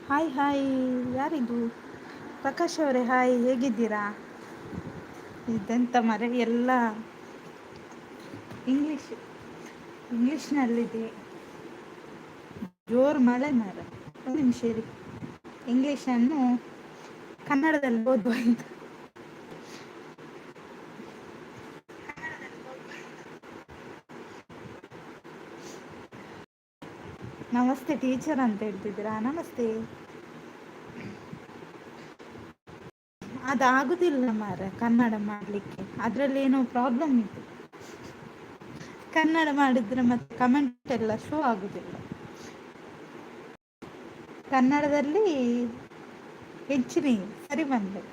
Hi hi, ಯಾರಿದು? ಪ್ರಕಾಶ್ ಅವರೇ hi, ಹೇಗಿದ್ದೀರಾ? ಇದೆಂತ ಮರೆ ಎಲ್ಲ ಇಂಗ್ಲೀಷ್ ಇಂಗ್ಲೀಷ್ನಲ್ಲಿದೆ. ಜೋರು ಮಳೆ ಮಾರ. ಒಂದು ನಿಮಿಷ ಇರಿ, ಇಂಗ್ಲೀಷನ್ನು ಕನ್ನಡದಲ್ಲಿ ಓದುವ ಅಂತ. ನಮಸ್ತೆ ಟೀಚರ್ ಅಂತ ಹೇಳ್ತಿದ್ದೀರಾ? ನಮಸ್ತೆ. ಅದಾಗುದಿಲ್ಲ ಮಾರ ಕನ್ನಡ ಮಾಡಲಿಕ್ಕೆ, ಅದರಲ್ಲಿ ಏನೋ ಪ್ರಾಬ್ಲಮ್ ಇದೆ. ಕನ್ನಡ ಮಾಡಿದ್ರೆ ಮತ್ತೆ ಕಮೆಂಟ್ ಎಲ್ಲ ಶೋ ಆಗುದಿಲ್ಲ. ಕನ್ನಡದಲ್ಲಿ ಹೆಚ್ಚಿನ ಸರಿ ಬಂದೆ.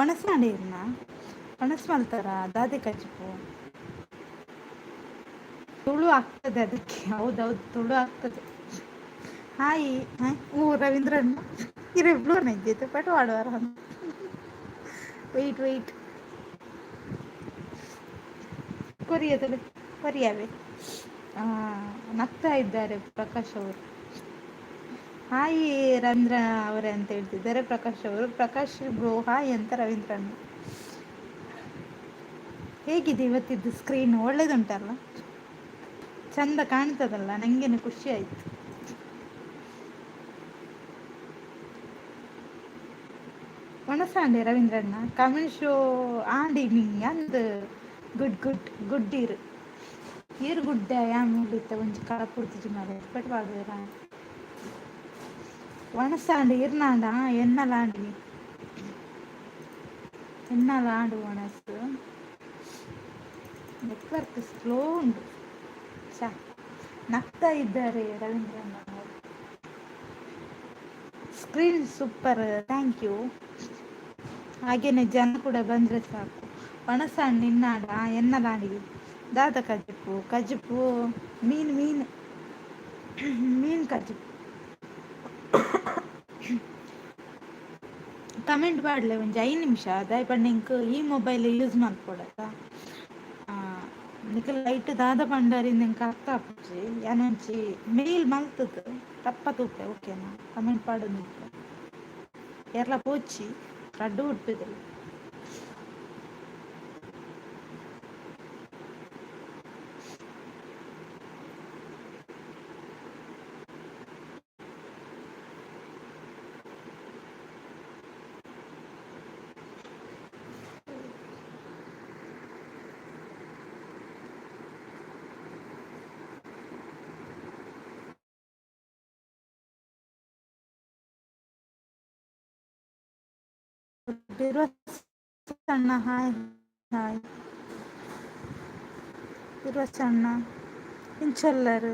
ಒಣಸ್ ಮಾಡಿರ್ನ ಒಣಸ್ ಮಾಡ್ತಾರ ದಾದಿ ಕಚ್ಚಿಪು ತುಳು ಆಗ್ತದೆ ಅದಕ್ಕೆ. ಹೌದೌದು, ತುಳು ಆಗ್ತದೆ. Hi hi. ರವೀಂದ್ರಣ್ಣ ಇರೆಬ್ಳು ನೆಗ್ಗಿತ್ತು ಪೆಟ್ಟು ಮಾಡುವಾರ. ವೆಯ್ಟ್ ವೆಯ್ಟ್, ಕೊರಿಯದಲ್ಲಿ ಕೊರಿಯಾವೆ ನಗ್ತಾ ಇದ್ದಾರೆ ಪ್ರಕಾಶ್ ಅವರು. ಹಾಯ್ ರವೀಂದ್ರ ಅವರೇ ಅಂತ ಹೇಳ್ತಿದ್ದಾರೆ ಪ್ರಕಾಶ್ ಅವರು. ಪ್ರಕಾಶ್ ಬ್ರೋ ಹಾಯ್ ಅಂತ ರವೀಂದ್ರಣ್ಣ. ಹೇಗಿದೆ ಇವತ್ತಿದ್ದು ಸ್ಕ್ರೀನ್? ಒಳ್ಳೇದುಂಟಲ್ಲ, ಚಂದ ಕಾಣ್ತದಲ್ಲ, ನನಗೇನು ಖುಷಿ ಆಯಿತು. ಒಣಸಾಂಡೆ ರವೀಂದ್ರಣ್ಣ ಕಮೆಂಟ್ ಶೋ ಆಂಡಿ ನಿಂಗೆ ಅಂದ್ ಗುಡ್ ಗುಡ್ ಗುಡ್ ಇರು ಈರು ಗುಡ್ಡ ಯಾ ಮೂಡಿತ್ತ ಒಂಜಿ ಕಳ ಪುಡ್ತಿಜಿ ಮರೆ ಪೆಟ್ಟು ಪಾಡುವೆರ ಒಣಸಾಂಡೆ ಇರ್ನಾಂಡ ಎನ್ನಲಾಂಡಿ ಎನ್ನಲಾಂಡು ಒಣಸು ನೆಟ್ವರ್ಕ್ ಸ್ಲೋ ಉಂಟು. ಚ ನಗ್ತಾ ಇದ್ದಾರೆ ರವೀಂದ್ರಣ್ಣ. Screen super, thank you. ಹಾಗೇನೆ ಜನ ಕೂಡ ಬಂದರೆ ಸಾಕು. ಒಣಸಣ್ಣ ನಿನ್ನಾಡ ಎನ್ನಲಾಂಡಿ ದಾದ ಕಜಿಪು ಕಜಿಪು ಮೀನು ಮೀನು ಮೀನು ಕಜಿಪು. ಕಮೆಂಟ್ ಮಾಡಲೆ ಒಂಜಿ 5 ನಿಮಿಷ ದಯಪಂಡ ಇಂಕ್ ಈ ಮೊಬೈಲ್ ಯೂಸ್ ಮಾಡ್ಕೊಡತ್ತ ನಿಖಲ್ ಲೈಟ್ ದಾದ ಪಂಡರಿಂದ ಇಂಕ ಅರ್ಥ ಆಪುಜಿ ಯಾನೊಂಜಿ ಮೇಲ್ ಮಲ್ತದ ತಪ್ಪ ತೂಪೆ. ಓಕೆನಾ? ಕಮೆಂಟ್ ಪಾಡೋದು ಎಲ್ಲ ಪೋಚಿ ಕಡ್ಡು ಹುಟ್ಟಿದೆ. ಸಣ್ಣ ಹಾಯ್ ಹಾಯ್ ಸಣ್ಣ ಇಂಚೊಲ್ಲರು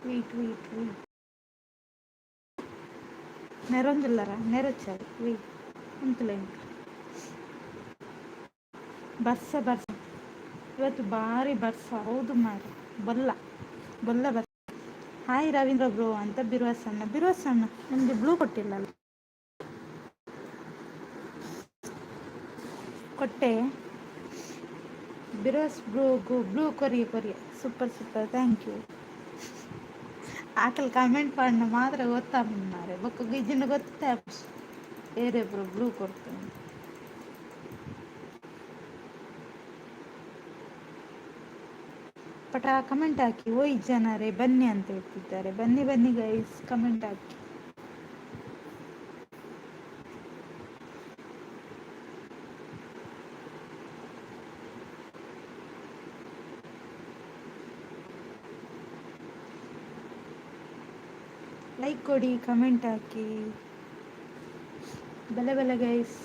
ವೀಟ್ ವೀಟ್ ವೀಟ್ ನೆರೊಂದುಲ್ಲರ ನೆರಚಾರಿ ವೀಟ್ ಉಂತುಲೆ ಬರ್ಸ ಬರ್ಸ ಇವತ್ತು ಭಾರಿ ಬರ್ಸ. ಹೌದು ಮಾರಿ ಬೊಲ್ಲ ಬೊಲ್ಲ ಬರ್ಸ. ಹಾಯ್ ರವೀಂದ್ರ ಬ್ರೋ ಅಂತ ಬಿರುವಸಣ್ಣ ನಿಮಗೆ ಬ್ಲೂ ಕೊಟ್ಟಿಲ್ಲಲ್ಲ? ಕೊಟ್ಟೆ ಬಿರೋಸ್ ಬ್ಲೂ ಕೊರಿಯ ಸೂಪರ್ ಸೂಪರ್, ಥ್ಯಾಂಕ್ ಯು. ಆಕಲ್ ಕಮೆಂಟ್ ಪಣ್ಣ ಮಾತ್ರ ಗೊತ್ತಾರೆ ಬೊಕ್ಕ ಗಿಜ್ಜಿನ ಗೊತ್ತೇ ಬೇರೆ ಬ್ಲೂ ಕೊಡ್ತೇನೆ. ಪಟ ಕಮೆಂಟ್ ಹಾಕಿ. ಓಯ್ ಜನರೇ ಬನ್ನಿ ಅಂತ ಹೇಳ್ತಿದ್ದಾರೆ. ಬನ್ನಿ ಬನ್ನಿ ಗೈಸ್, ಕಮೆಂಟ್ ಹಾಕಿ. ಲೈಕ್ ಕೊಡಿ, ಕಮೆಂಟ್ ಹಾಕಿ. ಬಲೆ ಬಲೆ ಗೈಸ್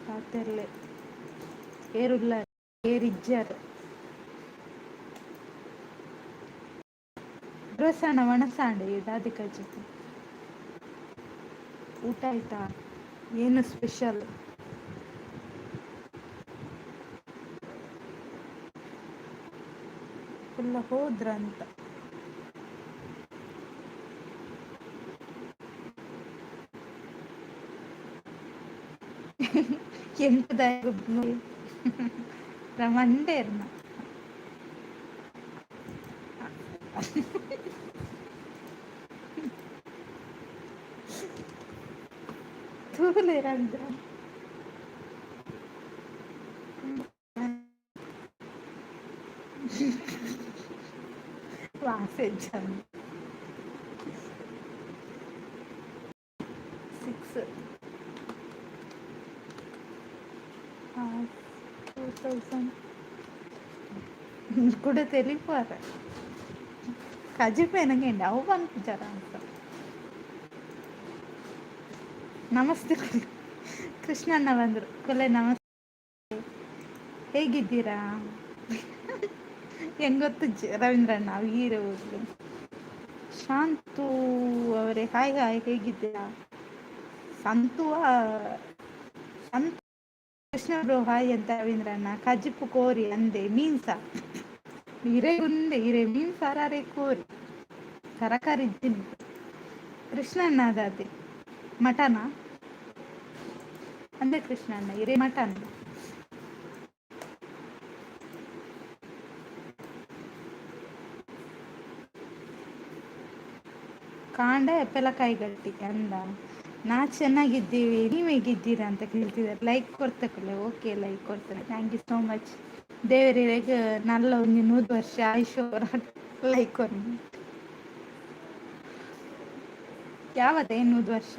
ಪಾತೆರ್ಲೆ ಏರುಲ್ಲ ಏರಿಜ್ಜರ್ ಡ್ರೆಸ್ಸಣ್ಣ ಒಣಸಾಂಡೆ ದಾದಿ ಕಚ್ಚಿತ್ತು. ಊಟ ಆಯ್ತಾ? ಏನು ಸ್ಪೆಷಲ್? ಫುಲ್ಲ ಹೋದ್ರ ಅಂತ ಎಂಟದಾಯ ಗುಬ್ಬಿ ಮಂಡೇರ್ನ ತೂಲೇರಂದ್ರ ವಾಸೇಜ್ 6 2000 కూడా తెలియపోరు కజిపోయినాకండి అవు పంపించారా ಅಂತ ನಮಸ್ತೆ ಕೃಷ್ಣಣ್ಣ ಬಂದರು ಕೊಲೆ ನಮಸ್ತೆ ಹೇಗಿದ್ದೀರಾ ಹೆಂಗೊತ್ತು ರವೀಂದ್ರಣ್ಣ ಹೀರೋ ಶಾಂತು ಅವರೇ ಹಾಯ್ ಹಾಯ್ ಹೇಗಿದ್ದೀರಾ ಸಂತುವ ಸಂತು ಕೃಷ್ಣ ಬ್ರೋ ಹಾಯ್ ಅಂತ ರವೀಂದ್ರಣ್ಣ ಕಜಿಪ್ಪು ಕೋರಿ ಅಂದೆ ಮೀನ್ಸ ಹಿರೇ ಉಂದೆ ಹಿರೇ ಮೀನ್ ಸಾರೇ ಕೋರಿ ಕರಕರಿದ್ದೀನಿ ಕೃಷ್ಣಣ್ಣ ಅದಾದೆ ಮಟನ ಅಂದೆ ಕೃಷ್ಣಣ್ಣ ಹಿರೇ ಮಟನ್ ಕಾಂಡ ಎಪ್ಪೆಲಕಾಯಿ ಗಟ್ಟಿ ಅಂದ ನಾ ಚೆನ್ನಾಗಿದ್ದೀವಿ ನೀವು ಹೇಗಿದ್ದೀರಾ ಅಂತ ಕೇಳ್ತಿದ್ದಾರೆ ಲೈಕ್ ಕೊಡ್ತಕ್ಕಲ್ಲ ಓಕೆ ಲೈಕ್ ಕೊಡ್ತಾರೆ ಥ್ಯಾಂಕ್ ಯು ಸೋ ಮಚ್ ದೇವರಿಗೆ ನಲ್ಲ ಒಂದು 100 ವರ್ಷ ಆಯುಷ್ಯವರ ಲೈಕ್ ಕೊಡಿ ಯಾವತ್ತೆ 100 ವರ್ಷ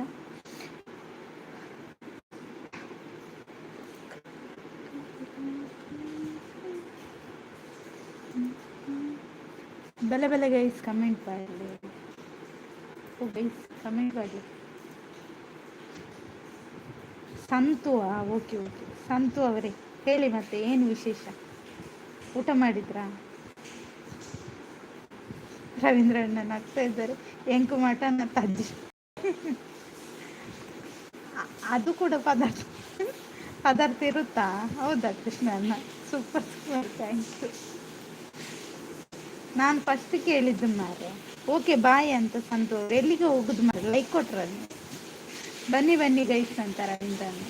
ಬೆಲೆ ಬೆಲೆ ಗೈಸ್ ಕಮೆಂಟ್ ಮಾಡಲಿ ಗೈಸ್ ಕಮೆಂಟ್ ಮಾಡಿ ಸಂತು ಓಕೆ ಓಕೆ ಸಂತು ಅವರೇ ಹೇಳಿ ಮತ್ತೆ ಏನು ವಿಶೇಷ ಊಟ ಮಾಡಿದ್ರಾ ರವೀಂದ್ರಣ್ಣ ನಗ್ತಾ ಇದ್ದಾರೆ ಎಂಕು ಮಟನ್ ಅಂತ ಅಜ್ಜಿ ಅದು ಕೂಡ ಪದಾರ್ಥ ಇರುತ್ತಾ ಹೌದಾ Krishnanna super super thank you ನಾನು ಫಸ್ಟ್ ಕೇಳಿದ್ದು ಮಾರೆ ಓಕೆ ಬಾಯ್ ಅಂತ ಸಂತು ಎಲ್ಲಿಗೆ ಹೋಗುದು ಮಾರೆ ಲೈಕ್ ಕೊಟ್ರ ಬನ್ನಿ ಬನ್ನಿ ಗೈಸ್ ಅಂತ ರವೀಂದ್ರಣ್ಣ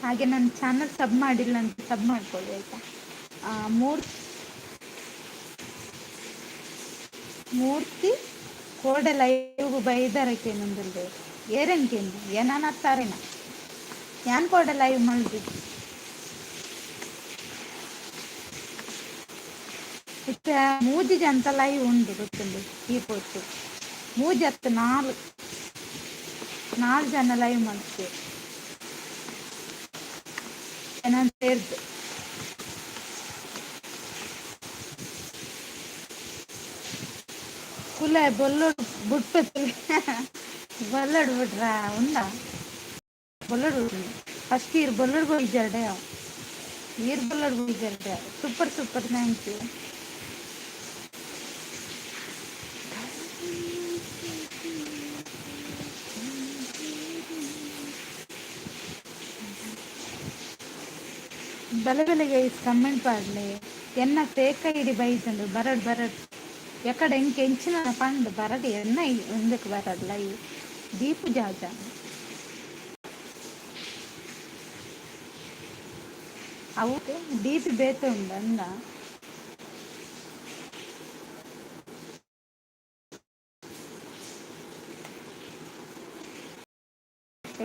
ಹಾಗೆ ನನ್ನ ಚಾನಲ್ ಸಬ್ ಮಾಡಿಲ್ಲ ಅಂತ ಸಬ್ ಮಾಡ್ಕೊಳ್ಳಿ ಆಯ್ತಾ ಮೂರ್ತಿ ಕೋಡೆ ಲೈವ್ ಬೈದರಕ್ಕೆ ನಂದಿಲ್ದೆ ಏರನ್ಕೇಂದು ಏನಾನತ್ತಾರೇನ ಯಾನ್ ಕೋಡೆ ಲೈವ್ ಮಾಡಿದ್ದು ಇತ್ತ ಮೂಜಿ ಜಂತ ಲೈವ್ ಉಂಡು ಗೊತ್ತುಂಡು ಈ ಪೊತ್ತು ಮೂಜಿ ಹತ್ತು ನಾಲ್ಕು ಜನ ಲೈವ್ ಮಾಡ್ತೇವೆ ನಾನು ಸೇರ್ದು ಕುಲ ಬೊಲ್ಲೋಡು ಬಿಟ್ಪತ್ತು ಬೊಲ್ಲೋಡು ಬಿಡ್ರ ಉಂಡ ಬೊಲ್ಲೋಡು ಫಸ್ಟ್ ಈರ್ ಬೊಲ್ಲೋಡು ಹೋಗಿದ್ದಾರಡೆ ಈರ್ ಬೊಲ್ಲೋಡು ಹೋಗಿದ್ದಾರಡೆ ಸೂಪರ್ ಸೂಪರ್ ಥ್ಯಾಂಕ್ ಯು ಬೆಲೆ ಬೆಲೆಗೆ ಕಮೆಂಟ್ ಮಾಡಲಿ ಎನ್ನ ಫೇಕ್ ಐಡಿ ಬೈತಂಡು ಬರಡ್ ಎಕಡೆ ಎಂಕೆ ಎಂಚಿನ ಪಂಡು ಬರಡು ಎನ್ನ ಒಂದಕ್ಕೆ ಬರಲ್ಲ ಈ ದೀಪು ಜಾಜ ಅವು ದೀಪಿ ಬೇತ ಉಂಡು ಅಂದ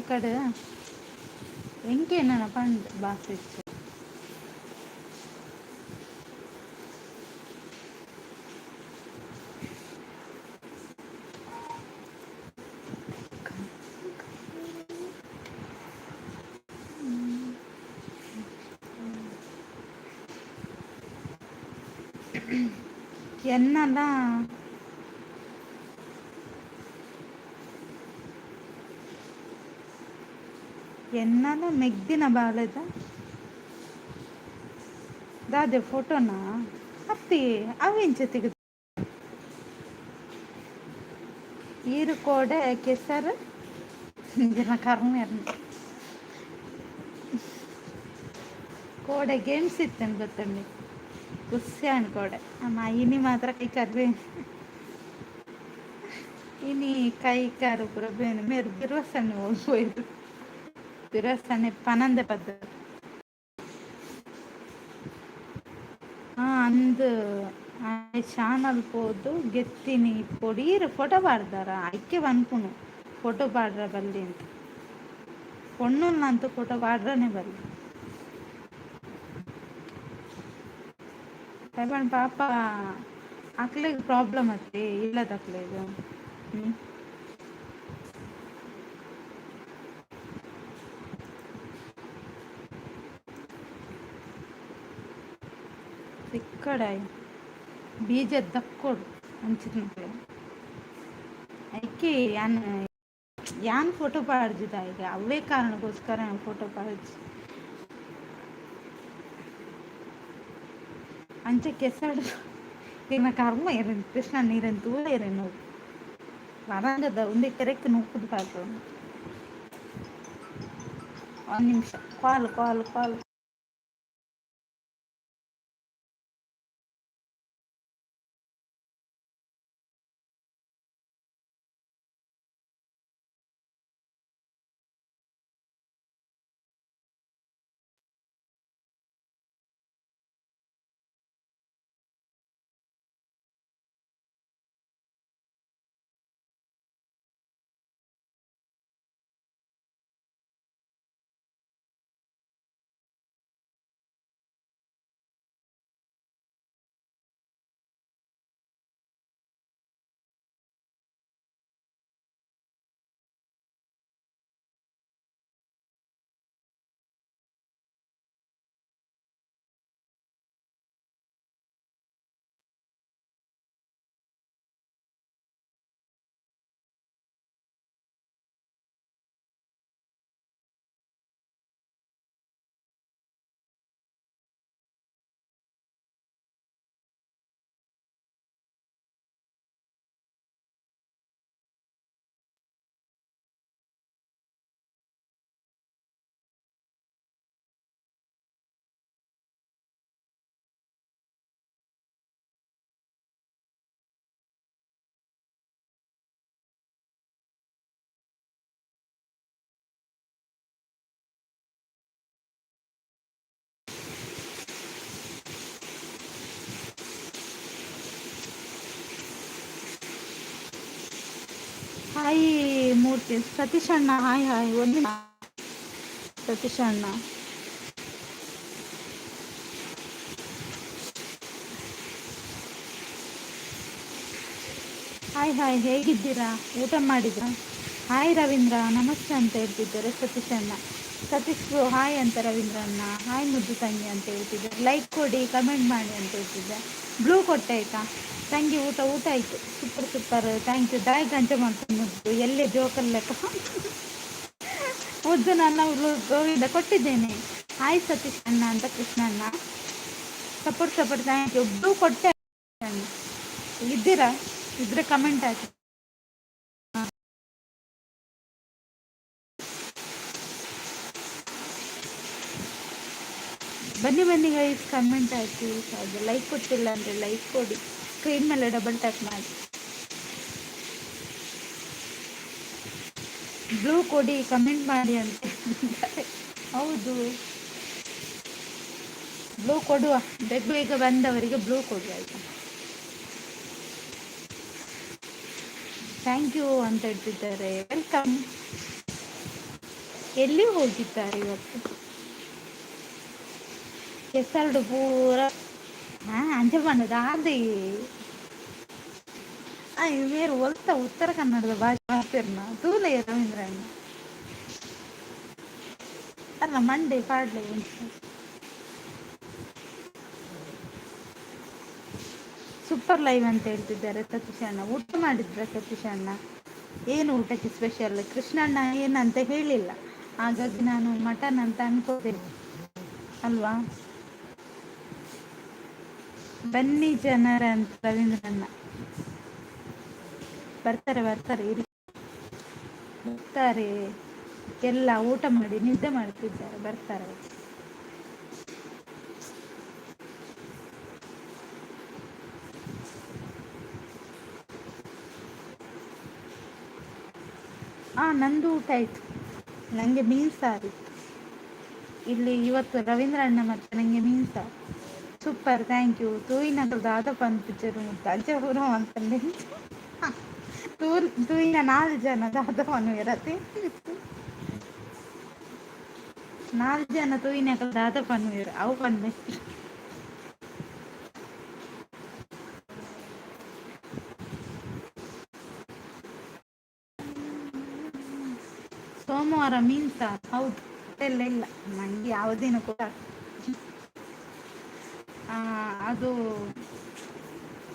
ಎಕಡೆ ಎಂಕೆ ನನ್ನ ಪಂಡು ಬಾಸಿತ್ತು ಎನ್ನಲ್ಲ ಮೆಗ್ದಿನ ಬಾಲದ ದಾದೆ ಫೋಟೋನಾ ಅತ್ತಿ ಅವೆಂಚ ತೆಗೆದು ಈರು ಕೋಡೆ ಕೆಸರು ಜನ ಕರ್ಮ ಕೋಡೆ ಗೇಮ್ಸ್ ಇತ್ತೇನು ಗೊತ್ತಂడి ಖುಷಿ ಅನ್ಕೋಡೆ ಅಮ್ಮ ಇನಿ ಮಾತ್ರ ಕೈ ಕರ್ಬೇ ಇನಿ ಕೈ ಕಾರು ಪುರ ಬೇನು ಮೇರು ಬಿರುವಸನ್ನು ಹೋಗ್ಬೋಯ್ದು ವಿರಸನೆ ಪನಂದೆ ಪದ್ದು ಅಂದು ಚಾನಲ್ పోదు ಗೆತ್ತಿನಿ పొడీరు ఫోటో పాడతారా ఐక్య అనుకును ఫోటో పాడరా బల్లి ಅಂತ పొన్నున్నంత ఫోటೋ పాడరానే బల్లి ತಗೊಂಡು ಪಾಪ ಅಕ್ಲಿಗೆ ಪ್ರಾಬ್ಲಮ್ ಐತಿ ಇಲ್ಲದ ಅಕ್ಲಿಗೆ ಸಿಕ್ಕಡಾಯ್ ಬೀಜ ದಕ್ಕೊಡು ಅಂಚಿನ ಐಕಿ ಯಾನ್ ಫೋಟೋ ಪಾಡ್ದಿದ್ದ ಈಗ ಅವೇ ಕಾರಣಕ್ಕೋಸ್ಕರ ಫೋಟೋ ಪಾಡ್ಜಿ ಅಂಚೆ ಕೆಸಡು ಈಗ ಕರ್ಮ ಇರೇನು ಕೃಷ್ಣ ನೀರನ್ನು ತೂಲ ಇರೇನು ವರಂಗದ ಒಂದೇ ಕೆರೆಕ್ಕೆ ನುಕ್ಕುದು ಪಾಡ್ರು ಒಂದು ನಿಮಿಷ ಕಾಲ್ ಹಾಯ್ ಮೂರ್ತಿ ಸತೀಶ್ ಅಣ್ಣ ಹಾಯ್ ಒಂದು ಸತೀಶ್ ಅಣ್ಣ ಹಾಯ್ ಹೇಗಿದ್ದೀರಾ ಊಟ ಮಾಡಿದ್ರಾ ಹಾಯ್ ರವೀಂದ್ರ ನಮಸ್ತೆ ಅಂತ ಹೇಳ್ತಿದ್ದಾರೆ ಸತೀಶ್ ಅಣ್ಣ ಸತೀಶ್ ಹಾಯ್ ಅಂತ ರವೀಂದ್ರ ಅಣ್ಣ ಹಾಯ್ ಮುದ್ದು ತಂಗಿ ಅಂತ ಹೇಳ್ತಿದ್ದಾರೆ ಲೈಕ್ ಕೊಡಿ ಕಮೆಂಟ್ ಮಾಡಿ ಅಂತ ಹೇಳ್ತಿದ್ದೆ ಬ್ಲೂ ಕೊಟ್ಟೆ ಆಯ್ತಾ ತಂಗಿ ಊಟ ಆಯಿತು ಸೂಪರ್ ಥ್ಯಾಂಕ್ ಯು ದಾಯಿ ಗಂಟೆ ಮಾಡ್ಕೊಂಡು ಮುದ್ದು ಎಲ್ಲೇ ಜೋಕಲ್ ಲೆಕ್ಕ ಮುದ್ದು ನನ್ನ ಗೋವಿಂದ ಕೊಟ್ಟಿದ್ದೇನೆ ಹಾಯ್ ಸತೀಶ್ ಅಣ್ಣ ಅಂತ Krishnanna support thank you blue ಕೊಟ್ಟೆ ಇದ್ದೀರಾ ಇದ್ರೆ ಕಮೆಂಟ್ ಹಾಕಿ ಬನ್ನಿ ಗೈಸ್ ಕಮೆಂಟ್ ಹಾಕಿ ಅದು ಲೈಕ್ ಕೊಟ್ಟಿಲ್ಲ ಅಂದರೆ ಲೈಕ್ ಕೊಡಿ ಸ್ಕ್ರೀನ್ ಮೇಲೆ ಡಬಲ್ ಟ್ಯಾಪ್ ಮಾಡಿ ಬ್ಲೂ ಕೊಡಿ ಕಮೆಂಟ್ ಮಾಡಿ ಅಂತ ಹೌದು ಬ್ಲೂ ಕೊಡುವ ಬೇಗ ಬಂದವರಿಗೆ ಬ್ಲೂ ಕೊಡುವ ಆಯ್ತಾ ಥ್ಯಾಂಕ್ ಯು ಅಂತ ಹೇಳ್ತಿದ್ದಾರೆ ವೆಲ್ಕಮ್ ಎಲ್ಲಿ ಹೋಗಿದ್ದಾರೆ ಇವತ್ತು ಕೆಸರಡು ಪೂರ ಅಂಚೆ ಬಣ್ಣದ ಆದಿ ಬೇರೆ ಒಲ್ತ ಉತ್ತರ ಕನ್ನಡದ ಭಾಷೆ ಮಾತಿರ್ನ ತೂಲೆ ರವೀಂದ್ರಣ್ಣ ಅಲ್ಲ ಮಂಡೆ ಪಾಡ್ಲೆ ಸೂಪರ್ ಲೈವ್ ಅಂತ ಹೇಳ್ತಿದ್ದಾರೆ ಸತೀಶ್ ಅಣ್ಣ ಊಟ ಮಾಡಿದ್ರ ಸತೀಶ್ ಅಣ್ಣ ಏನು ಊಟಕ್ಕೆ ಸ್ಪೆಷಲ್ ಕೃಷ್ಣಣ್ಣ ಏನಂತ ಹೇಳಿಲ್ಲ ಹಾಗಾಗಿ ನಾನು ಮಟನ್ ಅಂತ ಅನ್ಕೋತೇನೆ ಅಲ್ವಾ ಬನ್ನಿ ಜನರ ಅಂತ ರವೀಂದ್ರಣ್ಣ ಬರ್ತಾರೆ ಇರಿ ಬರ್ತಾರೆ ಎಲ್ಲ ಊಟ ಮಾಡಿ ನಿದ್ದೆ ಮಾಡ್ತಿದ್ದಾರೆ ಬರ್ತಾರೆ ನಂದು ಊಟ ಆಯ್ತು ನನಗೆ ಮೀನು ಸಾರಿತ್ತು ಇಲ್ಲಿ ಇವತ್ತು ರವೀಂದ್ರ ಅಣ್ಣ ಮತ್ತೆ ನನಗೆ ಮೀನ್ಸ ಸೂಪರ್ ಥ್ಯಾಂಕ್ ಯು ತೂಯಿನ ದಾದ ಪಂಪಿಚರು ಅಜ್ಜಪುರ ಅಂತಂದೆ ತೂಯಿನ 4 ಜನ ದಾದವನು ಇರತ್ತೆ 4 ಜನ ತೂಯಿನ ದಾದ ಪನ್ನು ಇರ ಅವು ಪನ್ನೆ ಸೋಮವಾರ ಮೀನ್ಸ ಹೌದು ಎಲ್ಲ ಇಲ್ಲ ನನಗೆ ಯಾವ ದಿನ ಕೂಡ ಅದು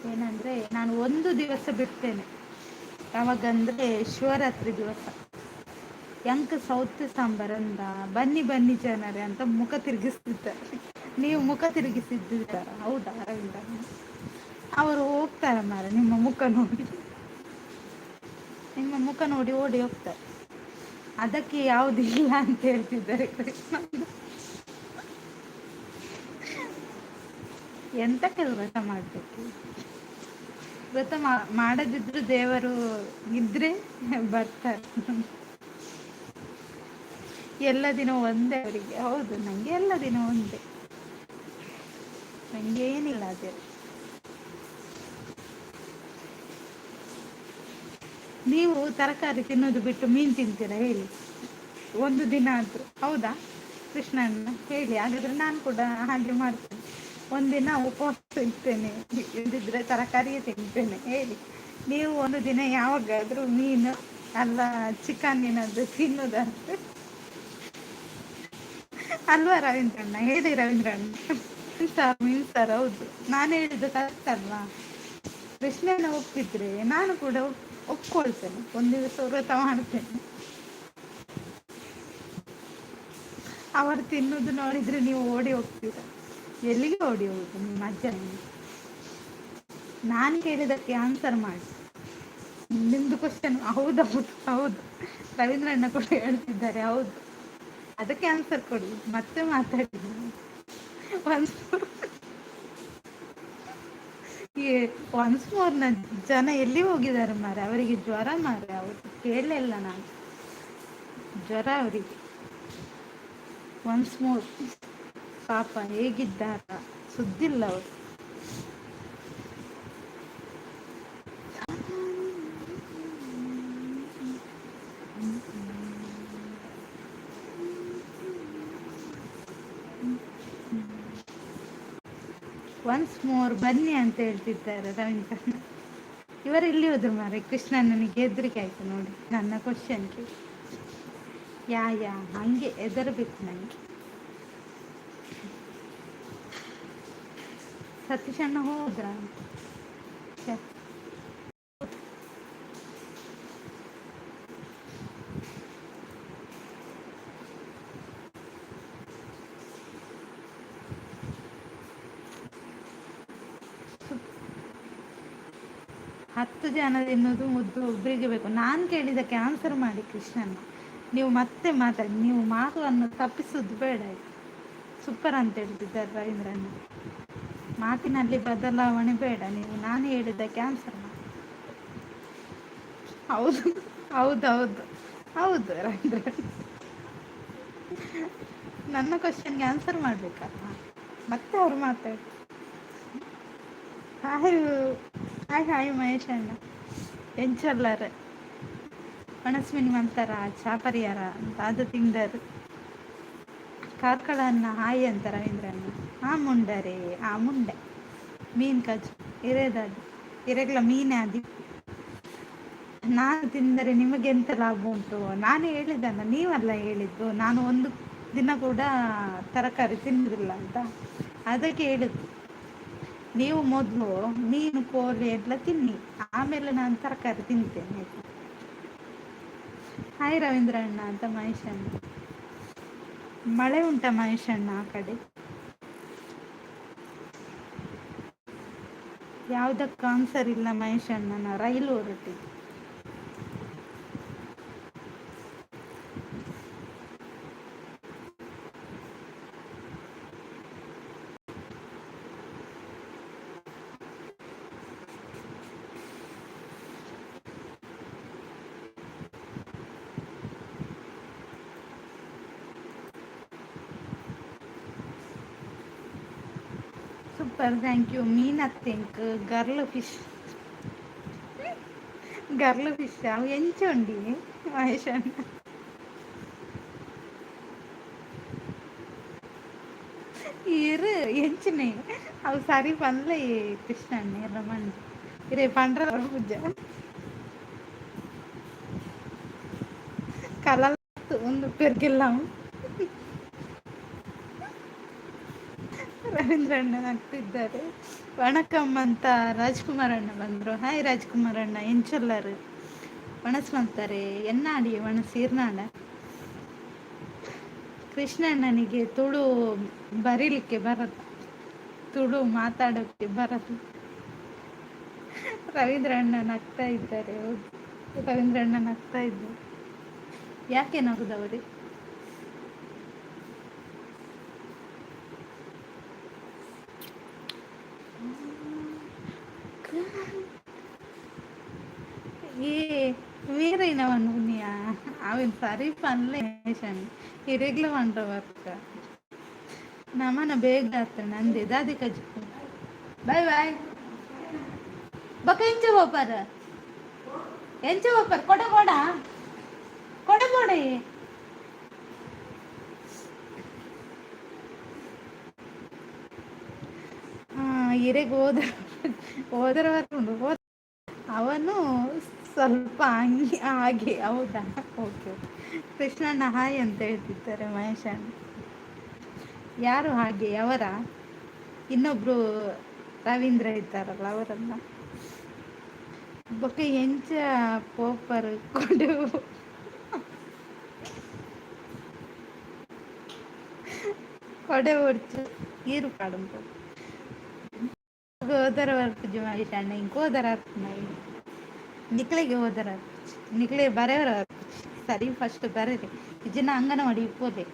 ಏನಂದರೆ ನಾನು ಒಂದು ದಿವಸ ಬಿಡ್ತೇನೆ ಯಾವಾಗಂದರೆ ಶಿವರಾತ್ರಿ ದಿವಸ ಯಂಕ್ ಸೌತ್ ಸಾಂಬಾರಂದ ಬನ್ನಿ ಬನ್ನಿ ಜನರೇ ಅಂತ ಮುಖ ತಿರುಗಿಸ್ತಿದ್ದಾರೆ ನೀವು ಮುಖ ತಿರುಗಿಸಿದ್ದೀರ ಹೌದಾ ರವೀಂದ್ರ ಅವರು ಹೋಗ್ತಾರೆ ಮಾರೆ ನಿಮ್ಮ ಮುಖ ನೋಡಿ ಓಡಿ ಹೋಗ್ತಾರೆ ಅದಕ್ಕೆ ಯಾವುದಿಲ್ಲ ಅಂತ ಹೇಳ್ತಿದ್ದಾರೆ ಕೃಷ್ಣ ಎಂತಕ್ಕೆ ವ್ರತ ಮಾಡಬೇಕು ವ್ರತ ಮಾಡದಿದ್ರು ದೇವರು ಇದ್ರೆ ಬರ್ತಾರೆ ಎಲ್ಲ ದಿನ ಒಂದೇ ಅವರಿಗೆ ಹೌದು ನನಗೆ ಎಲ್ಲ ದಿನ ಒಂದೇ ನನಗೆ ಏನಿಲ್ಲ ಅದೇ ನೀವು ತರಕಾರಿ ತಿನ್ನೋದು ಬಿಟ್ಟು ಮೀನು ತಿಂತೀರಾ ಹೇಳಿ ಒಂದು ದಿನ ಆದರೂ ಹೌದಾ ಕೃಷ್ಣಣ್ಣ ಹೇಳಿ ಹಾಗಾದರೆ ನಾನು ಕೂಡ ಹಾಗೆ ಮಾಡ್ತೇನೆ ಒಂದಿನ ಉಪವಾಸ ಇರ್ತೇನೆ ಇಲ್ದಿದ್ರೆ ತರಕಾರಿಯೇ ತಿಂತೇನೆ ಹೇಳಿ ನೀವು ಒಂದು ದಿನ ಯಾವಾಗಾದರೂ ಮೀನು ಅಲ್ಲ ಚಿಕನ್ ಏನಾದರೂ ತಿನ್ನೋದಾದ್ರೆ ಅಲ್ವಾ ರವೀಂದ್ರಣ್ಣ ಹೇಳಿ ರವೀಂದ್ರಣ್ಣ ಸರ್ ಹೌದು ನಾನು ಹೇಳಿದ್ದು ಕರೆಕ್ಟ್ ಅಲ್ವಾ ಕೃಷ್ಣನ ಒಪ್ಪಿದ್ರೆ ನಾನು ಕೂಡ ಒಪ್ಕೊಳ್ತೇನೆ ಒಂದು ದಿವಸ ವ್ರತ ಮಾಡ್ತೇನೆ ಅವರು ತಿನ್ನೋದು ನೋಡಿದ್ರೆ ನೀವು ಓಡಿ ಹೋಗ್ತೀರ ಎಲ್ಲಿಗೆ ಓಡಿ ಹೋಗುದು ನಿಮ್ಮ ಅಜ್ಜನಿಗೆ ನಾನು ಕೇಳಿದಕ್ಕೆ ಆನ್ಸರ್ ಮಾಡಿ ನಿಮ್ದು ಕ್ವಶನ್ ಹೌದೌದು ಹೌದು ರವೀಂದ್ರಣ್ಣ ಕೂಡ ಹೇಳ್ತಿದ್ದಾರೆ ಹೌದು ಅದಕ್ಕೆ ಆನ್ಸರ್ ಕೊಡಿ ಮತ್ತೆ ಮಾತಾಡಿ ಒನ್ಸ್ ಮೋರ್ನ ಜನ ಎಲ್ಲಿ ಹೋಗಿದ್ದಾರೆ ಮಾರೆ ಅವರಿಗೆ ಜ್ವರ ಮಾರೆ ಅವರು ಕೇಳಲಿಲ್ಲ ನಾನು ಜ್ವರ ಅವರಿಗೆ ಒನ್ಸ್ ಮೋರ್ ಪಾಪ ಹೇಗಿದ್ದಾರ ಸುದ್ದಿಲ್ಲ ಅವರು ಒನ್ಸ್ ಮೋರ್ ಬನ್ನಿ ಅಂತ ಹೇಳ್ತಿದ್ದಾರೆ ರವೀಂದ್ರ ಇವರು ಇಲ್ಲಿ ಹೋದ್ರು ಮಾರೆ ಕೃಷ್ಣನಿಗೆ ಹೆದರಿಕೆ ಆಯ್ತು ನೋಡಿ ನನ್ನ ಕ್ವಶನ್ಗೆ ಯಾ ಹಂಗೆ ಹೆದರ್ಬೇಕು ನನಗೆ ಸತೀಶ್ ಅಣ್ಣ ಹೋದ್ರ ಹತ್ತು ಜನ ತಿನ್ನೋದು ಮುದ್ದು ಒಬ್ಬರಿಗೆ ಬೇಕು ನಾನು ಕೇಳಿದ್ದಕ್ಕೆ ಆನ್ಸರ್ ಮಾಡಿ ಕೃಷ್ಣನ ನೀವು ಮತ್ತೆ ಮಾತಾಡಿ ನೀವು ಮಾತನ್ನು ತಪ್ಪಿಸೋದು ಬೇಡ ಸೂಪರ್ ಅಂತ ಹೇಳ್ತಿದ್ದಾರೆ ರವೀಂದ್ರಣ್ಣ ಮಾತಿನಲ್ಲಿ ಬದಲಾವಣೆ ಬೇಡ ನೀವು ನಾನು ಹೇಳಿದ್ದಕ್ಕೆ ಆನ್ಸರ್ ಮಾಡಿ ಹೌದು ಹೌದೌದು ಹೌದು ರವೀಂದ್ರ ನನ್ನ ಕ್ವಶನ್ಗೆ ಆನ್ಸರ್ ಮಾಡಬೇಕಲ್ಲ ಮತ್ತೆ ಅವ್ರು ಮಾತಾಡಿ ಹಾಯ್ ಮಹೇಶ್ ಅಣ್ಣ ಎಂಚಲ್ಲರು ಮನಸ್ವಿನಿ ಮಂತರ ಚಾಪರಿಯಾರ ಅದು ತಿಂದರು ಕಾರ್ಕಳನ್ನ ಹಾಯ್ ಅಂತ ರವೀಂದ್ರಣ್ಣ ಆ ಮುಂಡೆ ಮೀನು ಕಜು ಇರೇದದು ಇರೆಗ್ಲ ಮೀನೇ ಅದು ನಾನು ತಿಂದರೆ ನಿಮಗೆ ಎಂತ ಲಾಭ ಉಂಟು ನಾನು ಹೇಳಿದ್ದಲ್ಲ ನೀವಲ್ಲ ಹೇಳಿದ್ದು ನಾನು ಒಂದು ದಿನ ಕೂಡ ತರಕಾರಿ ತಿನ್ನುವುದಿಲ್ಲ ಅಂತ ಅದಕ್ಕೆ ಹೇಳಿದ್ದು ನೀವು ಮೊದಲು ಮೀನು ಕೋಳಿ ಎಲ್ಲ ತಿನ್ನಿ ಆಮೇಲೆ ನಾನು ತರಕಾರಿ ತಿಂತೇನೆ ಹಾಯ್ ರವೀಂದ್ರಣ್ಣ ಅಂತ ಮಹೇಶಣ್ಣ ಮಳೆ ಉಂಟ ಮಹೇಶಣ್ಣ ಆ ಕಡೆ ಯಾವುದಕ್ಕೆ ಆನ್ಸರ್ ಇಲ್ಲ ಮಹೇಶಣ್ಣನ ರೈಲು ಹೊರಟಿದೆ ಸೂಪರ್ ಥ್ಯಾಂಕ್ ಯು ಮೀನ್ ಥಿಂಕ್ ಗರ್ಲ್ ಫಿಶ್ గర్ల ఫిష్ అవి ఎంచండి మహేష్ అన్న ఇరు ఎంచినాయి అవి సరి పనులే కృష్ణ అండి రమ్మండి రేపు పండ్ర పూజ కళ ಒಂದು ಪೆರ್ಗೆಲ್ಲಾము ರವೀಂದ್ರ ಅಣ್ಣ ಆಗ್ತಿದ್ದಾರೆ ವಣಕಂ ಅಂತ ರಾಜ್ಕುಮಾರ್ ಅಣ್ಣ ಬಂದರು ಹಾಯ್ ರಾಜ್ಕುಮಾರ್ ಅಣ್ಣ ಎಂಚೊಲ್ಲರು ವಣಸ್ ಅಂತಾರೆ ಎನ್ನಾಡಿ ವಣಸ್ ಇರ್ನಾಡ ಕೃಷ್ಣಣ್ಣನಿಗೆ ತುಳು ಬರೀಲಿಕ್ಕೆ ಬರದು ತುಳು ಮಾತಾಡೋಕ್ಕೆ ಬರದು ರವೀಂದ್ರ ಅಣ್ಣ ನಗ್ತಾ ಇದ್ದಾರೆ ಹೌದು ರವೀಂದ್ರ ಅಣ್ಣ ನಗ್ತಾ ಇದ್ದಾರೆ ಯಾಕೆ ನಗುದವರೇ ఏ వేరైనా అనుకున్నాయా అవి సరి పనులే వేసాను ఇరెగ్యులర్ వంట వర్క్ ನಮ್ಮನ ಬೇಗ ಆಗ್ತಾನೆ ನಂದೆ ದಾದಿ ಕಜ್ಜಿ ಬಾಯ್ ಬಾಯ್ ಬಕ ಎಂಚ ಹೋಪಾರ ಕೊಡ ಕೊಡ ಕೊಡ ಕೊಡೆ ಹಿರೇಗೆ ಹೋದರ ಉಂಡು ಅವನು ಸ್ವಲ್ಪ ಹಂಗೆ ಹಾಗೆ ಹೌದಾ ಓಕೆ ಕೃಷ್ಣಣ್ಣ ಹಾಯ್ ಅಂತ ಹೇಳ್ತಿದ್ದಾರೆ ಮಹೇಶ್ ಅಣ್ಣ ಯಾರು ಹಾಗೆ ಅವರ ಇನ್ನೊಬ್ರು ರವೀಂದ್ರ ಇದ್ದಾರಲ್ಲ ಅವರನ್ನ ಬೊಕ್ಕ ಎಂಚ ಪೋಪರ್ ಕೊಡು ಕೊಡೆ ಹೊಡ್ಚು ಈರು ಪಾಡುಂಟು ಹೋದರ ವರ್ಕ್ ಮಹೇಶ್ ಅಣ್ಣ ಹಿಂಗೆ ಹೋದರ ನಿಕ್ಳಿಗೆ ಹೋದರ ನಿಕ್ಲೆ ಬರೆಯವರ ಸರಿ ಫಸ್ಟ್ ಬರೀರಿ ಇಜ್ಜಿನ ಅಂಗನವಾಡಿ ಇಪ್ಪೋದೆ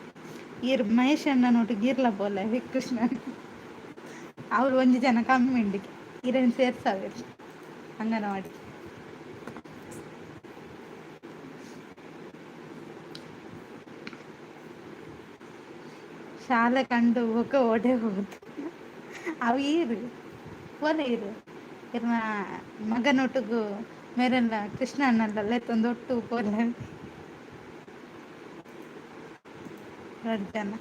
ಈರ್ ಮಹೇಶ್ ಅಣ್ಣ ನೋಟು ಗೀರ್ಲ ಬೋಲೆ ಕೃಷ್ಣ ಅವ್ರು ಒಂದು ಜನ ಕಮ್ಮಿ ಉಂಡಿಗೆ ಇರೇನು ಸೇರ್ಸವೆ ಅಂಗನವಾಡಿ ಶಾಲೆ ಕಂಡು ಹೋಗ ಓಡೆ ಹೋಗುದು ಅವು ಈರು ಪೋಲೆ ಇರು ಇರ್ನ ಮಗನೊಟ್ಟಿಗೂ ಮೇರೆಲ್ಲ ಕೃಷ್ಣ ಅಣ್ಣಲ್ಲ ತೊಂದೊಟ್ಟು ಪೋಲೆ ಎರಡು ಜನ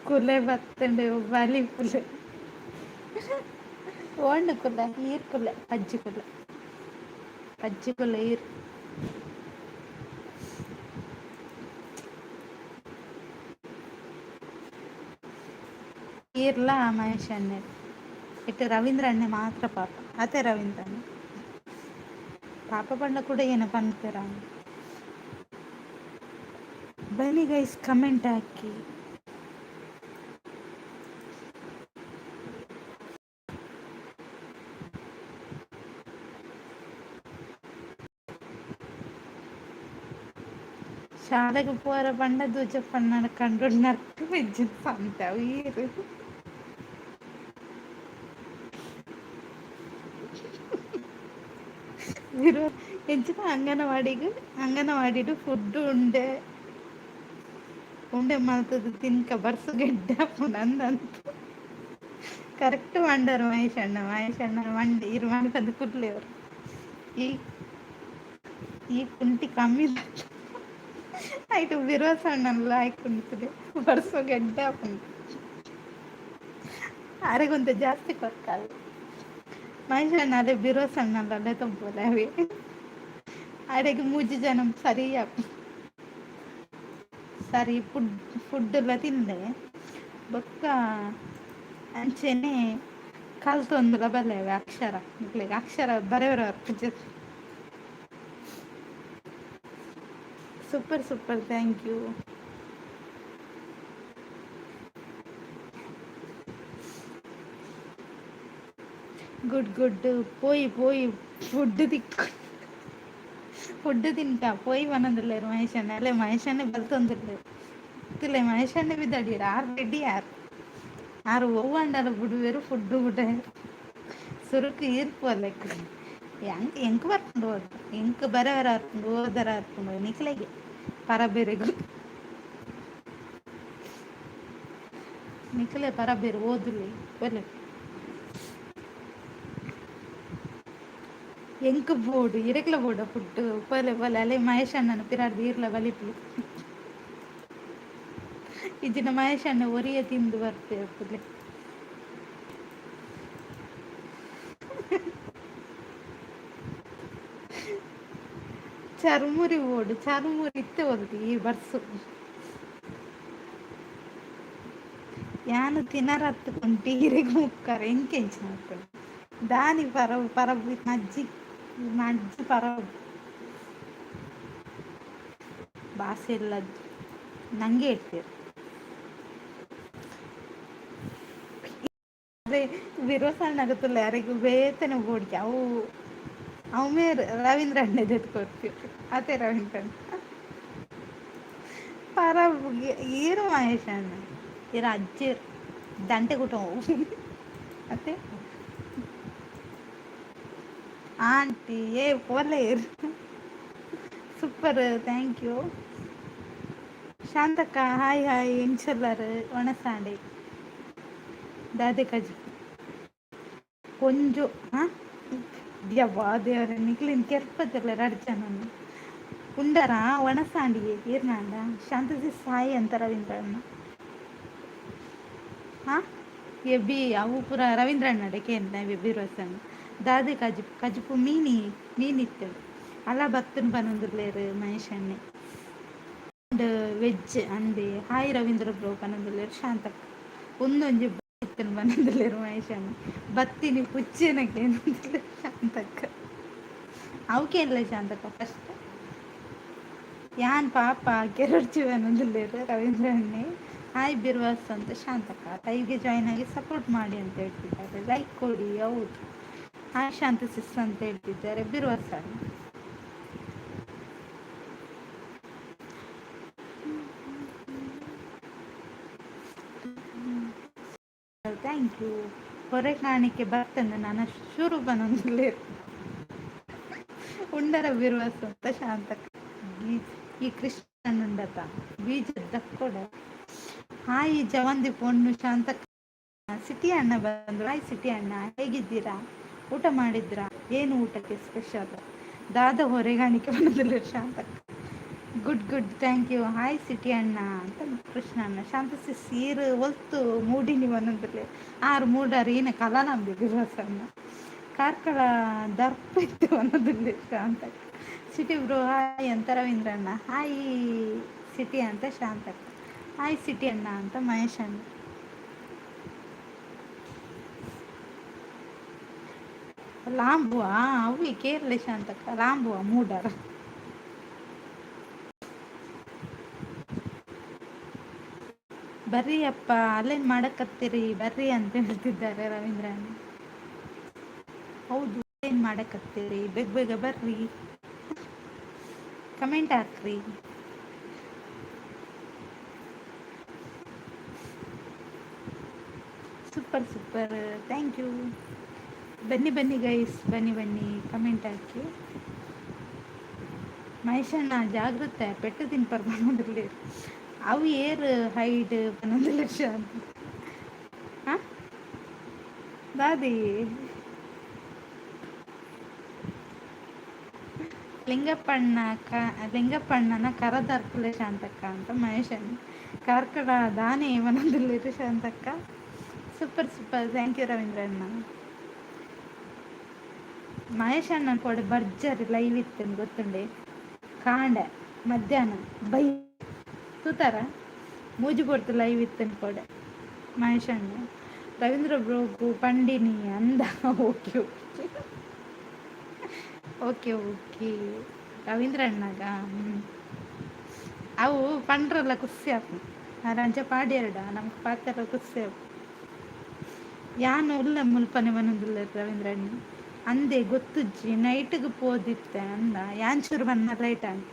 ಕುಲೆ ಬತ್ತಂಡೆ ಬಾಲಿ ಕುಲೆ ಓಂಡು ಕುಲೆ ಈರ್ ಕುಲೆ ಅಜ್ಜಿ ಕುಲೆ ಈರ್ ಈರ್ಲ ಮಹೇಶ್ ಅಣ್ಣೆ ಇಟ್ಟು ರವೀಂದ್ರ ಅಣ್ಣೆ ಮಾತ್ರ ಪಾಪ ಅದೇ ರವೀಂದ್ರ ಅಣ್ಣ ಪಾಪ ಬಣ್ಣ ಕೂಡ ಏನೋ ಪಂತೀರ ಬನ್ನಿ ಗೈಸ್ ಕಮೆಂಟ್ ಹಾಕಿ ಶಾಲೆಗೆ ಪೋರ ಬಂಡ ದೂಜ ಪಣ್ಣ ಕಂಡು ನರ್ಕ ಬೆಜ್ಜಿನ ಸಂತ ಈರು ಇರೋ ಹೆಚ್ಚಿನ ಅಂಗನವಾಡಿಡು ಫುಡ್ ಉಂಡೆ ಮಲ್ತದ್ದು ತಿನ್ಕ ಬರ್ಸು ಗೆಡ್ಡ ನಂದಂತ ಕರೆಕ್ಟ್ ಮಂಡರು ಮಹೇಶ್ ಅಣ್ಣ ಮಂಡಿ ಇರು ಮಾಡ್ಕಂದು ಕುಡ್ಲಿ ಅವರು ಈ ಕುಂಟಿ ಕಮ್ಮಿ ಆಯ್ತು ಬಿರೋಸ ಅಣ್ಣಲ್ಲ ಆಯ್ಕೊಂಡ್ತದೆ ಬರ್ಸೋ ಗೆಡ್ಡ ಅರೆಗೊಂದು ಜಾಸ್ತಿ ಕೊಡ್ತಾಳೆ ಮಹೇಶ್ ಅಣ್ಣ ಅದೇ ಬಿರೋಸ ಅಣ್ಣಲ್ಲ ತೊಂಬೋಲೆ ಅವೆ ಅಡೆಗೆ 3 ಜನ ಸರಿ ಫುಡ್ ಎಲ್ಲ ತಿಂದೆ ಬೊಕ್ಕ ಅಂಚೆನೆ ಕಲ್ತೊಂದುಲ ಬಲ್ಲೆವೆ ಅಕ್ಷರ ಬರೆಯವರು ಸೂಪರ್ ಥ್ಯಾಂಕ್ ಯು ಗುಡ್ പോയി ಫುಡ್ ತಿಂತ പോയി വന്നതില്ലേರು ಮಹೇಶಣ್ಣ ಅಲ್ಲೇ ಮಹೇಶಣ್ಣ ಬಲ್ತೊಂದಿಲ್ಲ ಮಹೇಶಣ್ಣ ಬಿದ್ದಡಿಯರು ಆರು ರೆಡಿ ಆರು ಹೂವಂಡಲ್ಲ ಬಿಡುವೇರು ಫುಡ್ ಬಿಡ ಸುರುಕು ಈರ್ಪು ಅಲ್ಲ ಎಂಕ್ ಬರ್ಕೊಂಡು ಹೋದ ಎಂಕ್ ಬರವರ ಹರ್ಕೊಂಡು ಓದರ ಹರ್ಕೊಂಡು ನಿಕ್ಲೆಗೆ ಪರ ಬೇರೆಗೂ ನಿಕ್ಲೆ ಪರ ಬೇರೆ ಓದುಲಿ ಬಲೆ ಎಂಕ್ ಬೋಡು ಇರೆಕ್ಲ ಬೋಡ ಫುಡ್ ಪೊಲೆ ಪೊಲೆ ಅಲೆ ಮಹೇಶ್ ಅಣ್ಣನ ಪಿರಾರ್ದು ಈರ್ಲ ಬಲಿಪ್ಲಿ ಇಜಿನ ಮಹೇಶ್ ಅಣ್ಣ ಒರಿಯ ತಿಂದು ಬರ್ತೇವೆ ಪುಲೆ ಚರ್ಮುರಿ ಬೋಡು ಚರ್ಮುರಿ ಇತ್ತೆ ಹೋದ್ರಿ ಈ ಬರ್ಸು ಯಾನು ತಿನ್ನರತ್ಕೊಂಡು ಈರೆಗ್ ಮುಕ್ಕಾರ ಎಂಕೆಂಚ ಹಾಕೊಂಡು దాని పరవు పరవు మజ్జి మజ్జి పరవు ಭಾಷೆ ಇಲ್ಲ ನಂಗೆ ಹೇಳ್ತೀರಿ ಅದೇ ವಿರೋಸಣ್ಣ ಆಗುತ್ತಲ್ಲ ಯಾರಿಗೂ ಬೇತನೆ ಬೋಡ್ಗೆ ಅವು ಅವೇ ರವೀಂದ್ರ ಅಣ್ಣದ ಕೊಡ್ತೀವಿ ಅದೇ ರವೀಂದ್ರ ಅಣ್ಣ ಪರ ಏನು ಮಹೇಶ್ ಅಣ್ಣ ಇರ ಅಜ್ಜಿ ದಂಟೆ ಕುಟ ಮತ್ತೆ ಆಂಟಿ ಏ ಪೋಲೆ ಸೂಪರ್ ಥ್ಯಾಂಕ್ ಯು ಶಾಂತಕ್ಕ ಹಾಯ್ ಹಾಯ್ ಎಂಚಲ್ಲರ್ ಒಣಸಾಂಡೆ ದಾದೆ ಕಜಿ ಕೊಂಚು ಹಾಂ ಯವ್ವಾ ದೇವರ ನಿಕ್ಲಿನ ಕೆರ್ಪದಿಲ್ಲ ರಡ್ಜನನ್ನು ಉಂಡರ ಒಣಸಾಂಡಿಗೆ ಏರ್ನಾಂಡ ಶಾಂತಸಿ ಸಾಯಿ ಅಂತ ರವೀಂದ್ರಣ್ಣ ಹಾಂ ಎಬ್ಬಿ ಅವು ಪುರ ರವೀಂದ್ರಣ್ಣ ಕೇಂದ್ರ ಬಿರೋಸಣ್ಣ ದಾದೆ ಕಜಿಪು ಕಜಿಪು ಮೀನಿತ್ತು ಅಲ್ಲ ಭಕ್ತನ ಪನೊಂದುರ್ಲೇರು ಮಹೇಶ್ ಅಣ್ಣೆ ಅಂಡ್ ವೆಜ್ ಅಂದೆ ಹಾಯ್ ರವೀಂದ್ರ ಬ್ರೋ ಪನೊಂದುರ್ಲೇರು ಶಾಂತಕ್ಕ ಒಂದೊಂಜಿ ಭಕ್ತನ ಪನೊಂದುರ್ಲೇರು ಮಹೇಶ್ ಅಣ್ಣ ಬತ್ತಿನಿ ಪುಚ್ಚನಕ್ಕೆ ಶಾಂತಕ್ಕ ಅವಕ್ಕೆ ಇಲ್ಲ ಶಾಂತಕ್ಕ ಫಸ್ಟ್ ಯಾನ್ ಪಾಪ ಕೆರಡ್ಚಿ ಪನೊಂದುರ್ಲೇರು ರವೀಂದ್ರ ಅಣ್ಣೆ ಹಾಯ್ ಬಿರ್ವಾಸ್ ಅಂತ ಶಾಂತಕ್ಕ ಲೈವ್ಗೆ ಜಾಯ್ನ್ ಆಗಿ ಸಪೋರ್ಟ್ ಮಾಡಿ ಅಂತ ಹೇಳ್ತಿದ್ದಾರೆ ಲೈಕ್ ಕೊಡಿ ಹೌದು ಹಾಯ್ ಶಾಂತ ಸಿಸ್ಟರ್ ಅಂತ ಹೇಳ್ತಿದ್ದಾರೆ ಬಿರ್ವಾಸ್ ಥ್ಯಾಂಕ್ ಯು ಹೊರೆ ಕಾಣಿಕೆ ಬರ್ತಂದೆ ನಾನು ಶುರು ಬಂದೊಂದಿಲ್ಲ ಉಂಡರ ಬಿರ್ವಾಸ್ ಅಂತ ಶಾಂತಕ್ಕ ಈ ಕೃಷ್ಣನುಂಡತ ಬೀಜದ ಕೊಡ ಹಾಯ್ ಜವಂದಿ ಪೊಣ್ಣು ಶಾಂತಕ್ಕ ಸಿಟಿ ಅಣ್ಣ ಬಂದ್ರು ಹಾಯ್ ಸಿಟಿ ಅಣ್ಣ ಹೇಗಿದ್ದೀರಾ ಊಟ ಮಾಡಿದ್ರಾ ಏನು ಊಟಕ್ಕೆ ಸ್ಪೆಷಲ್ ದಾದ ಹೊರೆಗಾಣಿಕೆ ಬಂದಿಲ್ಲ ಶಾಂತಕ್ಕ good good thank you hi ಸಿಟಿ ಅಣ್ಣ ಅಂತ ಕೃಷ್ಣ ಅಣ್ಣ ಶಾಂತ ಸೀರು ಒಲ್ತು ಮೂಡಿನಿ ಒಂದೊಂದ್ರಲ್ಲಿ ಆರು ಮೂಡಾರು ಏನೇ ಕಲಾ ನಂಬಿ ದಿವಸ ಅಣ್ಣ ಕಾರ್ಕಳ ದರ್ಪ ಇತ್ತು ಅನ್ನೋದಿಲ್ಲ ಶಾಂತಕ್ಕ ಸಿಟಿ ಬ್ರೋ ಹಾಯ್ ಅಂತ ರವೀಂದ್ರ ಅಣ್ಣ ಹಾಯ್ ಸಿಟಿ ಅಂತ ಶಾಂತಕ್ಕ ಹಾಯ್ ಸಿಟಿ ಅಣ್ಣ ಅಂತ ಮಹೇಶ್ ಅಣ್ಣ ಲಾಂಬುವ ಅವಿ ಕೇರಳ ಶಾಂತಕ್ಕ ಲಾಂಬುವ ಮೂಡಾರ ಬರ್ರಿ ಅಪ್ಪ ಅಲ್ಲೇನ್ ಮಾಡಕತ್ತೀರಿ ಬರ್ರಿ ಅಂತ ಹೇಳ್ತಿದ್ದಾರೆ ರವೀಂದ್ರ ಹೌದು ಏನ್ ಮಾಡಕತ್ತೀರಿ ಬೇಗ ಬೇಗ ಬರ್ರಿ ಕಮೆಂಟ್ ಹಾಕ್ರಿ ಸೂಪರ್ ಸೂಪರ್ ಥ್ಯಾಂಕ್ ಯು ಬನ್ನಿ ಬನ್ನಿ ಗೈಸ್ ಬನ್ನಿ ಬನ್ನಿ ಕಮೆಂಟ್ ಹಾಕಿ ಮಹೇಶಣ್ಣ ಜಾಗೃತೆ ಪೆಟ್ಟು ತಿನ್ಪರ್ ಬಂದಿರಲಿ ಅವು ಏರು ಹೈಟ್ 11 ಲಕ್ಷ ಅಂತ ಹಾಂ ದಾದಿ ಲಿಂಗಪ್ಪಣ್ಣನ ಕರದರ್ಪಲೆ ಶಾಂತಕ್ಕ ಅಂತ ಮಹೇಶಣ್ಣ ಕಾರ್ಕಳ ದಾನೆ 11 ಶಾಂತಕ್ಕ super super thank you Ravindra ಅಣ್ಣ ಮಹೇಶ್ ಅಣ್ಣ ಕೂಡ ಭರ್ಜರಿ ಲೈವ್ ಇತ್ತು ಗೊತ್ತುಂಡೆ ಕಾಂಡೆ ಮಧ್ಯಾಹ್ನ ಬೈ ತೂತಾರ ಮೂಜಿ ಕೊಡ್ತು ಲೈವ್ ಇತ್ತು ಕೊಡೆ ಮಹೇಶ್ ಅಣ್ಣ ರವೀಂದ್ರ ಬ್ರೋಗು ಪಂಡಿನಿ ಅಂದ ಓಕೆ ಓಕೆ ಓಕೆ ರವೀಂದ್ರ ಅಣ್ಣಗ ಅವು ಪಂಡ್ರಲ್ಲ ಖುಷಿ ಆಪು ರಂಜ ಪಾಡ್ಯರಡ ನಮ್ಗೆ ಪಾತ್ರ ಖುಷಿ ಆಪು ಯಾನು ಉಲ್ಲ ಮುಲ್ಪನೆ ಮನದಿಲ್ಲ ರವೀಂದ್ರ ಅಣ್ಣ ಅಂದೆ ಗೊತ್ತುಜ್ಜಿ ನೈಟ್ಗೆ ಪೋದಿತ್ತೆ ಅಂದ ಯಾನ್ ಚೂರು ಬನ್ನ ಲೇಟ್ ಆಗಿ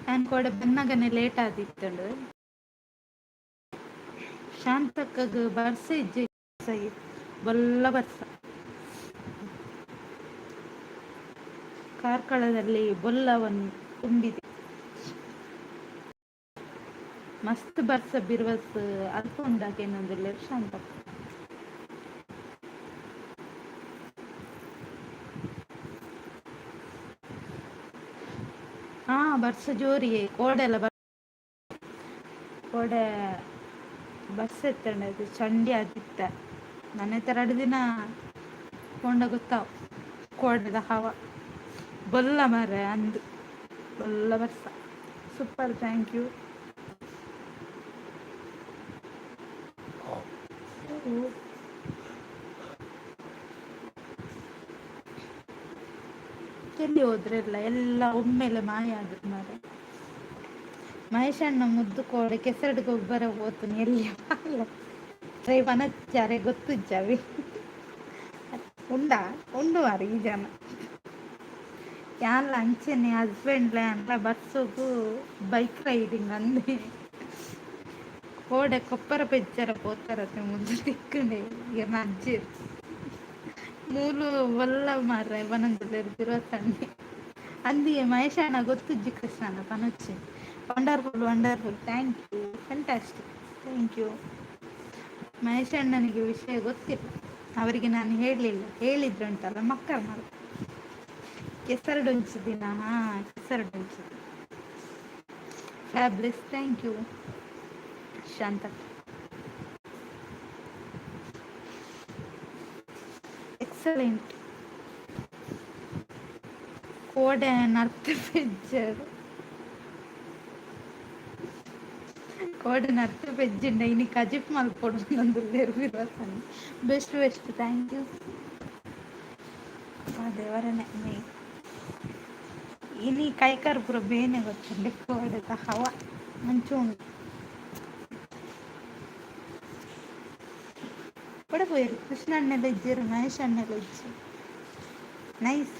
ನಾನು ಕೂಡ ಬನ್ನಗನೆ ಲೇಟ್ ಆದಿತ್ತಂಡು ಶಾಂತಕ್ಕಗ ಬರ್ಸ ಇಜ್ಜೆ ಬೊಲ್ಲ ಬರ್ಸ ಕಾರ್ಕಳದಲ್ಲಿ ಬೊಲ್ಲವನ್ನು ತುಂಬಿದೆ. ಮಸ್ತ್ ಬರ್ಸ ಬಿರ್ವಸ್ ಅಲ್ಕೊಂಡಾಗೇನೊಂದಿಲ್ಲ ಶಾಂತ. ಹಾ ಬರ್ಸ ಜೋರಿಗೆ ಕೋಡೆಲ್ಲ ಕೋಡೆ ಬಸ್ ಎತ್ತಂಡದು ಚಂಡಿ ಆದಿತ್ತ ನನ್ನ 2 ದಿನ ಕೊಂಡ ಗೊತ್ತಾವ ಕೋಡೆದ ಹವ ಬೊಲ್ಲ ಮರ ಅಂದು ಬೊಲ್ಲ ಬರ್ಸ ಸೂಪರ್. Thank you. ಎಲ್ಲಿ ಹೋದ್ರೆಲ್ಲ ಎಲ್ಲ ಒಮ್ಮೆಲೆ ಮಾಯ ಆದ್ರು ಮಾರ. ಮಹೇಶಣ್ಣ ಮುದ್ದು ಕೋಡೆ ಕೆಸರಡು ಗೊಬ್ಬರ ಹೋತನು ಎಲ್ಲಿ ಅಲ್ಲ ಟ್ರೈ ಪನಚ್ಚಾರೆ ಗೊತ್ತುಜ್ಜಾವಿ ಉಂಡ ಉಂಡು ಮಾರಿ ಈ ಜನ ಯಾನ್ಲ ಅಂಚೆನೆ ಹಸ್ಬೆಂಡ್ಲ ಅಂತ ಬಸ್ಸೋಗು ಬೈಕ್ ರೈಡಿಂಗ್ ಅಂದೆ ಕೋಡೆ ಕೊಪ್ಪರ ಪೆಜ್ಜರ ಪೋತಾರತ್ತೆ ಮುಂದೆ ತಿಕ್ಕಂಡೆ ಈಗ ಅಜ್ಜಿ ಮೂಲು ಒಲ್ಲ ಮಾರ್ರೆ ಬನಂತಲೇರು ತಿರುವತ್ತಂಡಿ ಅಂದಿಗೆ ಮಹೇಶಣ್ಣ ಗೊತ್ತುಜ್ಜಿ ಕೃಷ್ಣನ ಪನೊಚ್ಚಿ wonderful wonderful. Thank you. Fantastic. Thank you. ಮಹೇಶಣ್ಣನಿಗೆ ವಿಷಯ ಗೊತ್ತಿಲ್ಲ, ಅವರಿಗೆ ನಾನು ಹೇಳಲಿಲ್ಲ. ಹೇಳಿದ್ರೆ ಉಂಟಲ್ಲ ಮಕ್ಕಳ ಮಾಡಿ ಕೆಸರಡೊಂಚು ದಿನ. ಕೆಸರಡೊಂಚು fabulous. Thank you Shanta. Excellent. ಕೋಡೆ ನರ್ತ ಪೆಜ್ಜರು ಕೋಡೆ ನರ್ತ ಪೆಜ್ಜಿಂಡ ಇನಿ ಕಜಿಪ್ ಮಲ್ಪೊಡು ನಂದುಲ್ಲೇರು ಬೆಸ್ಟ್ ಬೆಸ್ಟ್. ಥ್ಯಾಂಕ್ ಯು ದೇವರನೇ. ಇನಿ ಕೈಕಾರು ಪೂರ ಬೇನೆ ಗೊತ್ತಂಡೆ ಕೋಡೆದ ಹವ ಮಂಚು ಉಂಟು ಕೂಡ ಪೋಯಿರು. ಕೃಷ್ಣ ಅಣ್ಣೆಲ್ಲ ಇಜ್ಜಿರು, ಮಹೇಶ್ ಅಣ್ಣೆಲ್ಲ ಇಜ್ಜಿ ನೈಸ್.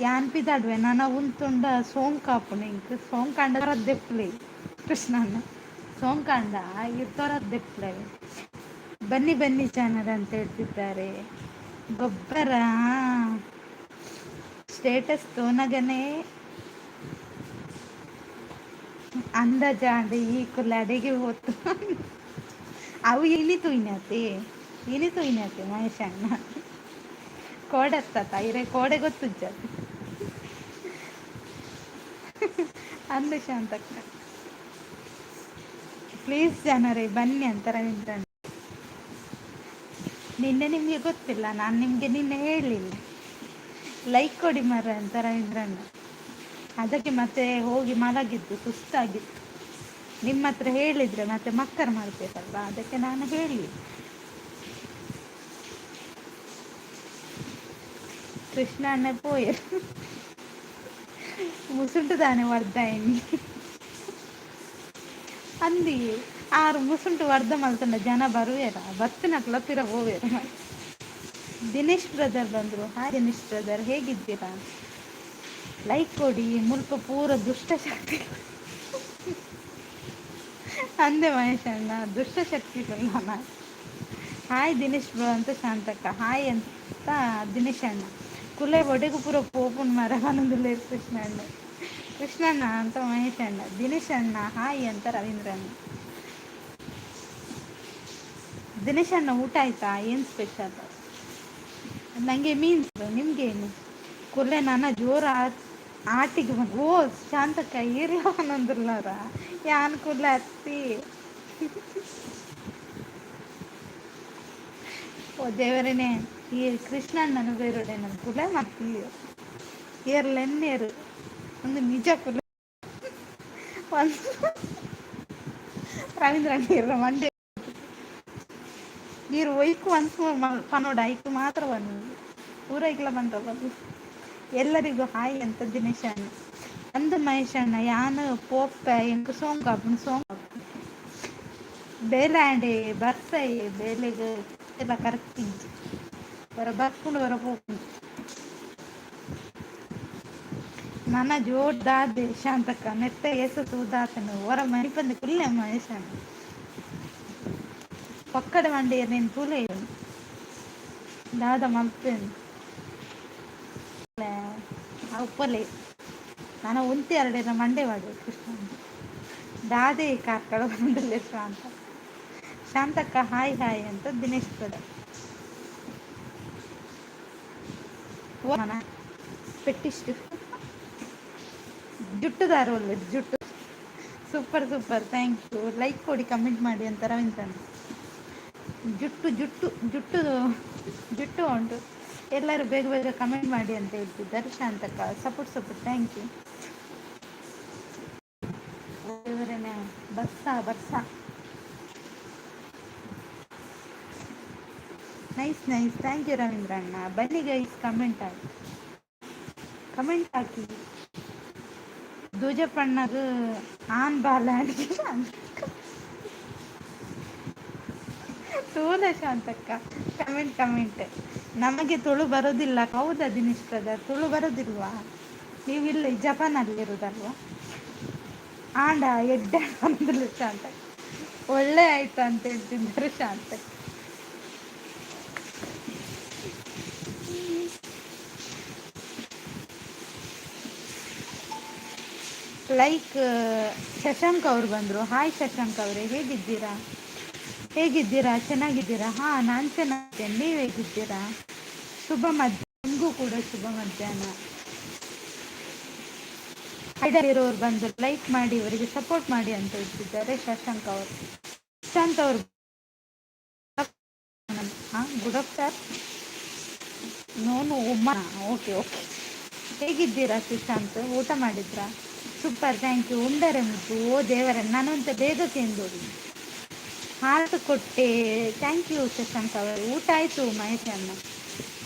ಯಾನ್ ಪಿದಾಡ್ವೆ ನಾನು ಉಂತುಂಡ ಸೋಂಕಾಪುಣ ಇಂಕ್ ಸೋಂಕಾಂಡ ತೊರದ್ದೆಪ್ಲೆ ಕೃಷ್ಣಣ್ಣ ಸೋಂಕಾಂಡ ಇದು ತೊರದ್ದೆಪ್ಲೆ. ಬನ್ನಿ ಬನ್ನಿ ಚಾನಲ್ ಅಂತ ಹೇಳ್ತಿದ್ದಾರೆ. ಗೊಬ್ಬರ ಸ್ಟೇಟಸ್ ತೋನಗನೆ ಅಂದಾಜಾಂಡೆ ಈ ಕುಲ್ಲ ಅಡಿಗೆ ಹೋತು ಅವು ಇನಿ ತುಯ್ನತೆ ಮಹೇಶಣ್ಣ ಕೋಡೆ ಹತ್ತತ್ತ ಇರೇ ಕೋಡೆ ಗೊತ್ತುಜ್ಜ ಅಂದ ಶಾಂತಕ್ಕ. ಪ್ಲೀಸ್ ಜನರೇ ಬನ್ನಿ ಅಂತ ರವೀಂದ್ರಣ್ಣ. ನಿನ್ನೆ ನಿಮಗೆ ಗೊತ್ತಿಲ್ಲ, ನಾನು ನಿಮಗೆ ನಿನ್ನೆ ಹೇಳಲಿಲ್ಲ ಲೈಕ್ ಕೊಡಿ ಮರ ಅಂತ ರವೀಂದ್ರಣ್ಣ. ಅದಕ್ಕೆ ಮತ್ತೆ ಹೋಗಿ ಮಲಗಿದ್ದು ಸುಸ್ತಾಗಿತ್ತು. ನಿಮ್ಮ ಹತ್ರ ಹೇಳಿದರೆ ಮತ್ತೆ ಮಕ್ಕರು ಮಾಡ್ಬೇಕಲ್ವ, ಅದಕ್ಕೆ ನಾನು ಹೇಳಿ. ಕೃಷ್ಣ ಅಣ್ಣ ಪೋಯರು ಮುಸುಂಟು ತಾನೆ ವರ್ದಾಯನಿ ಅಂದಿ ಆರು ಮುಸುಂಟು ವರ್ಧ ಮಲ್ತಂಡ ಜನ ಬರುವೇರ ಬತ್ತಿನಕ್ಲ ಪಿರ ಹೋವೇರ. ದಿನೇಶ್ ಬ್ರದರ್ ಬಂದರು. ಹಾಯ್ ದಿನೇಶ್ ಬ್ರದರ್, ಹೇಗಿದ್ದೀರಾ? ಲೈಕ್ ಕೊಡಿ. ಮುಲ್ಪ ಪೂರ ದುಷ್ಟಶಕ್ತಿ ಅಂದೆ ಮಹೇಶಣ್ಣ, ದುಷ್ಟಶಕ್ತಿಗಳು ನಾನು. ಹಾಯ್ ದಿನೇಶ್ ಬ್ರೋ ಅಂತ ಶಾಂತಕ್ಕ. ಹಾಯ್ ಅಂತ ದಿನೇಶ್ ಅಣ್ಣ. ಕುಲೆ ಒಡೆಗೂ ಪೂರ ಪೋಪುನ್ ಮರ ಆನಂದಲೇ ಕೃಷ್ಣಣ್ಣ. ಕೃಷ್ಣಣ್ಣ ಅಂತ ಮಹೇಶ್ ಅಣ್ಣ. ದಿನೇಶ್ ಅಣ್ಣ ಹಾಯ್ ಅಂತ ರವೀಂದ್ರಣ್ಣ. ದಿನೇಶ್ ಅಣ್ಣ ಊಟ ಆಯ್ತಾ? ಏನು ಸ್ಪೆಷಲ್? ನನಗೆ ಮೀನ್ಸ್, ನಿಮ್ಗೇನು? ಕುಲ್ಲೆ ನನ್ನ ಜೋರ ಆಟಿಗೆ ಬಂದು ಓ ಶಾಂತಕ್ಕ ಏರಿ ಆನಂದಲ್ಲಾರ ಯಾನ್ ಕುಲ್ಲ ಹತ್ತಿ ಓ ದೇವರನೇ. ಈ ಕೃಷ್ಣಣ್ಣನ ಬೇರೋಡೆ ನನ್ನ ಕುಲೆ ಮತ್ತಿ ಏರ್ಲೆನ್ನೇರು ಒಂದು ನಿಜ ಕುಲೆ ಒಂದು ರವೀಂದ್ರಣ್ಣ ಇರ ಮಂಡ್ಯ ನೀರು ಒಯ್ಕು ಅನ್ಸು ಪನೋಡ ಐಕು ಮಾತ್ರ ಬಂದು ಊರೈಕ್ಲ ಬಂದ ಬಂದು. ಎಲ್ಲರಿಗೂ ಹಾಯ್ ಅಂತ ದಿನೇಶ್ ಅಣ್ಣ. ಅಂದು ಮಹೇಶ್ ಅಣ್ಣ ಯಾನು ಪೋಪ ಎಂಕು ಸೋಂಕಾಪುಣ್ ಬೇಲೆ ಆಂಡೆ ಬರ್ಸೈ ಬೇಲೆಗೆ ಎಲ್ಲ ಕರೆಕ್ಟ್ ಬರ ಬರ್ಕೊಂಡು ಬರ ಹೋಗ್ಕೊಂಡು ನನ್ನ ಜೋಡ್ ದಾದೆ ಶಾಂತಕ್ಕ ಮೆತ್ತ ಎಸ ತೂದಾತನು ಹೊರ ಮನಿ ಬಂದು ಕುಲ್ಲೆ ಮಹೇಶ್ ಅಣ್ಣ ಪಕ್ಕದ ಮಂಡಿಯ ನೀನು ತೂಲೆ ದಾದ ಮಲ್ಪೇನು ಉಪ್ಪಲೆ ನಾನು ಒಂತಿ ಎರಡೇನ ಮಂಡೆ ಮಾಡುವ ಕೃಷ್ಣ ದಾದೆ ಕಾರ್ಕಳ ಬಂದಲ್ಲೇ ಶಾಂತ ಶಾಂತಕ್ಕ ಹಾಯ್ ಹಾಯ್ ಅಂತ ದಿನೇಶ್ ಬ್ರದರ್ ಮನ ಪೆಟ್ಟಿಷ್ಟು ಜುಟ್ಟುದಾರ ಒಳ್ಳೆದು ಜುಟ್ಟು super super thank you like ಕೊಡಿ ಕಮೆಂಟ್ ಮಾಡಿ ಅಂತ ರವೀಂದ್ರ ಜುಟ್ಟು ಜುಟ್ಟು ಜುಟ್ಟು ಜುಟ್ಟು ಉಂಟು ಎಲ್ಲರೂ ಬೇಗ ಬೇಗ ಕಮೆಂಟ್ ಮಾಡಿ ಅಂತ ಹೇಳ್ತಿದ್ದಾರೆ ಶಾಂತಕ್ಕ ಸಪೋರ್ಟ್ ಥ್ಯಾಂಕ್ ಯು ಇವರೇನೆ ಬರ್ಸ ನೈಸ್ ಥ್ಯಾಂಕ್ ಯು ರವೀಂದ್ರ ಅಣ್ಣ ಬನ್ನಿ ಗೈಸ್ ಕಮೆಂಟ್ ಹಾಕಿ ದೂಜಪ್ಪಣ್ಣಗ ಆನ್ ಬಾಲ ತೋಲ ಶಾಂತಕ್ಕ ಕಮೆಂಟ್ ನಮಗೆ ತುಳು ಬರೋದಿಲ್ಲ ಹೌದಾ ದಿನೇಶ್ ಬ್ರದರ್ ತುಳು ಬರೋದಿಲ್ವಾ ನೀವು ಇಲ್ಲಿ ಜಪಾನಲ್ಲಿರೋದಲ್ವಾ ಆಂಡ ಎಡ್ಡ ಬಂದಿಲ್ಲ ಶಾಂತ ಒಳ್ಳೆ ಆಯ್ತು ಅಂತ ಹೇಳ್ತಿದ್ದಾರೆ ಶಾಂತಕ್ಕ ಲೈಕ್ ಶಶಾಂಕ್ ಅವ್ರು ಬಂದರು ಹಾಯ್ ಶಶಾಂಕ್ ಅವರೇ ಹೇಗಿದ್ದೀರಾ ಚೆನ್ನಾಗಿದ್ದೀರಾ ಹಾಂ ನಾನು ಚೆನ್ನಾಗಿದ್ದೇನೆ ನೀವು ಹೇಗಿದ್ದೀರಾ ಶುಭ ಮಧ್ಯಾಹ್ನ ನಿಮಗೂ ಕೂಡ ಶುಭ ಮಧ್ಯಾಹ್ನ ಇರೋರು ಬಂದು ಲೈಕ್ ಮಾಡಿ ಅವರಿಗೆ ಸಪೋರ್ಟ್ ಮಾಡಿ ಅಂತ ಹೇಳ್ತಿದ್ದಾರೆ ಶಶಾಂಕ್ ಅವರು ಹಾಂ ಗುಡ್ ಆಫ್ಟರ್ ನೋನು ಉಮ್ಮ ಓಕೆ ಹೇಗಿದ್ದೀರಾ ಸುಶಾಂತ್ ಊಟ ಮಾಡಿದ್ರಾ ಸೂಪರ್ ಥ್ಯಾಂಕ್ ಯು ಉಂಡರೆ ಮುದ್ದು ಓ ದೇವರೇ ನಾನಂತ ಬೇಗ ತಿಂದೋಡಿ ಹಾಲು ಕೊಟ್ಟೆ ಥ್ಯಾಂಕ್ ಯು ಶಶಾಂಕ್ ಅವರು ಊಟ ಆಯಿತು ಮಹೇಶ್ ಅಣ್ಣ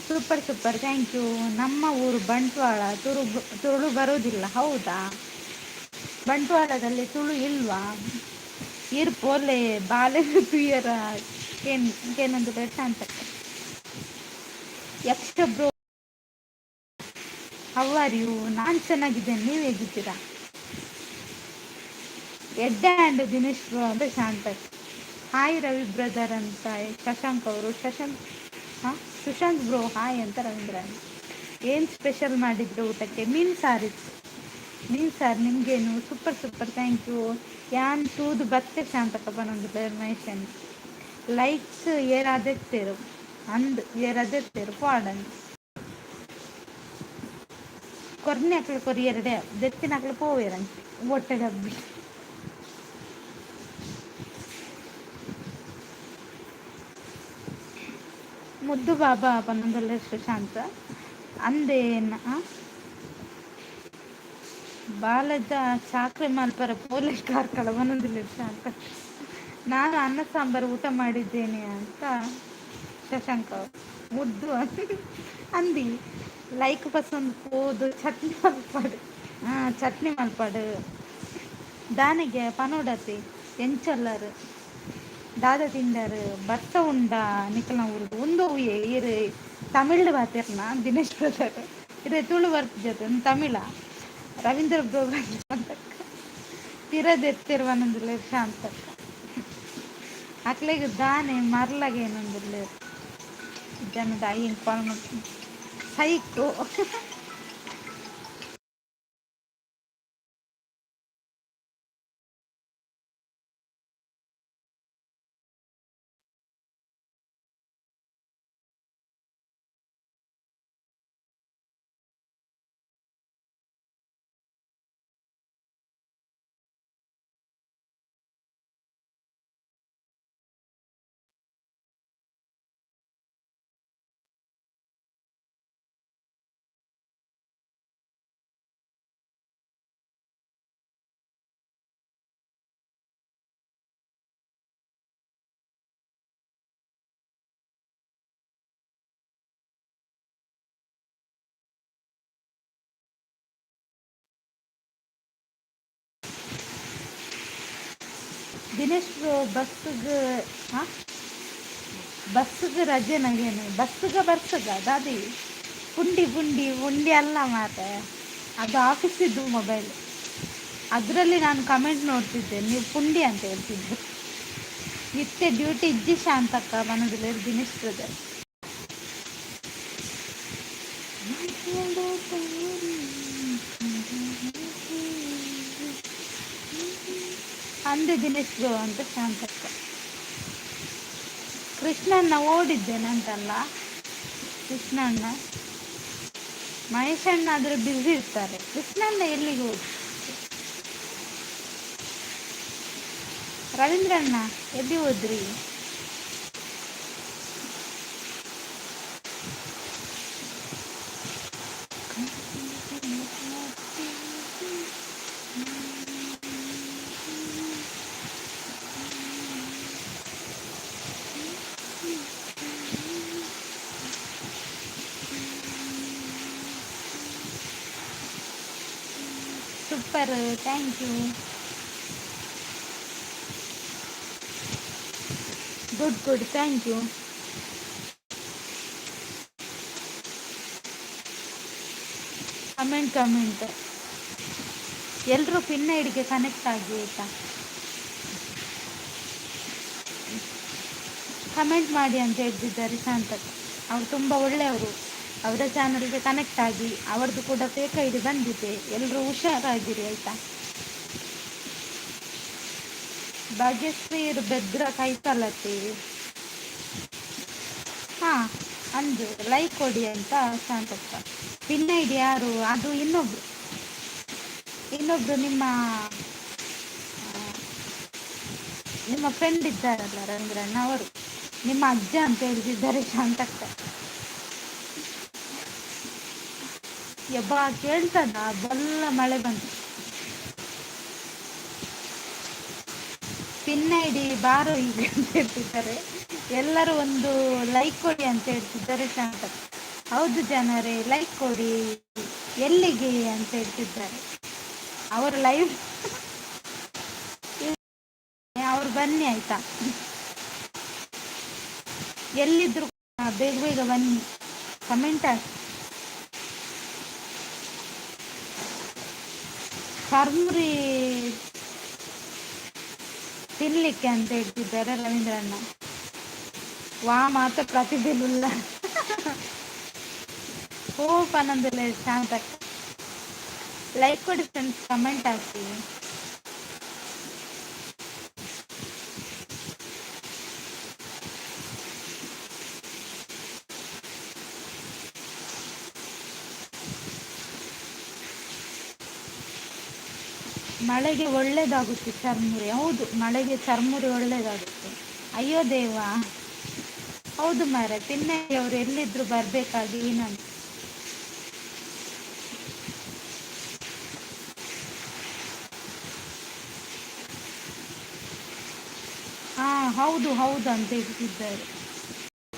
ಸೂಪರ್ ಥ್ಯಾಂಕ್ ಯು ನಮ್ಮ ಊರು ಬಂಟ್ವಾಳ ತುಳು ಬರೋದಿಲ್ಲ ಹೌದಾ ಬಂಟ್ವಾಳದಲ್ಲಿ ತುಳು ಇಲ್ವಾ ಇರ್ಪೋಲೆ ಬಾಲೆ ತುಯ್ಯರ ಏನಂದು ಶಾಂತ ಯಕ್ಷ ಬ್ರೋ ಹೌ ನಾನು ಚೆನ್ನಾಗಿದ್ದೇನೆ ನೀವು ಹೇಗಿದ್ದೀರಾ ಎಡ್ಡ ಆ್ಯಂಡ್ ದಿನೇಶ್ ಬ್ರೋ ಅಂತ ಶಾಂತ ಹಾಯ್ ರವಿ ಬ್ರದರ್ ಅಂತ ಶಶಾಂಕ್ ಅವರು ಸುಶಾಂತ್ ಬ್ರೋ ಹಾಯ್ ಅಂತ ರವೀಂದ್ರ ಏನು ಸ್ಪೆಷಲ್ ಮಾಡಿದ್ರು ಊಟಕ್ಕೆ ಮೀನು ಸಾರು ನಿಮಗೇನು ಸೂಪರ್ ಥ್ಯಾಂಕ್ ಯು ಯಾನ್ ತೂದು ಬತ್ತೆ ಶಾಂತಕ್ಕ ಬಂದು ಮಹೇಶನ್ ಲೈಕ್ಸ್ ಏರಾದೆತ್ತೇರು ಪಾಡನ್ ಕೊರ್ನೆ ಹಾಕ್ಲಿ ಕೊರಿ ಎರಡೇ ದೆತ್ತಿನ ಹಾಕ್ಲಿ ಪೋವೇರಂತೆ ಹೊಟ್ಟೆ ಡಬ್ಬಿ ಮುದ್ದು ಬಾಬಾ ಪನ್ನೊಂದಲ್ಲ ಸುಶಾಂತ ಅಂದೇನ ಬಾಲದ ಚಾಕ್ರೆ ಮಲ್ಪರ ಪೊಲೀಸ್ ಕಾರ್ಕಳ ಒಂದೊಂದಿಲ್ಲ ಅಂತ ನಾನು ಅನ್ನ ಸಾಂಬಾರು ಊಟ ಮಾಡಿದ್ದೇನೆ ಅಂತ ಶಶಾಂಕ ಮುದ್ದು ಅಂದಿ ಲೈಕ್ ಪಸಂದ್ ಹೋದು ಚಟ್ನಿ ಮಲ್ಪಾಡು ದಾನಿಗೆ ಪನೋಡತಿ ಎಂಚಲ್ಲರು ದಾದ ತಿಂಡರು ಭತ್ತ ಉಂಡ ನಿಖಲ ಊರುದು ಒಂದು ಇರು ತಮಿಳ್ ಬಾತಿರ್ನ ದಿನೇಶ್ ಬ್ರದರ್ ಇರೇ ತುಳು ಬರ್ತಿದ್ದ ತಮಿಳ ರವೀಂದ್ರ ಬ್ರೋ ಶಾಂತಕ್ಕ ತಿರದೆತ್ತಿರುವನೊಂದಿಲ್ಲ ಶಾಂತಕ್ಕ ಅಕ್ಲೆಗೆ ದಾನೆ ಮರ್ಲಾಗೆ ಏನೊಂದಿಲ್ಲ ಜನದ ಏನು ಕಾಲ್ ಮಾಡ್ತೀನಿ ಸೈಕು ದಿನೇಶ್ ಬಸ್ಸಿಗೆ ರಜೆ ನನಗೇನು ಬರ್ಸಗ ದಾದಿ ಪುಂಡಿ ಅಲ್ಲ ಮಾತೆ ಅದು ಆಫೀಸಿದ್ದು ಮೊಬೈಲ್ ಅದರಲ್ಲಿ ನಾನು ಕಮೆಂಟ್ ನೋಡ್ತಿದ್ದೆ ನೀವು ಪುಂಡಿ ಅಂತ ಹೇಳ್ತಿದ್ದೆ ನಿತ್ಯ ಡ್ಯೂಟಿ ಇಜ್ಜಿ ಶಾಂತಕ್ಕ ಮನದಲ್ಲಿ ದಿನೇಶ್ ಬ್ರದರ್ ನಂದೇ ದಿನೇಶ್ ಬ್ರೋ ಅಂತ ಶಾಂತಕ್ಕ. ಕೃಷ್ಣಣ್ಣ ಓಡಿದ್ದೇನಂತಲ್ಲ, ಕೃಷ್ಣಣ್ಣ. ಮಹೇಶ್ ಅಣ್ಣ ಆದರೆ ಬ್ಯುಸಿ ಇರ್ತಾರೆ. ಕೃಷ್ಣಣ್ಣ ಎಲ್ಲಿಗೆ ಹೋಗಿ? ರವೀಂದ್ರಣ್ಣ ಎಲ್ಲಿ ಹೋದ್ರಿ? Super, thank you. Good good, thank you. Comment ಎಲ್ಲರೂ ಪಿನ್ ಐಡಿಗೆ ಕನೆಕ್ಟ್ ಆಗಿ ಆಯಿತಾ? ಕಮೆಂಟ್ ಮಾಡಿ ಅಂತ ಹೇಳ್ತಿದ್ದಾರೆ ಶಾಂತಕ್. ಅವರು ತುಂಬ ಒಳ್ಳೆಯವರು. ಅವರ ಚಾನಲ್ಗೆ ಕನೆಕ್ಟ್ ಆಗಿ, ಅವರದ್ದು ಕೂಡ ಫೇಕ್ ಐಡಿ ಬಂದಿದೆ. ಎಲ್ಲರೂ ಹುಷಾರಾಗಿರಿ ಆಯಿತಾ? ಭಾಗ್ಯಶ್ರೀ ಬೆದ್ರ ಕೈತಲತ್ತಿ. ಹಾಂ, ಅಂದು ಲೈಕ್ ಕೊಡಿ ಅಂತ ಶಾಂತಕ್ಕ. ಪಿನ್ ಐಡಿ ಯಾರು? ಅದು ಇನ್ನೊಬ್ರು ನಿಮ್ಮ ಫ್ರೆಂಡ್ ಇದ್ದಾರಲ್ಲ ರಂದ್ರಣ್ಣ, ಅವರು ನಿಮ್ಮ ಅಜ್ಜ ಅಂತ ಹೇಳ್ತಿದ್ದಾರೆ ಶಾಂತಕ್ಕ. ಯಬ್ಬಾ ಕೇಳ್ತದ? ಬಲ್ಲ ಮಳೆ ಬಂತು. ಪಿನ್ ಐಡಿ ಬಾರೋ ಈಗ ಅಂತ ಹೇಳ್ತಿದ್ದಾರೆ. ಎಲ್ಲರೂ ಒಂದು ಲೈಕ್ ಕೊಡಿ ಅಂತ ಹೇಳ್ತಿದ್ದಾರೆ ಶಾಂತಕ್ಕ. ಹೌದು ಜನರೇ, ಲೈಕ್ ಕೊಡಿ. ಎಲ್ಲಿಗೆ ಅಂತ ಹೇಳ್ತಿದ್ದಾರೆ. ಅವರು ಲೈವ್ ಅವ್ರು ಬನ್ನಿ ಆಯ್ತಾ? ಎಲ್ಲಿದ್ರು ಬೇಗ ಬೇಗ ಬನ್ನಿ, ಕಮೆಂಟ್ ಹಾಕಿ. ಚರ್ಮುರಿ ತಿನ್ಲಿಕ್ಕೆ ಅಂತ ಹೇಳ್ತಿದ್ದಾರೆ ರವೀಂದ್ರಣ್ಣ. ವಾ ಮಾತ್ರ ಪ್ರತಿದಿನ ಓ ಪನಂದಿಲ್ಲ ಶಾಂತಕ್ಕ. ಲೈಕ್ ಕೊಡಿ ಫ್ರೆಂಡ್ಸ್, ಕಮೆಂಟ್ ಹಾಕಿ. ಮಳೆಗೆ ಒಳ್ಳೇದಾಗುತ್ತೆ ಚರ್ಮುರಿ. ಹೌದು, ಮಳೆಗೆ ಚರ್ಮುರಿ ಒಳ್ಳೇದಾಗುತ್ತೆ. ಅಯ್ಯೋ ದೇವ, ಹೌದು ಮಾರೆ. ಪಿನ್ನೆ ಅವರು ಎಲ್ಲಿದ್ರು ಬರಬೇಕಾಗಿ ನಾನು. ಹಾಂ ಹೌದು ಹೌದು ಅಂತ ಹೇಳ್ತಿದ್ದಾರೆ.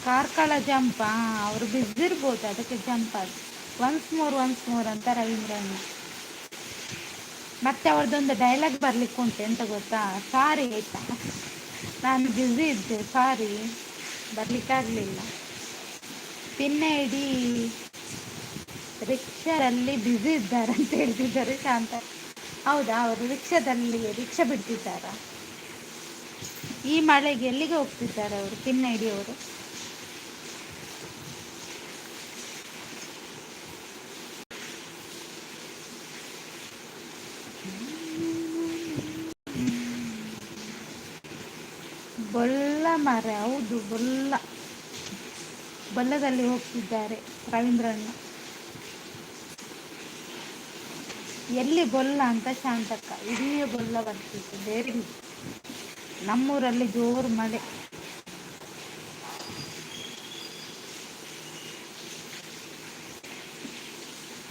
ಕಾರ್ಕಳ ಜಂಪ್, ಅವರು ಬಿದ್ದಿರ್ಬೋದು, ಅದಕ್ಕೆ ಜಂಪ್ ಅದು. ಒನ್ಸ್ ಮೋರ್ ಅಂತ ರವೀಂದ್ರಣ್ಣ. ಮತ್ತೆ ಅವ್ರದ್ದೊಂದು ಡೈಲಾಗ್ ಬರ್ಲಿಕ್ಕೆ ಉಂಟು, ಎಂತ ಗೊತ್ತಾ? ಸಾರಿ ಆಯ್ತಾ, ನಾನು ಬ್ಯುಸಿ ಇದ್ದೆ, ಸಾರಿ ಬರ್ಲಿಕ್ಕಾಗಲಿಲ್ಲ. ಪಿನ್ ಐಡಿ ರಿಕ್ಷಾದಲ್ಲಿ ಬ್ಯುಸಿ ಇದ್ದಾರೆ ಅಂತ ಹೇಳ್ತಿದ್ದಾರೆ ಶಾಂತ. ಹೌದಾ, ಅವರು ರಿಕ್ಷಾ ಬಿಡ್ತಿದ್ದಾರಾ? ಈ ಮಳೆಗೆ ಎಲ್ಲಿಗೆ ಹೋಗ್ತಿದ್ದಾರೆ ಅವರು ಪಿನ್ ಐಡಿ ಅವರು? ಬೊಲ್ಲ ಮರೆ, ಹೌದು ಬೊಲ್ಲದಲ್ಲಿ ಹೋಗ್ತಿದ್ದಾರೆ ರವೀಂದ್ರಣ್ಣ. ಎಲ್ಲಿ ಬೊಲ್ಲ ಅಂತ ಶಾಂತಕ್ಕ. ಇಲ್ಲಿಯೇ ಬೊಲ್ಲ ಬರ್ತಿತ್ತು, ಬೇರೆ ನಮ್ಮೂರಲ್ಲಿ ಜೋರು ಮಳೆ.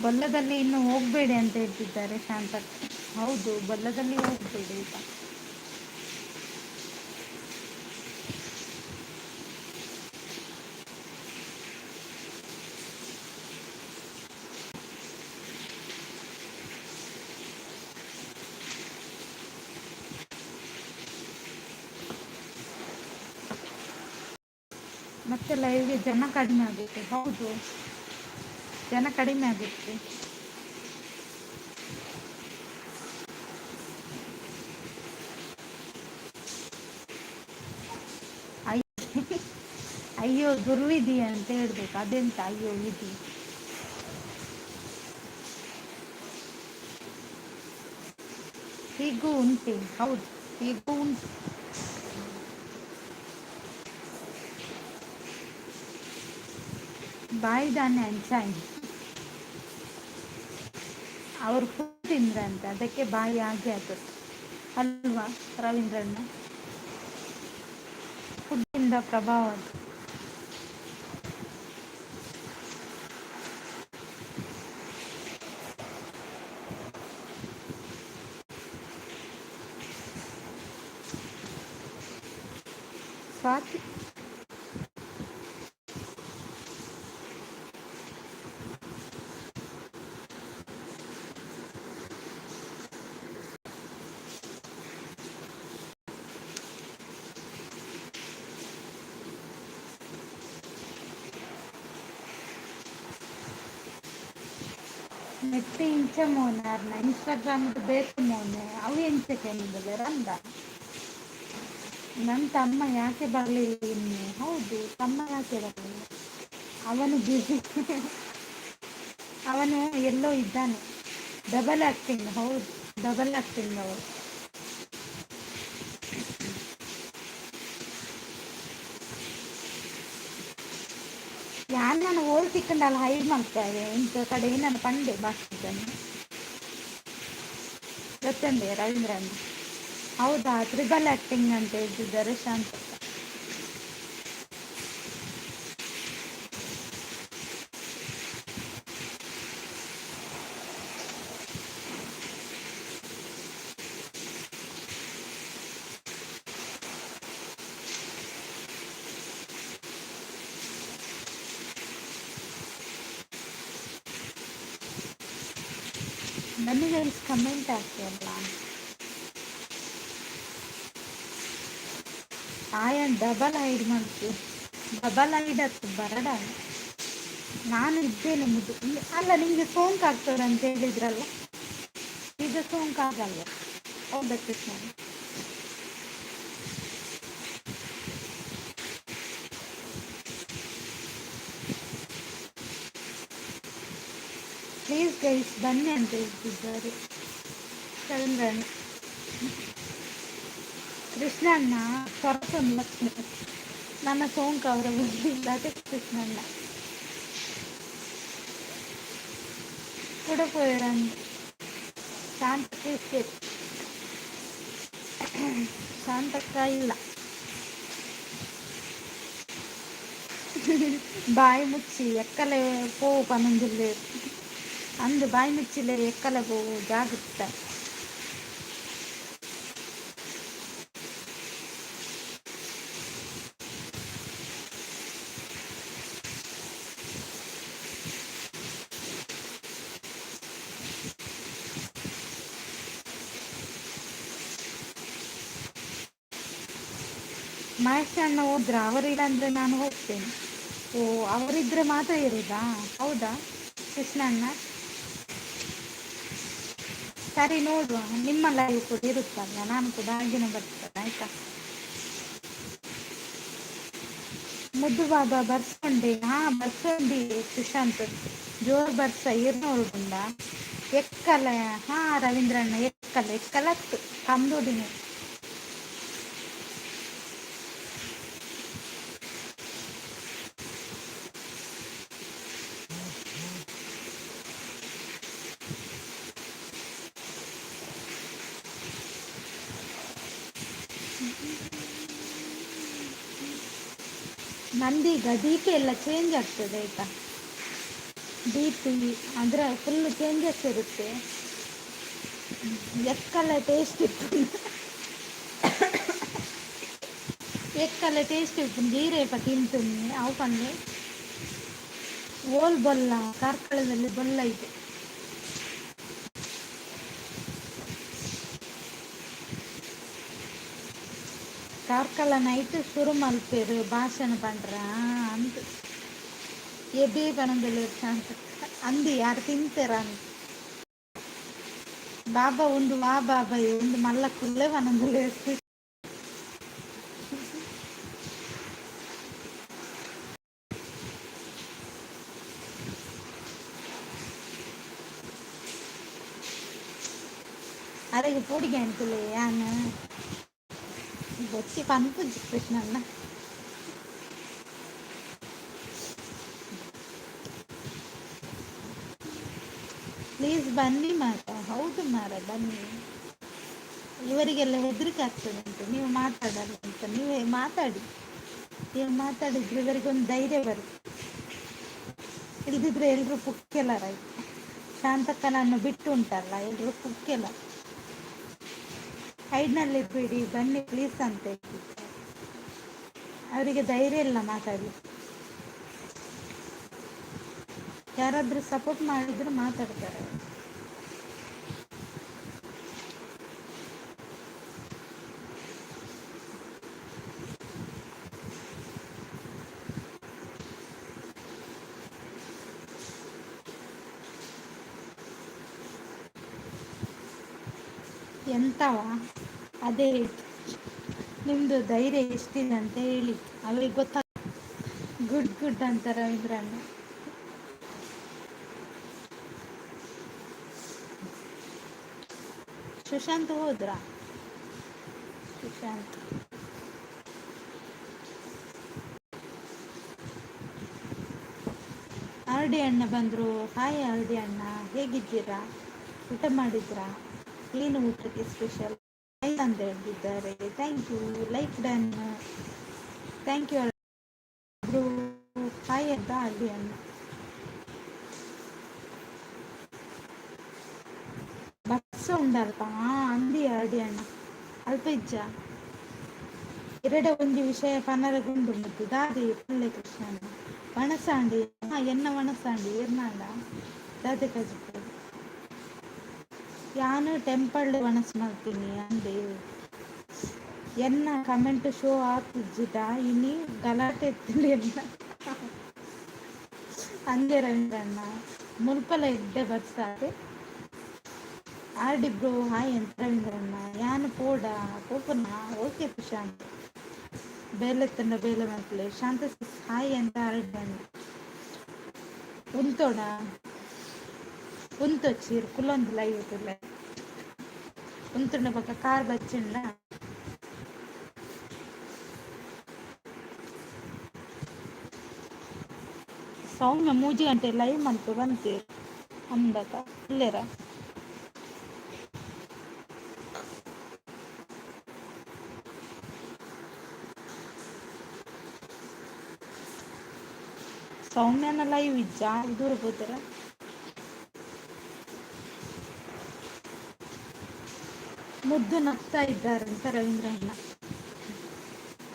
ಬೊಲ್ಲದಲ್ಲಿ ಇನ್ನು ಹೋಗಬೇಡಿ ಅಂತ ಹೇಳ್ತಿದ್ದಾರೆ ಶಾಂತಕ್ಕ. ಹೌದು, ಬೊಲ್ಲದಲ್ಲಿ ಹೋಗಬೇಡಿ ಆಯ್ತಾ? ಮತ್ತೆ ಲೈವ್ಗೆ ಜನ ಕಡಿಮೆ ಆಗುತ್ತೆ. ಹೌದು, ಜನ ಕಡಿಮೆ ಆಗುತ್ತೆ. ಅಯ್ಯೋ ದುರ್ವಿಧಿ ಅಂತ ಹೇಳ್ಬೇಕು. ಅದೆಂತ ಅಯ್ಯೋ ವಿಧಿ? ಹೀಗೂ ಉಂಟೆ. ಹೌದು, ಈಗ ಬಾಯಿ ಧಾನ್ಯ ಹಂಚಾಯಿ ಅವ್ರು ಫುಡ್ ತಿಂದ್ರಂತೆ ಅದಕ್ಕೆ ಬಾಯಿ ಆಗಿ ಆಗ್ತದೆ ಅಲ್ವಾ ರವೀಂದ್ರಣ್ಣ? ಫುಡ್ಡಿಂದ ಪ್ರಭಾವ ಅದು. ಸ್ವಾತಿ నెట్ ఇంచే మోనార్ನ ಇನ್ಸ್ಟಾಗ್ರಾಮ್ ಬೇಕು ಮೋನೆ ಅವು ಎಂಚಕ್ಕೆ ಎಂಬುದು ರಂದ ನನ್ನ ತಮ್ಮ ಯಾಕೆ ಬರಲಿಲ್ಲ ಇನ್ನು? ಹೌದು, ತಮ್ಮ ಯಾಕೆ ಬರಲಿಲ್ಲ? ಅವನು ಬ್ಯುಸಿ. ಅವನು ಎಲ್ಲೋ ಇದ್ದಾನೆ. Double acting. ಹೌದು, ಡಬಲ್ ಆಕ್ಟಿಂಗ್ ಅವರು. ಯಾರು ನಾನು ಓಲ್ ಸಿಕ್ಕಂಡಲ್ಲ ಹೈಡ್ ಮಾಡ್ತೇವೆ ಇಂಥ ಕಡೆ ನಾನು ಪಂಡೆ ಭಾಷೆಯನ್ನು ಗೊತ್ತಂದೆ ರವೀಂದ್ರನ್. ಹೌದಾ, ತ್ರಿಬಲ್ ಆಕ್ಟಿಂಗ್ ಅಂತ ಹೇಳ್ತಿದ್ದಾರೆ ಶಾಂತ. ನನಗೆ ಕಮೆಂಟ್ ಆಗ್ತಿಲ್ಲ. ಆಯನ್ ಡಬಲ್ ಹೈಡ್ ಮಾಡ್ತು. ಡಬಲ್ ಹೈಡ್ ಆಗ್ತದೆ ಬರಡ. ನಾನು ಇದ್ದೇನೆ ಮುದ್ದು. ಅಲ್ಲ, ನಿಮಗೆ ಸೋಂಕು ಆಗ್ತದೆ ಅಂತ ಹೇಳಿದ್ರಲ್ಲ, ಈಗ ಸೋಂಕು ಆಗಲ್ಲ. ಹೌದಾ ಕೃಷ್ಣ? ಪ್ಲೀಸ್ ಗೈಸ್ ಬನ್ನಿ ಅಂತ ಹೇಳ್ತಿದ್ದಾರೆ ಚಂದ್ರಣ್ಣ. ಕೃಷ್ಣಣ್ಣ ಹೊರತೊಂದು ಲಕ್ಷ್ಮಿ ನನ್ನ ಸೋಂಕು ಅವರ ಬಂದಿಲ್ಲ. ಅದಕ್ಕೆ ಕೃಷ್ಣಣ್ಣ ಕೂಡ போயிடறாங்க. ಶಾಂತಕ್ಕೆ ಶಾಂತಕ್ಕ ಇಲ್ಲ. ಬಾಯಿ ಮುಚ್ಚಿ ಎಕ್ಕಲೆ పోవు పనుందిలేదు ಅಂದು ಬಾಯಿ ಮುಚ್ಚಿಲೆ ಎಕ್ಕಲೆ పోవు ಜಾಗ್ರತೆ. ಮಹೇಶ್ ಅಣ್ಣ ಹೋದ್ರ? ಅವರಿಲ್ಲ ಅಂದ್ರೆ ನಾನು ಹೋಗ್ತೇನೆ. ಓ, ಅವರಿದ್ರೆ ಮಾತ್ರ ಇರುದಾ? ಹೌದಾ ಕೃಷ್ಣಣ್ಣ? ಸರಿ, ನೋಡುವ. ನಿಮ್ಮ ಲೈವ್ ಕೂಡ ಇರುತ್ತಲ್ಲ, ನಾನು ಕೂಡ ಹಾಗೇನೆ ಬರ್ತೇನೆ. ಆಯ್ತಾ? ಮುದ್ದು ಬಾಬಾ ಬರ್ಸ್ಕೊಂಡೆ. ಹಾ, ಬರ್ಸ್ಕೊಂಡಿ ಸುಶಾಂತ್. ಜೋರ್ ಬರ್ಸ ಇರ್ನೋರುಂಡ ಎಕ್ಕಲ. ಹಾ ರವೀಂದ್ರಣ್ಣ, ಎಕ್ಕಲ ಎಕ್ಕಲತ್ತು ಕಂದೋಡಿನಿ. ನಂದೀಗ ಡಿ ಪಿ ಎಲ್ಲ ಚೇಂಜ್ ಆಗ್ತದೆ ಆಯ್ತಾ? ಡಿ ಪಿ ಅಂದರೆ ಫುಲ್ ಚೇಂಜಸ್ ಇರುತ್ತೆ. ಎಕ್ಕಲ್ಲ ಟೇಸ್ಟ್ ಇತ್ತು. ಎಕ್ಕಲ್ಲ ಟೇಸ್ಟ್ ಇತ್ತು. ಜೀರೇಪ ತಿಂತೀನಿ ಅವು ಪನ್ನೆ ಓಲ್ ಬೊಲ್ಲ ಕಾರ್ಕಳದಲ್ಲಿ ಬೊಲ್ಲ ಇದೆ. ಕಾರ್ಕಳ ನೈಟ್ ಶುರು ಮಲ್ಪೇರು ಭಾಷಣ ಪಂಡ್ರ ಅಂತ ಎಬೇ ಪನಂದಲ್ಲಿ ಅಂತ ಅಂದಿ ಯಾರು ತಿಂತಾರ ಅಂತ. ಬಾಬಾ ಒಂದು ವಾ ಬಾಬಾ ಒಂದು ಮಲ್ಲ ಕುಲ್ಲೆ ಪನಂದಲ್ಲಿ ಅದಕ್ಕೆ ಪೋಡಿಗೆ ಅಂತಿಲ್ಲ ಯಾನು ಬೊಚ್ಚಿ ಪನ್ಪುಜಿ ಕೃಷ್ಣಣ್ಣ. ಪ್ಲೀಸ್ ಬನ್ನಿ ಮಾರ. ಹೌದು ಮಾರ, ಬನ್ನಿ. ಇವರಿಗೆಲ್ಲ ಹೆದರಿಕೆ ಆಗ್ತದೆ ಅಂತ ನೀವು ಮಾತಾಡಲ್ಲ ಅಂತ. ನೀವೇ ಮಾತಾಡಿ. ನೀವು ಮಾತಾಡಿದ್ರೆ ಇವರಿಗೊಂದು ಧೈರ್ಯ ಬರುತ್ತೆ. ಇಲ್ದಿದ್ರೆ ಎಲ್ರು ಪುಕ್ಕೆಲ್ಲರಾಯ್ತು. ಶಾಂತಕ್ಕನನ್ನು ಬಿಟ್ಟು ಉಂಟಲ್ಲ, ಎಲ್ರು ಪುಕ್ಕೆಲ್ಲ. ಹೈಡ್ನಲ್ಲಿ ಬಿಡಿ, ಬನ್ನಿ ಪ್ಲೀಸ್ ಅಂತ ಹೇಳ್ತಿದ್ದಾರೆ. ಅವರಿಗೆ ಧೈರ್ಯ ಇಲ್ಲ ಮಾತಾಡಿ. ಯಾರಾದ್ರೂ ಸಪೋರ್ಟ್ ಮಾಡಿದ್ರೆ ಮಾತಾಡ್ತಾರೆ. ಎಂತವ ಅದೇ ನಿಮ್ದು ಧೈರ್ಯ ಎಷ್ಟಿದೆ ಅಂತ ಹೇಳಿ. ಅವ್ರಿಗೆ ಗೊತ್ತಾಗ. ಗುಡ್ ಗುಡ್ ಅಂತ ರವೀಂದ್ರಣ್ಣ. ಸುಶಾಂತ್ ಹೋದ್ರ? ಸುಶಾಂತ್ ಆರ್ ಡಿ ಅಣ್ಣ ಬಂದರು. ಹಾಯ್ ಆರ್ ಡಿ ಅಣ್ಣ, ಹೇಗಿದ್ದೀರಾ? ಊಟ ಮಾಡಿದ್ರಾ? ಏನು ಊಟಕ್ಕೆ ಸ್ಪೆಷಲ್ ಅಂತ ಹೇಳ್ತಿದ್ದಾರೆ. Thank you. Like done. Thank you. Hi ಅಂತ ಆರ್ ಡಿ ಅಣ್ಣ. ಬಸ್ ಉಂಡಲ್ಪ ಅಂದಿ ಆರ್ ಡಿ ಅಣ್ಣ. ಅಲ್ಪ ಇಜ್ಜ ಎರಡ ಒಂಜಿ ವಿಷಯ ಪನರಗುಂಡು ಮುದ್ದು ದಾದಿ ಪಲ್ಲೆ ಕೃಷ್ಣಣ್ಣ ವಣಸಾಂಡಿ ಎನ್ನ ವಣಸಾಂಡಿ ಎರ್ನಾಂಡ ದಾದೆ ಕಜಿಪು ಯಾನು ಟೆಂಪಲ್ ವಣಸ್ ಮಾಡ್ತೀನಿ ಅಂದೆ ಎನ್ನ ಕಮೆಂಟ್ ಶೋ ಆಗ್ತಿದ್ದ ಇನಿ ಗಲಾಟೆ ಎತ್ತಿಲ್ಲ ಎನ್ನ ಅಂದೆ ರವೀಂದ್ರಣ್ಣ ಮುಲ್ಪಲ ಇದ್ದೆ ಬರ್ಸಾದೆ ಆಡಿಬ್ರು ಹಾಯ್ ಅಂತ ರವೀಂದ್ರಣ್ಣ ಯಾನು ಪೋಡ ಪೋಪನ ಓಕೆ ಪ್ರಶಾಂತ್ ಬೇಲೆತ್ತಂಡ ಬೇಲೆ ಮಕ್ಕಳು ಶಾಂತ ಹಾಯ್ ಅಂತ ಆಡಿಬಣ್ಣ ಉಂತೋಡ ಉಂತೊಚ್ಚಿರು ಕುಲ್ಲೊಂದು ಲೈವ್ ಇಟ್ಟಿಲ್ಲ ಉಂತುಂಡ ಪಕ್ಕ ಕಾರ್ ಬಚ್ಚಿಂಡ ಸೌಮ್ಯ 3 ಗಂಟೆ ಲೈವ್ ಮಾಡ್ತು ಬಂತೀರು ಅಂದಕ ಇಲ್ಲೇರ ಸೌಮ್ಯನ ಲೈವ್ ಇಜ್ಜ ದೂರ ಹೋದ್ರ ಮುದ್ದು ನಗ್ತಾ ಇದ್ದಾರೆ ಅಂತ ರವೀಂದ್ರಣ್ಣ.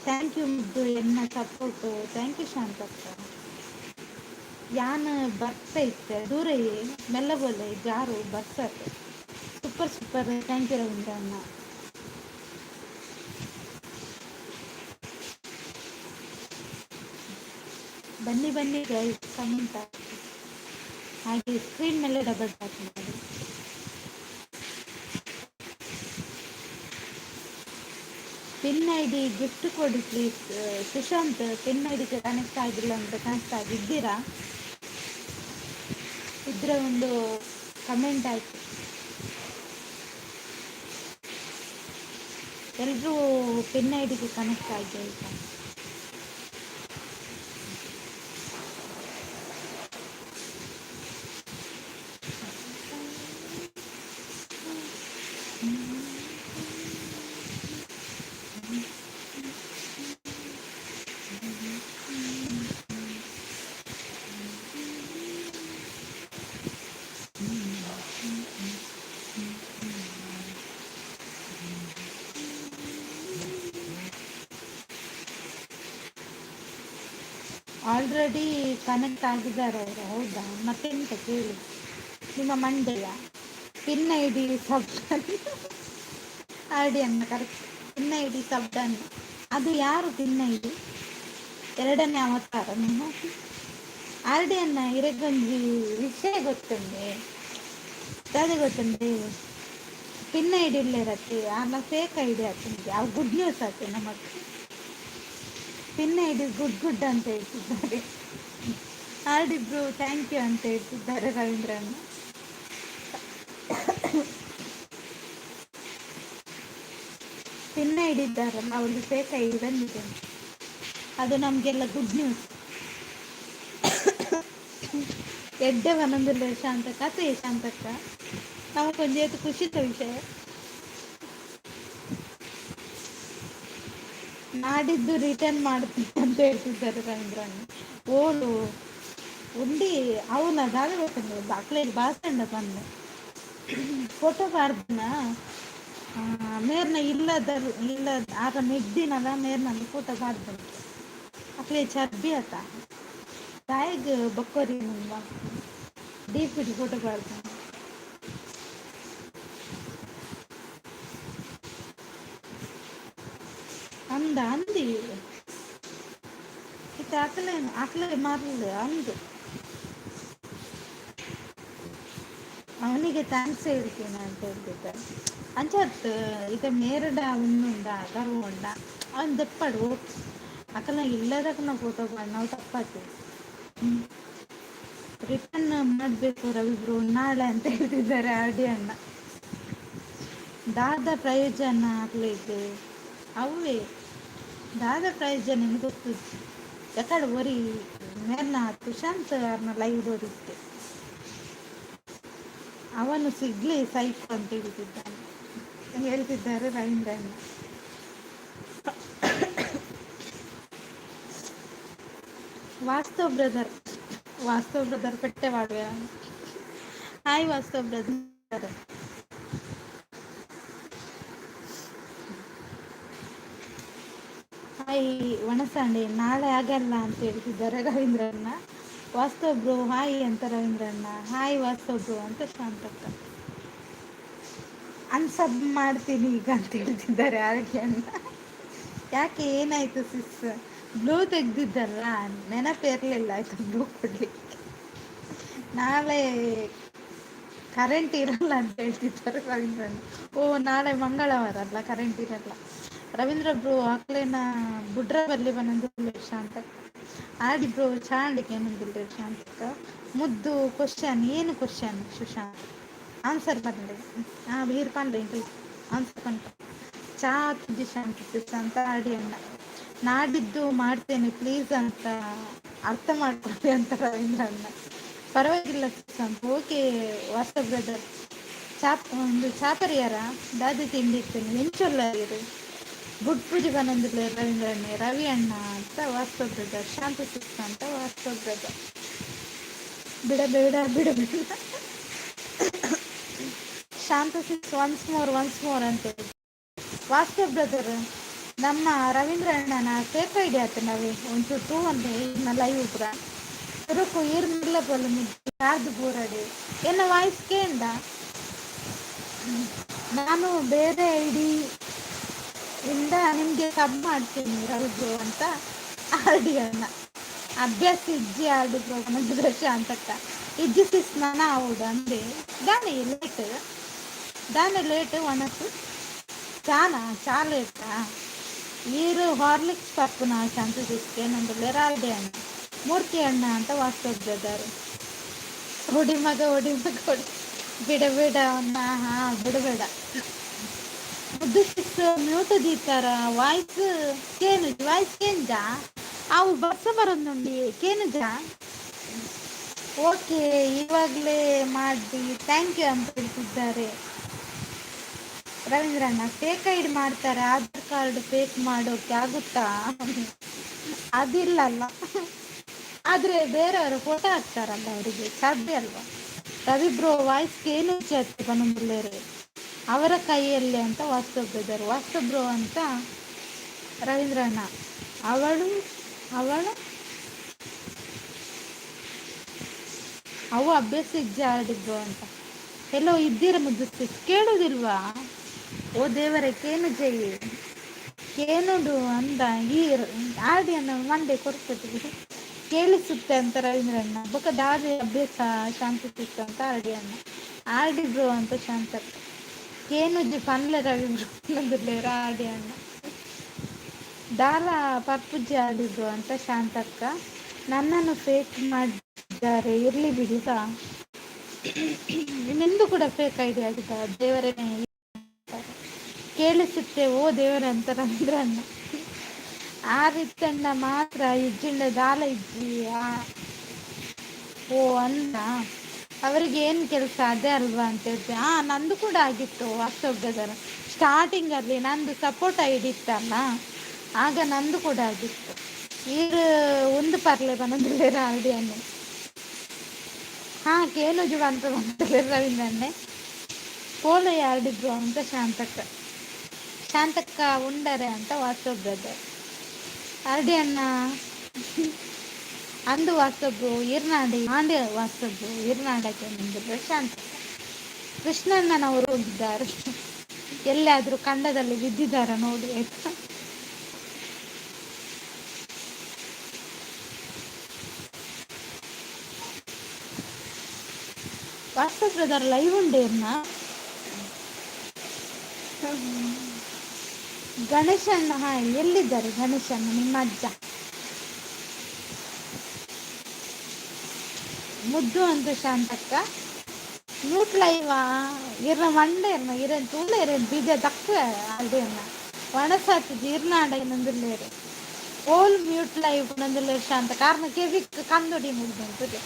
ಥ್ಯಾಂಕ್ ಯು ಮುದ್ದು ಎನ್ನ ಸಪೋರ್ಟು. Thank you Shantakka. ಯಾನ್ ಬರ್ತಾ ಇತ್ತೆ ದೂರ ಮೆಲ್ಲ ಬೋಲೆ ಜಾರು ಬರ್ಸತ್ತೆ ಸೂಪರ್ ಸೂಪರ್. ಥ್ಯಾಂಕ್ ಯು ರವೀಂದ್ರಣ್ಣ. ಬನ್ನಿ ಬನ್ನಿ ಗೈಸ್ ಕಮೆಂಟ್ ಹಾಗೆ ಸ್ಕ್ರೀನ್ ಮೇಲೆ ಡಬಲ್ ಟ್ಯಾಪ್ ಮಾಡಿ. ಪಿನ್ ಐ ಡಿ ಗಿಫ್ಟ್ ಕೊಡಿ ಪ್ಲೀಸ್. ಸುಶಾಂತ್ ಪಿನ್ ಐ ಡಿಗೆ ಕನೆಕ್ಟ್ ಆಗಿಲ್ಲ ಅಂತ ಕನೆಕ್ಟ್ ಆಗಿದ್ದೀರಾ ಇದ್ರೆ ಒಂದು ಕಮೆಂಟ್ ಆಯ್ತು. ಎಲ್ಲರೂ ಪಿನ್ ಐ ಡಿಗೆ ಕನೆಕ್ಟ್ ಆಗಿ ಆಯ್ತಾ. ಆಲ್ರೆಡಿ ಕನೆಕ್ಟ್ ಆಗಿದ್ದಾರೆ ಅವರು. ಹೌದಾ? ಮತ್ತೆಂತ ಕೇಳಿ ನಿಮ್ಮ ಮಂಡೆಯ ಪಿನ್ ಐ ಡಿ ಸಬ್ಡನ್ ಆರ್ ಡಿ ಅನ್ನ ಕರೆಕ್ಟ್ ಪಿನ್ ಐ ಡಿ ಸಬ್ಡನ್. ಅದು ಯಾರು ಪಿನ್ ಐ ಡಿ? ಎರಡನೇ ಅವತಾರ ನೀವು ಆರ್ ಡಿ ಅನ್ನ. ಇರಗೊಂದು ವಿಷಯ ಗೊತ್ತುಂಡೆ ಅದೇ ಗೊತ್ತುಂಡೆ ಪಿನ್ ಐ ಡಿ ಇಲ್ಲೇ ಆಮೇಲೆ ಫೇಕ್ ಐ ಡಿ ಆಗ್ತದೆ. ಯಾವ ಗುಡ್ ನ್ಯೂಸ್ ಆಗ್ತದೆ ನಮಗೆ. Pin I D good good ಅಂತ ಹೇಳ್ತಿದ್ದಾರೆ. ಆಡಿಬ್ರು ಥ್ಯಾಂಕ್ ಯು ಅಂತ ಹೇಳ್ತಿದ್ದಾರೆ ರವೀಂದ್ರಣ್ಣ. ಚಿನ್ನ ಹಿಡಿದ್ದಾರಲ್ಲ ಅವ್ರಿಗೆ ಫೇಕ್ ಐಡಿ ಬಂದಿದೆ. ಅದು ನಮಗೆಲ್ಲ ಗುಡ್ ನ್ಯೂಸ್. ಎಡ್ಡೆ ಒಂದೊಂದಿಲ್ಲ ಶಾಂತಕ್ಕ ಅತ್ತೆ ಶಾಂತಕ್ಕ ನಮಗೊಂದು ಖುಷಿತ ವಿಷಯ. ನಾಡಿದ್ದು ರಿಟರ್ನ್ ಮಾಡ್ತೀನಿ ಅಂತ ಹೇಳ್ತಿದ್ದಾರೆ ರವೀಂದ್ರಣ್ಣ. ಓಲು ಉಂಡಿ ಅವನ ದಾದ ಬೇಕಂದ್ರೆ ಬಾಕ್ಲೇಗೆ ಬಾಸಂಡ ಬಂದೆ ಫೋಟೋ ಪಾಡ್ದನ ಮೇರ್ನ ಇಲ್ಲ ಆಗ ಮೆಗ್ದಿನಲ್ಲ ಮೇರ್ನಲ್ಲಿ ಫೋಟೋ ಪಾಡ್ದ ಅಕ್ಲೇ ಚರ್ಬಿ ಆತ ತಾಯಿಗೆ ಬಕ್ಕೋರಿ ನಮ್ಮ ಡೀಪ್ ಇಟ್ಟು ಫೋಟೋ ಪಾಡ್ದ ಅಂದಿ ಇದು ಅಕ್ಲೆ ಮಾರಲಿ ಅಂದು ಅವನಿಗೆ ಥ್ಯಾಂಕ್ಸ್ ಹೇಳ್ತೀನಿ ಅಂತ ಹೇಳ್ತಿದ್ದೆ. ಅಂಚತ್ ಈಗ ಮೇರಡ ಉಣ್ಣುಂಡ ಗರ್ವುಂಡ ಅವನು ದೆಪ್ಪಡು ಅಕ್ಕನ ಇಲ್ಲದಕ್ಕ ನಾವು ಫೋಟೋ ನಾವು ತಪ್ಪಾಗ್ತೀವಿ. ರಿಟರ್ನ್ ಮಾಡಬೇಕು ರವಿಬ್ರು ನಾಳೆ ಅಂತ ಹೇಳ್ತಿದ್ದಾರೆ ಆಡಿ ಅಣ್ಣ. ದಾದ ಪ್ರಯೋಜನ ಆಗ್ಲಿಕ್ಕೆ ಅವೇ ದಾದ ಪ್ರಯೋಜನ ಗೊತ್ತು. ಯಾಕಡೆ ಒರಿ ಮೇರ್ನ ಸುಶಾಂತ್ ಅವ್ರನ್ನ ಲೈವ್ ಓದಿದ್ದೆ ಅವನು ಸಿಗ್ಲಿ ಸೈಫ್ ಅಂತ ಹೇಳ್ತಿದ್ದಾರೆ ರವೀಂದ್ರಣ್ಣ. ವಾಸ್ತವ್ ಬ್ರದರ್ ಪೆಟ್ಟೆ ಮಾಡುವ. Hi Vaastav brother. ಹಾಯ್ ಒಣಸಂಡೆ ನಾಳೆ ಆಗಲ್ಲ ಅಂತ ಹೇಳ್ತಿದ್ದಾರೆ ರವೀಂದ್ರಣ್ಣ. ವಾಸ್ತವ್ ಬ್ರೋ ಹಾಯ್ ಅಂತ ರವೀಂದ್ರಣ್ಣ. ಹಾಯ್ ವಾಸ್ತವ್ ಬ್ರೋ ಅಂತ ಶಾಂತಕ್ಕ. ಅನ್ಸಬ್ ಮಾಡ್ತೀನಿ ಈಗ ಅಂತ ಹೇಳ್ತಿದ್ದಾರೆ ಆರೋಗ್ಯಣ್ಣ. ಯಾಕೆ ಏನಾಯ್ತು ಸಿಸ್? ಬ್ಲೂ ತೆಗ್ದಿದ್ದಲ್ಲ ನೆನಪಿರಲಿಲ್ಲ ಆಯ್ತು ಬ್ಲೂ ಕೊಡ್ಲಿಕ್ಕೆ. ನಾಳೆ ಕರೆಂಟ್ ಇರಲ್ಲ ಅಂತ ಹೇಳ್ತಿದ್ದಾರೆ ರವೀಂದ್ರಣ್ಣ. ಓ ನಾಳೆ ಮಂಗಳವಾರ ಅಲ್ಲ, ಕರೆಂಟ್ ಇರಲ್ಲ. ರವೀಂದ್ರ ಬ್ರೋ ಅಕ್ಲೇನ ಬುಡ್ರ ಬಲ್ಲಿ ಬಂದಿಲ್ಲ ಶಾಂತಕ್ಕ. ಆಡಿ ಬ್ರೋ ಚಾಂಡಿಗೆ ಏನಂದಿಲ್ಲ ಶಾಂತಕ್ಕ. ಮುದ್ದು ಕ್ವಶನ್ ಏನು ಕ್ವಶನ್ ಸುಶಾಂತ್? ಆನ್ಸರ್ ಬರಲಿ ಬೀರ್ ಪಂಡ ಆನ್ಸರ್ ಪಂಡ ಚಾ ತುಜಿ ಶಾಂತ ಆಡಿ ಅಣ್ಣ. ನಾಡಿದ್ದು ಮಾಡ್ತೇನೆ ಪ್ಲೀಸ್ ಅಂತ ಅರ್ಥ ಮಾಡ್ಕೊಳ್ಳಿ ಅಂತ ರವೀಂದ್ರ ಅಣ್ಣ. ಪರವಾಗಿಲ್ಲ ಸುಶಾಂತ್. Okay ವಾಸ್ತವ್ brother. ಒಂದು ಚಾಪರಿಯಾರ ದಾದಿ ತಿಂಡಿ ಇರ್ತೇನೆ ಎಂಚೊಲ್ಲ ಇರು ಗುಡ್ ಪೂಜೆ ಬಂದಿಲ್ಲ ರವೀಂದ್ರಣ್ಣ. ರವಿ ಅಣ್ಣ ಅಂತ ವಾಸ್ತವ್ ಬ್ರದರ್. ಶಾಂತ ಸುಸ್ತ ಅಂತ ವಾಸ್ತವ್ ಬ್ರದರ್. ಬಿಡ ಶಾಂತ ಸಿಕ್ಸ್ ಒನ್ಸ್ ಮೋರ್ ಅಂತ ವಾಸ್ತವ್ ಬ್ರದರ್. ನಮ್ಮ ರವೀಂದ್ರ ಅಣ್ಣನ ಫೇಕ್ ಐಡಿ ಆಯ್ತು ನಾವೇ ಒಂಚೂರು ಟೂ ಅಂತ ಲೈವ್ ಪುರ ರುಕು ಈರ್ ಮಿಲ್ಲ ಬೋಲು ಯಾರ್ದು ಬೋರಾಡಿ ಎನ್ನ ವಾಯ್ಸ್ ಕೇಂದ. ನಾನು ಬೇರೆ ಐಡಿ ಇಂದ ನಿಮಗೆ ಸಬ್ ಮಾಡ್ತೀನಿ ರವಿಬ್ರು ಅಂತ ಆಡಿ ಅಣ್ಣ. ಅಭ್ಯಾಸ ಇಜ್ಜಿ ಆಡಿದ್ರು ಅನ್ನೋದು ಶಾಂತಕ್ಕ. ಇಜ್ಜಿ ಸಿಸ್ ನಾನು ಹೌದು ಅಂದೆ ದಾನೆ ಲೇಟ್ ಒಣಸು ಚಾ ಲೇಟಾ ಈರು ಹಾರ್ಲಿಕ್ಸ್ ಪಪ್ಪುನ ಶಾಂತ ಸಿಸ್ಗೆ ನಂದು ರಾಲ್ಡೆ ಅಣ್ಣ. ಮೂರ್ತಿ ಅಣ್ಣ ಅಂತ ವಾಸ್ತವ್ ಬ್ರದರ್. ಹೊಡಿ ಮಗ ಬಿಡಬೇಡ ಅವನ್ನ. ಬಿಡಬೇಡ ಮುದ್ದು ಸಿಕ್ಸ್ ಮ್ಯೂಟ್ ದೀತಾರ ವಾಯ್ಸ್ ಕೇಂಜ ಅವು ಬಸ್ಸ ಬರೋದುಂಡಿ ಕೇನುಜ. ಓಕೆ ಇವಾಗಲೇ ಮಾಡಿ ಥ್ಯಾಂಕ್ ಯು ಅಂತ ಹೇಳ್ತಿದ್ದಾರೆ ರವೀಂದ್ರಣ್ಣ. ಫೇಕ್ ಐಡಿ ಮಾಡ್ತಾರೆ, ಆಧಾರ್ ಕಾರ್ಡ್ ಫೇಕ್ ಮಾಡೋಕೆ ಆಗುತ್ತಾ? ಅದಿಲ್ಲಲ್ಲ, ಆದರೆ ಬೇರೆಯವರು ಫೋಟೋ ಹಾಕ್ತಾರಲ್ಲ ಅವರಿಗೆ ಸಾಧ್ಯ ಅಲ್ವಾ? ರವಿಬ್ರೋ ವಾಯ್ಸ್ಗೆ ಏನು ಜಾಸ್ತಿ ಬಂದಿಲ್ಲೇರೆ ಅವರ ಕೈಯಲ್ಲಿ ಅಂತ ವಾಸ್ತವ್ ಬ್ರದರ್. ವಾಸ್ತವ್ ಬ್ರೋ ಅಂತ ರವೀಂದ್ರಣ್ಣ. ಅವಳು ಅವು ಅಭ್ಯಾಸ ಇಜ್ಜೆ ಆಡಿದ್ರು ಅಂತ. ಎಲ್ಲೋ ಇದ್ದೀರ ಮುದ್ದಿಸ್ತಿ ಕೇಳೋದಿಲ್ವಾ? ಓ ದೇವರೇ ಕೇನುಡು ಅಂದ ಈ ಆಡಿ ಅನ್ನ ಮಂಡೆ ಕೊಡ್ತೀವಿ ಕೇಳಿಸುತ್ತೆ ಅಂತ ರವೀಂದ್ರಣ್ಣ. ಬೊಕ್ಕ ದಾದಿ ಅಭ್ಯಾಸ ಶಾಂತಿ ಸಿಕ್ತ ಅಂತ ಆಡಿ ಅಣ್ಣ. ಆಡಿದ್ರು ಅಂತ ಶಾಂತ ಕೇನುಜಿ ಪನ್ಲೆ ರವೀಂದ್ರ ಆಡಿ ಅಣ್ಣ. ದಾಲ ಪಪ್ಪುಜ್ಜಿ ಆಡಿದ್ರು ಅಂತ ಶಾಂತಕ್ಕ. ನನ್ನನ್ನು ಫೇಕ್ ಮಾಡಿದ್ದಾರೆ ಇರ್ಲಿ ಬಿಡಿ ಸಾ. ನಿಂದು ಕೂಡ ಫೇಕ್ ಐಡಿ ಆಗಿದೆ ದೇವರೇ. ಕೇಳಿಸುತ್ತೆ ಓ ದೇವರ ಅಂತ ರವೀಂದ್ರಣ್ಣ. ಆ ರೀತಣ್ಣ ಮಾತ್ರ ಇಜ್ಜಿಂಡ ದಾಲ ಇಜ್ಜಿ ಓ ಅಂದ ಅವರಿಗೆ ಏನು ಕೆಲಸ ಅದೇ ಅಲ್ವಾ ಅಂತ ಹೇಳ್ತೆ. ನಂದು ಕೂಡ ಆಗಿತ್ತು ವಾಟ್ಸಪ್ಗದರ ಸ್ಟಾರ್ಟಿಂಗಲ್ಲಿ ನಂದು ಸಪೋರ್ಟ್ ಐಡಿ ಇತ್ತಲ್ಲ, ಆಗ ನಂದು ಕೂಡ ಆಗಿತ್ತು. ಈಗ ಒಂದು ಪರ್ಲೆ ಬಂದಿಲ್ಲ ಐಡಿಯನ್ನು ಕೇನುಜು ಅಂತ ಬಂದಿಲ್ಲ ರವೀಂದ್ರಣ್ಣೆ ಕೋಲ ಯಾರ್ಡಿದ್ರು ಅಂತ ಶಾಂತಕ್ಕ ಉಂಡರೆ ಅಂತ ವಾಟ್ಸಪ್ಗದ ಅರ್ಡಿ ಅಣ್ಣ ಅಂದು ವಾಟ್ಸಪ್ಪು ಇರ್ನಾಡಿ ಆಂಡೆ ವಾಟ್ಸಪ್ಪು ಇರ್ನಾಡಕ್ಕೆ ಬಂದಿದ್ರು ಶಾಂತ. ಕೃಷ್ಣಣ್ಣನವರು ಹೋಗಿದ್ದಾರೆ, ಎಲ್ಲಾದರೂ ಖಂಡದಲ್ಲಿ ಬಿದ್ದಿದ್ದಾರ ನೋಡಿ ಆಯ್ತಾ. ವಾಟ್ಸಪ್ ಬ್ರದರ್ ಲೈವ್ ಉಂಡೇರ್ನ ಗಣೇಶಣ್ಣ. ಎಲ್ಲಿದ್ದಾರೆ ಗಣೇಶಣ್ಣ ನಿಮ್ಮ ಅಜ್ಜ? ಮುದ್ದು ಅಂತ ಶಾಂತಕ್ಕ ಮ್ಯೂಟ್ ಲೈವ್ ಇರ ಮಂಡೆ ಇರನ್ ತೂಲೆ ಇರನ್ ಬೀಜ ದಕ್ಕ ಅಲ್ದೇನ ಒಣಸಾತಿ ಜೀರ್ನಾಡ ನಂದಿಲ್ಲೇರು ಓಲ್ ಮ್ಯೂಟ್ ಲೈವ್ ನಂದಿಲ್ಲೇರು ಶಾಂತ ಕಾರಣ ಕೆವಿಕ್ ಕಂದೊಡಿ ಮುಗ್ದಂತದೆ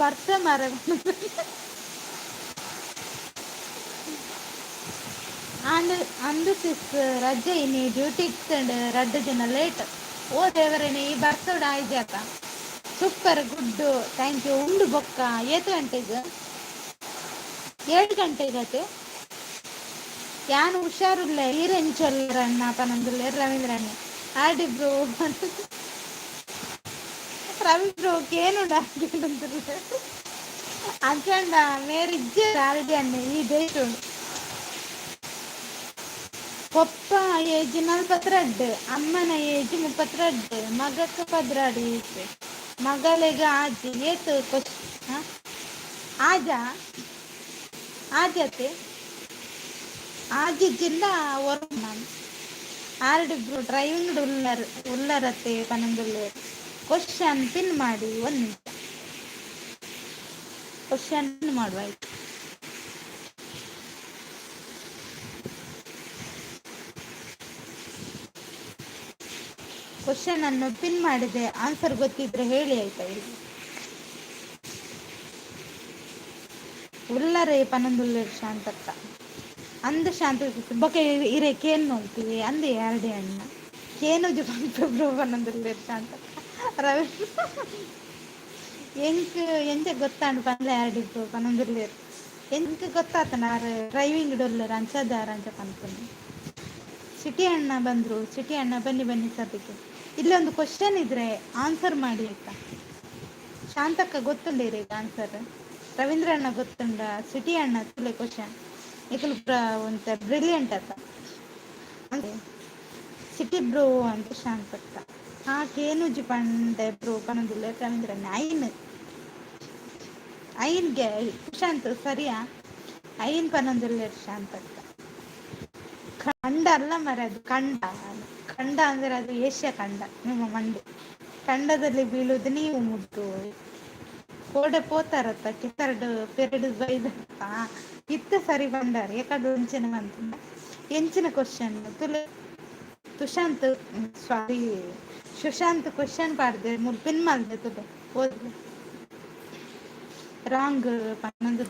ಬರ್ತ ಮರ ಅಂದು ಸಿಸ್ ರಜೆ ಇನ್ನಿ ಡ್ಯೂಟಿ ಇತ್ತಂಡು 2 ದಿನ ಲೇಟ್. ಓ ದೇವರೇನೆ ಈ ಬರ್ತಡ ಆಯ್ಜಾಕ ಸೂಪರ್ ಗುಡ್ ಥ್ಯಾಂಕ್ ಯು. ಉಂಡು ಬೊಕ್ಕ 7 ಗಂಟೆಗೆ 7 ಗಂಟೆಗತೆ ಯಾನು ಹುಷಾರಿಲ್ಲ ಈರೆಂಚೊಲ್ಲರಣ್ಣ ಪನಂದುಲ್ಲ ರವೀಂದ್ರಣ್ಣ ಆಡಿ ಬ್ರೋ ರವಿ ಬ್ರೋಕೇನು ಅಂಚಂಡ ಮೇರಿಜ್ಜೆ ಆಲ್ಡಿ ಅಣ್ಣ ಈ ದೇಶ ಪಪ್ಪ ಏಜ್ 42, ಅಮ್ಮನ ಏಜ್ 32, ಮಗಕ್ಕೆ 16 ಮಗಳಿಗೆ ಆಜಿ ಏತು ಆಜತೆ ಆಜಿಜ್ಜಿಂದ ನಾನು ಆರ್ಡಿಬ್ರು ಡ್ರೈವಿಂಗ್ ಉಲ್ಲರತ್ತೆ ಪನಂದುಲ್ಲೇರು. ಕ್ವಶನ್ ಪಿನ್ ಮಾಡಿ 1 ನಿಮಿಷ ಕ್ವಶನ್ ಪಿನ್ ಮಾಡುವ ಆಯ್ತು. ಕ್ವಶನ್ ಅನ್ನು ಪಿನ್ ಮಾಡಿದೆ, ಆನ್ಸರ್ ಗೊತ್ತಿದ್ರೆ ಹೇಳಿ ಆಯ್ತಾ. ಇಲ್ಲಿ ಉಲ್ಲರೇ ಪನಂದುಲ್ಲೇರು ಶಾಂತಕ್ಕ ಅಂದು ಶಾಂತ ಬೊಕ್ಕೆ ಇರೆ ಕೇನ್ ನೋಡ್ತೀವಿ ಅಂದೆ 2 ಅಣ್ಣ ಕೇನುಜು ಬ್ರೋ ಪನಂದುಲ್ಲೇರು ಶಾಂತಕ್ಕ ರವಿ ಎಂಚ ಗೊತ್ತಾಂಡು ಪಂದ್ಲ 2 ಬ್ರೋ ಪನಂದುಲ್ಲೇರು ಎಂಕ ಗೊತ್ತಾತನ ಡ್ರೈವಿಂಗ್ ಡೊಲ್ಲರು ಅಂಚದಾರ ಅಂತ ಪನ್ಕೊಂಡು. ಸಿಟಿ ಅಣ್ಣ ಬಂದರು. ಸಿಟಿ ಅಣ್ಣ ಬನ್ನಿ ಸದ್ಯಕ್ಕೆ ಇಲ್ಲೊಂದು ಕ್ವಶನ್ ಇದ್ರೆ ಆನ್ಸರ್ ಮಾಡಿ ಆಯ್ತಾ. ಶಾಂತಕ್ಕ ಗೊತ್ತುಂಡೇರಿ ಈಗ ಆನ್ಸರ್. ರವೀಂದ್ರ ಅಣ್ಣ ಗೊತ್ತುಂಡ, ಸಿಟಿ ಅಣ್ಣ ತುಲೆ ಕ್ವಶನ್ ಏಕಲು ಒಂತ ಬ್ರಿಲಿಯಂಟ್ ಅತ್ತ ಸಿಟಿ ಬ್ರೋ ಅಂತ ಶಾಂತಕ್ಕ. ಕೇನುಜಿ ಪಂಡೆ ಬ್ರೋ ಪನದಿಲ್ಲ ರವೀಂದ್ರ ಅಣ್ಣ ಐನ್ಗೆ ಶಾಂತ ಸರಿಯಾ ಐನ್ ಪನದಿಲ್ಲ ಶಾಂತಕ್ಕ. ಖಂಡ ಅಲ್ಲ ಮರ ಅದು ಖಂಡ ಅಂದ್ರೆ ಅದು ಏಷ್ಯಾ ಖಂಡ. ನಿಮ್ಮ ಮಂಡೆ ಖಂಡದಲ್ಲಿ ಬೀಳುವುದು ನೀವು ಮುದ್ದು ಕೋಡೆ ಪೋತಾರತ್ತ ಕಿತ್ತರಡು ಪೆರಡು ಬೈದತ್ತ ಇತ್ತ ಸರಿ ಬಂದಾರ ಯಾಕಂದ್ರೆ ಎಂಚಿನ ಬಂತ ಎಂಚಿನ ಕ್ವಶನ್ ತುಲೆ ತುಶಾಂತ್ ಸಾರಿ ಸುಶಾಂತ್ ಕ್ವಶನ್ ಪಾಡ್ದೆ ಪಿನ್ ಮಾಡ್ದೆ ತುಲೆ ಓದ್ಲೆ ರಾಂಗ್ ಪನ್ನೊಂದು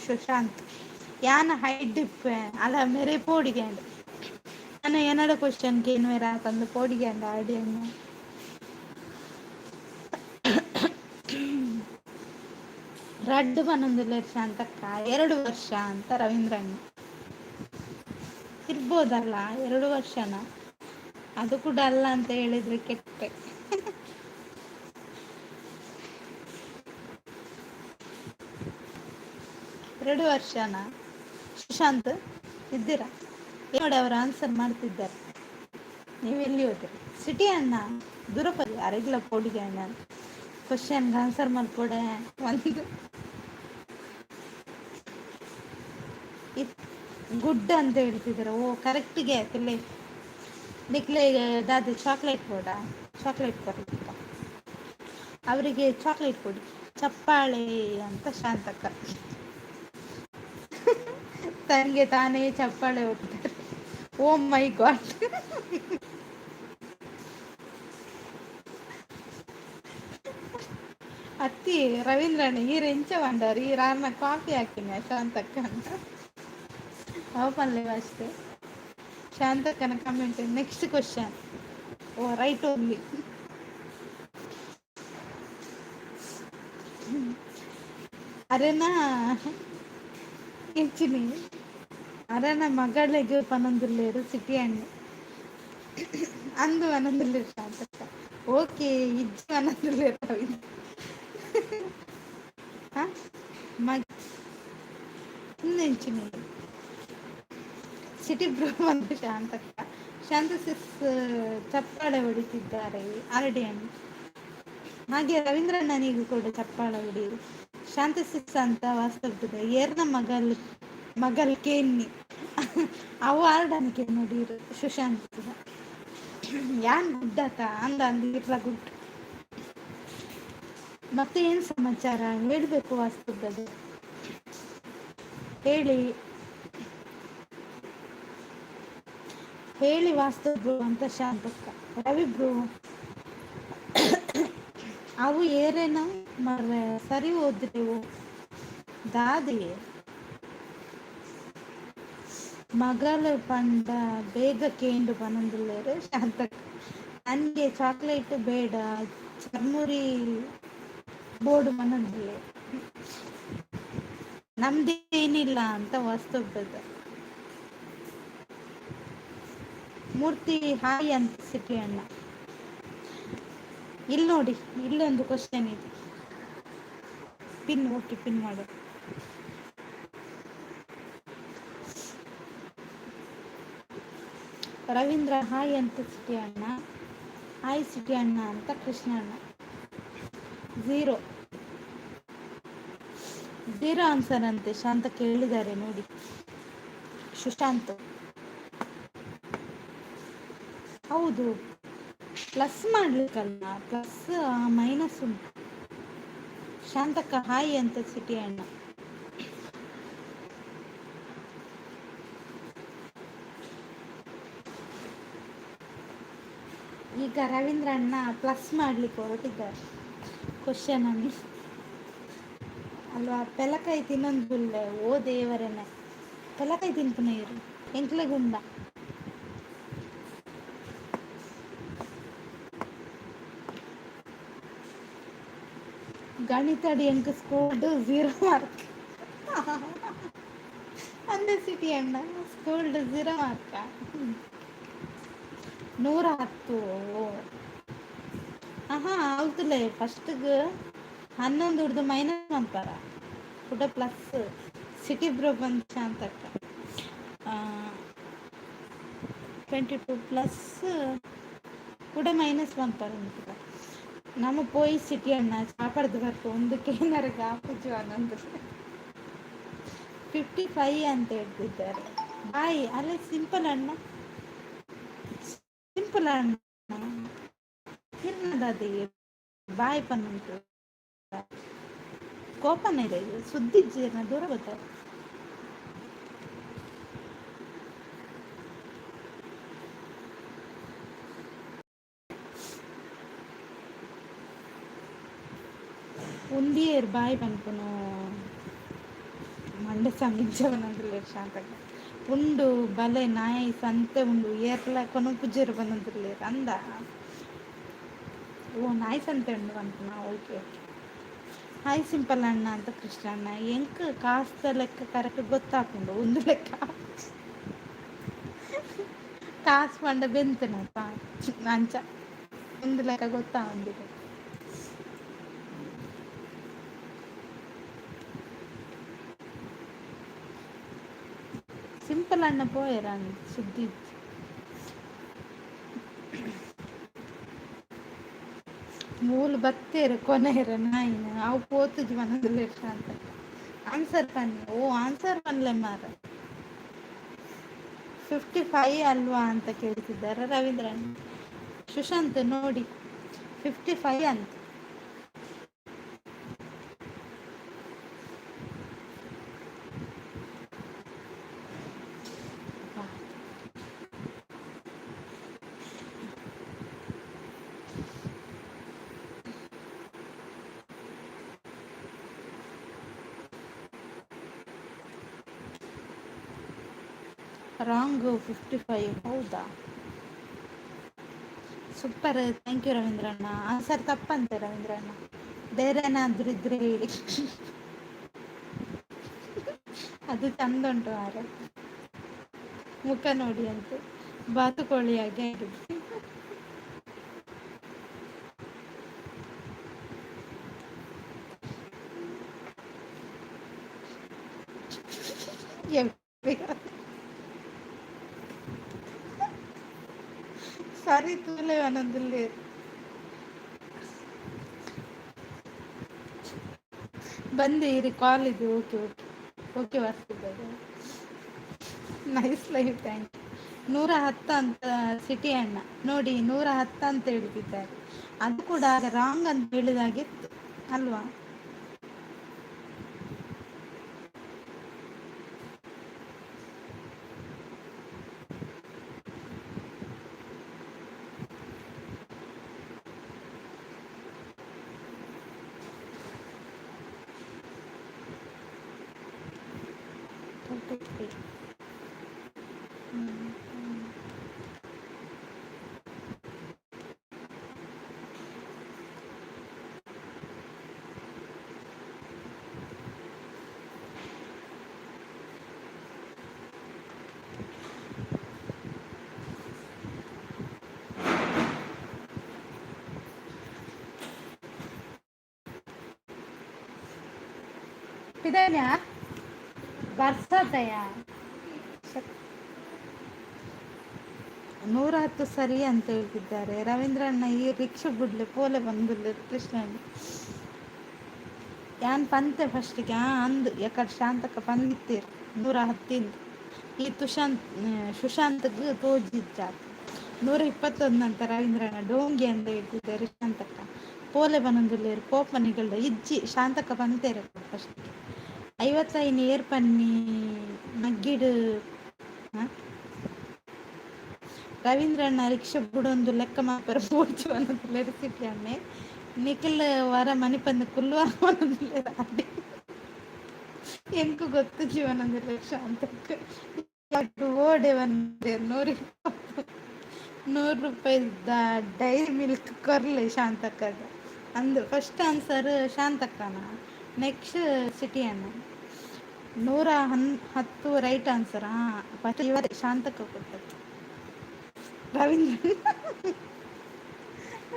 ಸುಶಾಂತ್ ಯಾನ ಹೈಟ್ ಡಿಪ್ ಅಲ್ಲ ಮೇರೆ ಪೋಡಿಗೆ ನಾನು ಏನಡ ಕ್ವಶನ್ಗೆ ಏನು ಬೇರೆ ತಂದು ಪೋಡಿಗೆ ಅಂಡ ಐಡಿಯನ್ನು ರಡ್ಡು ಪನ್ನೊಂದು ಶಾಂತಕ್ಕ 2 ವರ್ಷ ಅಂತ ರವೀಂದ್ರಣ್ಣ. ಇರ್ಬೋದಲ್ಲ 2 ವರ್ಷನ, ಅದು ಕೂಡ ಅಲ್ಲ ಅಂತ ಹೇಳಿದ್ರೆ ಕೆಟ್ಟೆ. ಎರಡು ವರ್ಷನ ಸುಶಾಂತ್ ಇದ್ದೀರಾ ನೋಡಿ, ಅವರು ಆನ್ಸರ್ ಮಾಡ್ತಿದ್ದಾರೆ. ನೀವೆಲ್ಲಿ ಹೋದ್ರಿ ಸಿಟಿ ಅಣ್ಣ ದುರಪದಿ ಅರೆಗ್ಲ ಪೋಡಿಗೆ ಅಣ್ಣ ಕ್ವಶನ್ಗೆ ಆನ್ಸರ್ ಮಾಡ್ಕೊಡೆ ಒಂದು ಗುಡ್ ಅಂತ ಹೇಳ್ತಿದ್ದಾರೆ. ಓ ಕರೆಕ್ಟಿಗೆ ತಿಳ್ಳೆ ನಿಕ್ಲೆ ದಾದಿ ಚಾಕ್ಲೇಟ್ ಕೊಡ ಚಾಕ್ಲೇಟ್ ಕೊಡ್ಲಿಪ್ಪ ಅವರಿಗೆ ಚಾಕ್ಲೇಟ್ ಕೊಡಿ ಚಪ್ಪಾಳೆ ಅಂತ ಶಾಂತಕ್ಕ ತನಗೆ ತಾನೇ ಚಪ್ಪಾಳೆ ಹೋಗ್ತಾರೆ. ಓ ಮೈ ಗಾಡ್. ಅತ್ತಿ ರವೀಂದ್ರಣ್ಣ ಈ ರೆಂಚ ಬಂಡಾರು ಈ ರಾರ್ನ ಕಾಫಿ ಹಾಕಿನ ಶಾಂತಕ್ಕ ಅಂತ ಅವ ಪಲ್ಲೆ ಅಷ್ಟೇ. ಶಾಂತಕ್ಕನ ಕಮೆಂಟ್ ನೆಕ್ಸ್ಟ್ ಕ್ವಶನ್. ಓ ರೈಟ್ ಓನ್ಲಿ. ಅರೆನಾ ಹೆಚ್ಚಿನಿ ಅರೆನ ಮಗಳಿಗೆ ಪನೊಂದುಲ್ಲೇರು ಸಿಟಿ ಹಣ್ಣು ಅಂದು ಅನಂದುಲ್ಲೇರು ಶಾಂತಕ್ಕ. ಓಕೆ ಇಜ್ಜಿ ಅನಂದುಲ್ಲೇರು ರವೀಂದ್ರ. ಹಾಂ ಮಗ ಇನ್ನೆಂಚಿನಿ ಸಿಟಿ ಬ್ರೋ ಬಂದು ಶಾಂತಕ್ಕ. ಶಾಂತ ಸಿಸ್ ಚಪ್ಪಾಳೆ ಹೊಡಿತಿದ್ದಾರೆ ಆರ್ಡಿಯನ್ನು. ಹಾಗೆ ರವೀಂದ್ರಣ್ಣನಿಗೂ ಕೂಡ ಚಪ್ಪಾಳೆ ಹೊಡೆಯಿರು. ಶಾಂತ ಸಿಸ್ ಅಂತ ವಾಸ್ತವದ ಏರ್ನ ಮಗಲ್ ಕೇನ್ನಿ ಅವು ಆರ್ಡನ್ಗೆ ನೋಡಿರು ಸುಶಾಂತ್ ಯಾನ್ ಗುಡ್ಡಾತ ಅಂದ ಇರ್ಲ ಗುಡ್. ಮತ್ತೆ ಏನು ಸಮಾಚಾರ ಹೇಳಬೇಕು ವಾಸ್ತವದ ಹೇಳಿ ಹೇಳಿ ವಾಸ್ತವ ಬ್ರೋ ಅಂತ ಶಾಂತಕ್ಕ. ರವಿ ಬ್ರೋ ಅವು ಏರೇನ ಮರ್ರೆ ಸರಿ ಹೋದ್ರೆವು ದಾದಿ ಮಗಳು ಪಂಡ ಬೇಗ ಕೇಂಡು ಪನೊಂದುಲ್ಲೇರು ಶಾಂತಕ್ಕ. ನನಗೆ ಚಾಕ್ಲೇಟ್ ಬೇಡ ಚರ್ಮುರಿ ಬೋರ್ಡು ಮನೊಂದುಲ್ಲೆ ನಮ್ದೇನಿಲ್ಲ ಅಂತ ವಾಸ್ತವದ. ಮೂರ್ತಿ ಹಾಯ್ ಅಂತ ಸಿಟಿ ಅಣ್ಣ. ಇಲ್ಲಿ ನೋಡಿ ಇಲ್ಲೊಂದು ಕ್ವಶನ್ ಇದೆ. ಪಿನ್ ಓಕೆ ಪಿನ್ ಮಾಡು. ರವೀಂದ್ರ ಹಾಯ್ ಅಂತ ಸಿಟಿ ಅಣ್ಣ. ಹಾಯ್ ಸಿಟಿ ಅಣ್ಣ ಅಂತ ಕೃಷ್ಣ ಅಣ್ಣ. ಝೀರೋ ಝೀರೋ ಆನ್ಸರ್ ಅಂತೆ ಶಾಂತ ಕೇಳಿದ್ದಾರೆ ನೋಡಿ ಸುಶಾಂತ್. ಹೌದು ಪ್ಲಸ್ ಮಾಡ್ಲಿಕ್ಕಲ್ಲ ಪ್ಲಸ್ ಮೈನಸ್ ಉಂಟು. ಶಾಂತಕ್ಕ ಹಾಯ್ ಅಂತ ಸಿಟಿ ಅಣ್ಣ. ಈಗ ರವೀಂದ್ರ ಅಣ್ಣ ಪ್ಲಸ್ ಮಾಡ್ಲಿಕ್ಕೆ ಹೊರಟಿದ್ದಾರೆ ಕ್ವಶನ್ ಅನ್ನು ಅಲ್ವಾ. ಪೆಲಕಾಯಿ ತಿನ್ನೊಂದುಲ್ಲೆ ಓ ದೇವರನ್ನ ಪೆಲಕಾಯಿ ತಿನ್ಪುನ ಇರು ಎಂಕ್ಲೆ ಗುಂಡ. ಗಣಿತಡಿ ಎಂಕ್ ಸ್ಕೂಲ್ಡು ಝೀರೋ ಮಾರ್ಕ್ ಅಂದ ಸಿಟಿ ಅಣ್ಣ ಸ್ಕೂಲ್ಡು ಝೀರೋ ಮಾರ್ಕ 110. ಹೌದಲ್ಲ ಫಸ್ಟ್ಗೆ 11 ಹಿಡ್ದು ಮೈನಸ್ ಅಂತಾರ ಕೂಡ ಪ್ಲಸ್. ಸಿಟಿ ಬ್ರೋ ಬಂದು ಶಾಂತಕ್ಕ 22 ಪ್ಲಸ್ ಕೂಡ ಮೈನಸ್ ಅಂತಾರೆ ಅಂತ. ನಮ್ಮ ಪೋಯಿ ಸಿಟಿ ಅಣ್ಣ ಚಾಪಡ್ದು ಬರ್ತು ಒಂದಕ್ಕೆ ಏನಾರ ಆಪುಜು ಅನ್ನೊಂದು 55 ಅಂತ ಹೇಳ್ತಿದ್ದಾರೆ. ಬಾಯ್ ಅಲ್ಲೇ ಸಿಂಪಲ್ ಅಣ್ಣ ಸಿಂಪಲ್ ಅಣ್ಣ ಏನದೇ ಬಾಯ್ ಪನ್ನುಂಟು ಕೋಪನ ಇದೆ ಸುದ್ದಿ ಜೀರ್ಣ ದೂರ ಗೊತ್ತಾಗ. ಉಂದಿಯರ್ ಬಾಯ್ ಪನ್ಪುನು ಮಂಡೆ ಸಂಗಿಂಚವನಂದ್ರೆ ಶಾಂತಕ್ಕ ಉಂಡು ಬಲೆ ನಾಯಿ ಸಂತೆ ಉಂಡು ಏರ್ಲ ಕೊನಪುಜೇರು ಬಂದಿರ್ಲೇರು ಅಂದ. ಓ ನಾಯಿ ಸಂತೆ ಉಂಡು ಅಂಪುನ ಓಕೆ ಓಕೆ. ಹಾಯ್ ಸಿಂಪಲ್ ಅಣ್ಣ ಅಂತ ಕೃಷ್ಣ ಅಣ್ಣ. ಎಂಕ್ ಕಾಸ್ತ ಲೆಕ್ಕ ಕರೆಕ್ಟ್ ಗೊತ್ತಾಕೊಂಡು ಒಂದು ಲೆಕ್ಕ ಕಾಸು ಪಂಡ ಬೆಂತನಪ್ಪ ಅಂಚ ಒಂದು ಲೆಕ್ಕ ಗೊತ್ತಾ ಒಂದಿದೆ. ಸಿಂಪಲ್ ಅಣ್ಣ ಪೋಯರ ಸುದ್ದಿ ಮೂಲು ಬತ್ತೇರು ಕೊನೆಯರ ನಾಯಿನ ಅವು ಪೋತುಜಿ ಮನದ ಲೆಕ್ಕ ಅಂತ ಆನ್ಸರ್ ಪನ್ನಿ. ಓ ಆನ್ಸರ್ ಪನ್ಲೆ ಮಾರ 55 ಅಲ್ವಾ ಅಂತ ಕೇಳ್ತಿದ್ದಾರೆ ರವೀಂದ್ರಣ್ಣ. ಸುಶಾಂತ್ ನೋಡಿ 55 ಅಂತ. ರಾಂಗು 55. ಹೌದಾ? ಸೂಪರ್. ಥ್ಯಾಂಕ್ ಯು ರವೀಂದ್ರಣ್ಣ. ಆನ್ಸರ್ ತಪ್ಪಂತೆ ರವೀಂದ್ರಣ್ಣ. ಬೇರೆ ಏನಾದರೂ ಇದ್ರೆ ಹೇಳಿ. ಅದು ಚಂದ ಉಂಟು ಮಾರ, ಮುಖ ನೋಡಿ ಅಂತೆ ಬಾತುಕೋಳಿ ಹಾಗೆ ಆಗಿದೆ. ಸರಿ ತೂಲೆ ಅನ್ನೋದಿಲ್ಲ. ಬಂದೆ ಇರಿ, ಕಾಲ್ ಇದೆ. ಓಕೆ ಓಕೆ ಓಕೆ ಬರ್ತಿದ್ದಾರೆ. Nice life, thank you. 110 ಅಂತ ಸಿಟಿ ಅಣ್ಣ ನೋಡಿ, 110 ಅಂತ ಹೇಳ್ತಿದ್ದಾರೆ. ಅದು ಕೂಡ ರಾಂಗ್ ಅಂತ ಹೇಳಿದಾಗಿತ್ತು ಅಲ್ವಾ? ಇದನ್ಯಾ ಬರ್ಸದಯ್ಯ. 110 ಸರಿ ಅಂತ ಹೇಳ್ತಿದ್ದಾರೆ ರವೀಂದ್ರಣ್ಣ. ಈ ರಿಕ್ಷಾ ಬಿಡ್ಲೆ ಪೋಲೆ ಬಂದಿಲ್ಲ ಕೃಷ್ಣನ್ ಯಾನ್ ಪಂತೆ ಫಸ್ಟಿಗೆ ಅಂದು ಯಾಕಡೆ ಶಾಂತಕ್ಕ ಬಂದಿತ್ತೀರಿ 110. ಈ ಸುಶಾಂತ್ಗೆ ತೋಜಿದ್ದ 121 ಅಂತ ರವೀಂದ್ರಣ್ಣ ಡೋಂಗಿ ಅಂತ ಹೇಳ್ತಿದ್ದಾರೆ ಶಾಂತಕ್ಕ. ಪೋಲೆ ಬಂದಿಲ್ಲ ಪೋಪನಿಗಳ ಇಜ್ಜಿ ಶಾಂತಕ್ಕ ಬಂತೇರೆ ಫಸ್ಟ್ 55 ಏರ್ ಪನ್ನಿ ನಗ್ಗಿಡು. ರವೀಂದ್ರಣ್ಣ ರಿಕ್ಷಾ ಬಿಡೊಂದು ಲೆಕ್ಕ ಮಾಪರ ಪೋಡ್ಚು ಅನ್ನೋದಿಲ್ಲ ರೆಸಿಪಿ ಅಣ್ಣೆ. ನಿಖಿಲ್ ವರ ಮಣಿಪಂದು ಕುಲ್ಲು ಅನ್ನೋದಿಲ್ಲ ರಾಡಿ ಎಂಕು ಗೊತ್ತು ಜೀವನದಿಲ್ಲ ಶಾಂತಕ್ಕೆ. ಓಡೆ ಬಂದೆ 100 ರೂಪಾಯಿ ಡೈರಿ ಮಿಲ್ಕ್ ಕೊರ್ಲೆ ಶಾಂತಕ್ಕದ ಅಂದು. ಫಸ್ಟ್ ಆನ್ಸರ್ ಶಾಂತಕ್ಕನ, ನೆಕ್ಸ್ಟ್ ಸಿಟಿ ಅಣ್ಣ. 110 ರೈಟ್ ಆನ್ಸರ್. ಫಸ್ಟ್ ಇವರೇ ಶಾಂತಕ್ಕ ಕೊಟ್ಟದ್ದು.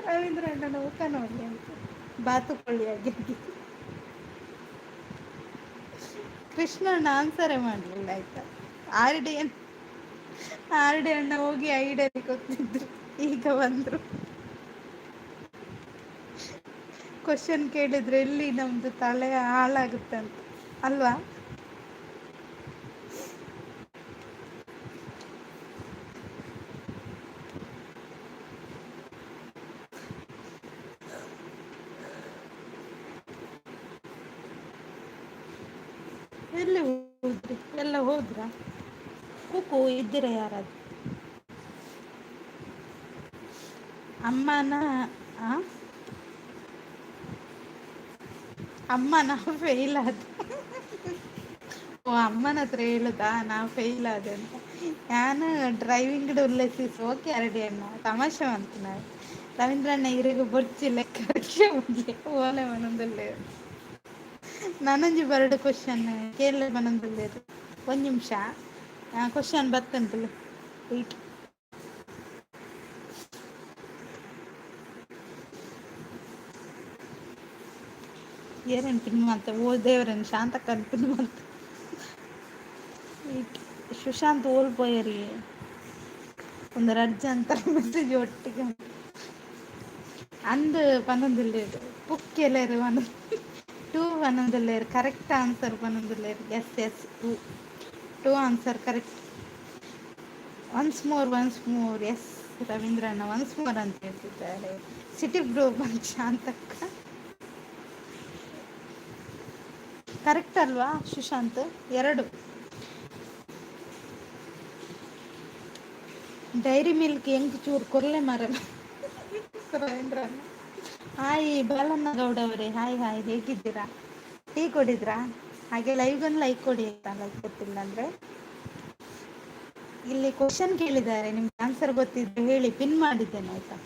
ರವೀಂದ್ರಣ್ಣನ ಮುಖ ನೋಡಿ ಅಂತ ಬಾತುಕೊಳ್ಳಿ ಆಗಿ. ಕೃಷ್ಣಣ್ಣ ಆನ್ಸರೇ ಮಾಡಲಿಲ್ಲ ಆಯ್ತಾ. ಆರ್ ಡಿ ಅಣ್ಣ ಹೋಗಿ ಐಡಿಯಲ್ಲಿ ಗೊತ್ತಿದ್ರು, ಈಗ ಬಂದ್ರು. ಕ್ವಶನ್ ಕೇಳಿದ್ರೆ ಎಲ್ಲಿ ನಮ್ದು ತಲೆ ಹಾಳಾಗುತ್ತೆ ಅಂತ ಅಲ್ವಾ? ಎಲ್ಲಿ ಹೋದ್ರಿ? ಎಲ್ಲ ಹೋದ್ರ? ಕೂಕು ಇದ್ದೀರ ಯಾರಾದ್ರು? ಅಮ್ಮನ ಅಮ್ಮನ ಫೇಲ್ ಆದ. ಓ ಅಮ್ಮನ ಹತ್ರ ಹೇಳುದಾ ನಾವು ಫೇಲ್ ಆದೆ ಅಂತ. ನಾನು ಡ್ರೈವಿಂಗ್ ಉಲ್ಲೇಖಿಸಿ ಓಕೆ ಅರಡಿ ಅಣ್ಣ ತಮಾಷೆ ಅಂತ ನಾವು. ರವೀಂದ್ರಣ್ಣ ಇರಿಗೂ ಬೊರ್ಚಿ ಲೆಕ್ಕ ಓಲೆ ಮನದಲ್ಲೇ ನನಂಜಿ ಬರಡು ಕ್ವಶನ್ ಕೇರಳ ಮನದಲ್ಲೇ ಒಂದು ನಿಮಿಷ ಕ್ವಶನ್ ಬರ್ತಂತಲ್ಲ. ವೆಯ್ಟ್. ಏನೇನು ಪಿನ್ ಮಾಡ್ತ ಓ ದೇವ್ರನ್ ಶಾಂತಕ್ಕನ್ ಪಿನ್ ಮಾಡ್ತ. ಸುಶಾಂತ್ ಓಲ್ಪೋಯರಿ ಒಂದು ರಜ್ಜ ಅಂತ ಮೆಸೇಜ್ ಒಟ್ಟಿಗೆ ಅಂದು ಪನ್ನೊಂದಿಲ್ಲೇರು ಪುಕ್ಕೆಲೇರು 2 ಪನ್ನೊಂದಿಲ್ಲೇರು ಕರೆಕ್ಟ್ ಆನ್ಸರ್ ಪನ್ನೊಂದಿಲ್ಲೇರು. Yes yes 2 answer correct. Once more yes ರವೀಂದ್ರಣ್ಣ ಒನ್ಸ್ ಮೋರ್ ಅಂತ ಹೇಳ್ತಿದ್ದಾರೆ. ಸಿಟಿ ಬ್ರೋ ಬಂದು ಶಾಂತಕ್ಕ ಕರೆಕ್ಟ್ ಅಲ್ವಾ ಸುಶಾಂತ್? 2 ಡೈರಿ ಮಿಲ್ಕ್ ಹೆಂಗ್ ಚೂರು ಕೊರ್ಲೆ ಮರ ರವೀಂದ್ರಣ್ಣ. ಹಾಯ್ ಬಾಲಣ್ಣ ಗೌಡ ಅವರೇ, ಹಾಯ್ ಹೇಗಿದ್ದೀರಾ? ಟೀ ಕೊಡಿದ್ರಾ? ಹಾಗೆ ಲೈವ್ಗೊಂದು ಲೈಕ್ ಕೊಡಿ ಆಯ್ತಾ, ಲೈಕ್ ಕೊಟ್ಟಿಲ್ಲ ಅಂದರೆ. ಇಲ್ಲಿ ಕ್ವಶನ್ ಕೇಳಿದ್ದಾರೆ, ನಿಮ್ಗೆ ಆನ್ಸರ್ ಗೊತ್ತಿದ್ರೆ ಹೇಳಿ, ಪಿನ್ ಮಾಡಿದ್ದೇನೆ ಆಯ್ತಾ.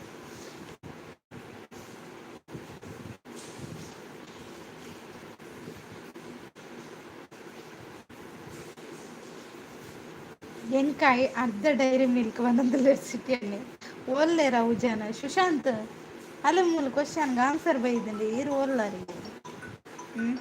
ಎಂಕಾಯಿ ಅರ್ಧ ಡೈರಿ ಮಿಲ್ಕ್ ಒಂದೊಂದು ಸಿಟಿಯಲ್ಲಿ ಓಲ್ಲೆ ರಾವು ಜನ ಸುಶಾಂತ್ ಅಲ್ಲ ಮೂಲ ಕ್ವಶನ್ಗೆ ಆನ್ಸರ್ ಬೈದಂడి ಇರು ಓಲ್ಲಾರಿ. ಹ್ಮ್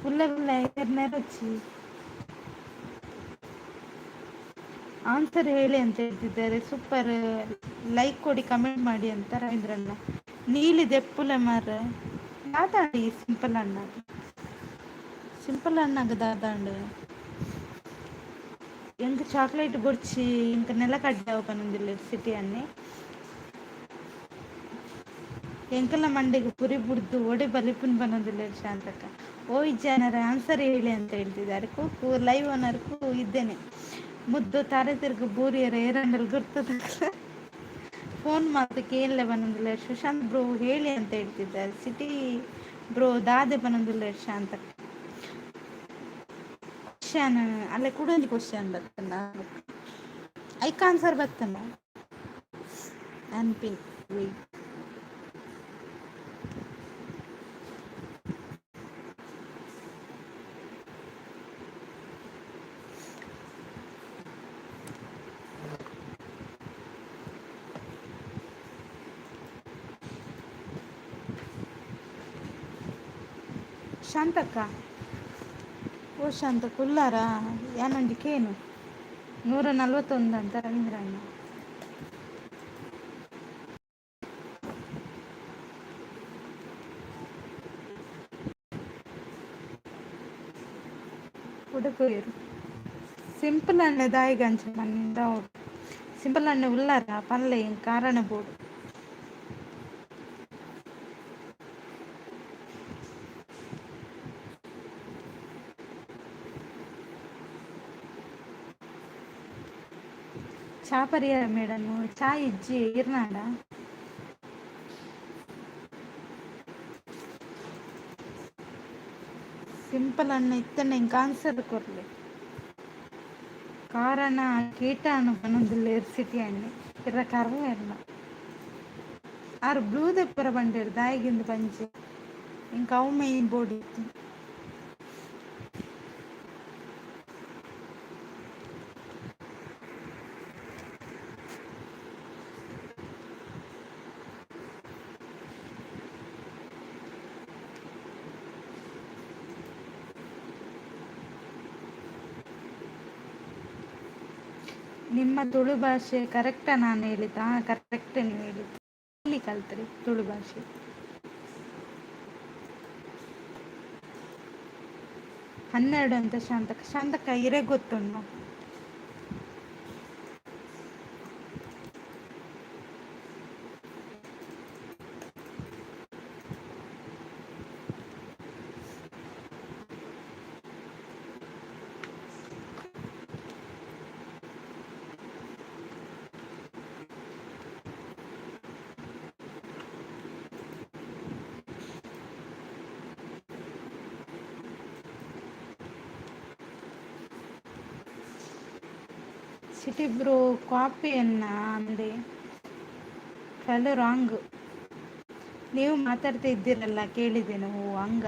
ಉಳ್ಳೆ ಉಳ್ಳೆ ಎರಡನೇದು వచ్చి ಆನ್ಸರ್ ಹೇಳಿ ಅಂತ ಹೇಳ್ತಿದ್ದಾರೆ. ಸೂಪರ್, ಲೈಕ್ ಕೊಡಿ, ಕಮೆಂಟ್ ಮಾಡಿ ಅಂತ ರವೀಂದ್ರಣ್ಣ. ನೀಲಿ ದೆಪ್ಪುಲೆ ಮಾರ ದಾದಾಂಡಿ ಸಿಂಪಲ್ ಅಣ್ಣ, ಸಿಂಪಲ್ అన్నకు దాదాండు ఇంక చాక్లెట్ పొడిచి ఇంక నెలకడ్డ పనుంది సిటీ అన్ని ಎಂಕಲ್ಲ ಮಂಡಿಗೆ ಪುರಿ ಬುಡ್ದು ಒಡೆ ಬಲಿಪುನ್ ಬಂದಿಲ್ಲ ಶಾಂತಕ್ಕ. ಓ ಜನರ ಆನ್ಸರ್ ಹೇಳಿ ಅಂತ ಹೇಳ್ತಿದ್ದಾರೆ. ಕೂಕು ಲೈವ್ ಓನರ್ಗೂ ಇದ್ದೇನೆ. ಮುದ್ದು ತಾರೆ ತಿರ್ಗು ಬೂರಿಯರ ಏರಂಡಲ್ ಗುರ್ತದ ಫೋನ್ ಮಾತಕ್ಕೆ ಏನ್ಲೆ ಬಂದಿಲ್ಲ ಸುಶಾಂತ್ ಬ್ರೋ ಹೇಳಿ ಅಂತ ಹೇಳ್ತಿದ್ದಾರೆ. ಸಿಟಿ ಬ್ರೋ ದಾದೆ ಬಂದಿಲ್ಲ ಶಾಂತಕ್ಕ. ಕ್ವಶನ್ ಅಲ್ಲೇ ಕೂಡ ಒಂದು ಕ್ವಶನ್ ಬರ್ತಲ್ಲ, ಐಕ್ ಆನ್ಸರ್ ಬರ್ತಲ್ಲ ಅನ್ಪಿನ್ ವೆಯ್ಟ್. ಶಾಂತಕ್ಕ ಓ ಶಾಂತ ಕುಲ್ಲಾರ ಯಾನಂಡಿಕೇನು 141 ಅಂತ ರವೀಂದ್ರಣ್ಣ. ఉడిపోయారు సింపుల్ అన్న దాయి గంచ మన్నింద సింపుల్ అన్న ఉల్లారా పనులే కారణ బోడు. ಚಾ ಪರಿಹಾರ ಮೇಡಮ್ ಚಾ ಇಜ್ಜಿ ಇರ್ನಾಡ ಸಿಂಪಲ್ ಅನ್ನ ಇತ್ತನೆ ಇಂಕ ಆನ್ಸರ್ ಕೊರ್ಲೆ ಕಾರಣ ಕೀಟಾಣು ಪನೊಂದುಲ್ಲೆ ಸಿಟಿ ಅಣ್ಣೆ ಇರ ಕರ್ಮ ಇರ್ನ ಆರು ಬ್ಲೂ ದೆಪ್ಪರ ಬಂಡೇರು ದಾಯಿಗಿಂದು ಪಂಚೆ ಇಂಕ ಅವು ಮೇಯ್ನ್ ಬೋಡಿ ಇತ್ತು ನಿಮ್ಮ ತುಳು ಭಾಷೆ ಕರೆಕ್ಟಾ ನಾನು ಹೇಳಿದ್ದು? ಹಾಂ ಕರೆಕ್ಟ್ ನೀವು ಹೇಳಿದ್ದು. ಎಲ್ಲಿ ಕಲ್ತ್ರಿ ತುಳು ಭಾಷೆ? ಹನ್ನೆರಡು ಅಂತ ಶಾಂತಕ ಶಾಂತಕ ಇರೇ ಗೊತ್ತುಂಡು. ಸಿಟಿ ಬ್ರೋ ಕಾಪಿಯನ್ನ ಅಂದೆ ಫೆಲ್ ರಾಂಗ್. ನೀವು ಮಾತಾಡ್ತಾ ಇದ್ದೀರಲ್ಲ ಕೇಳಿದ್ದೇನೆ. ಓ ಹಂಗ.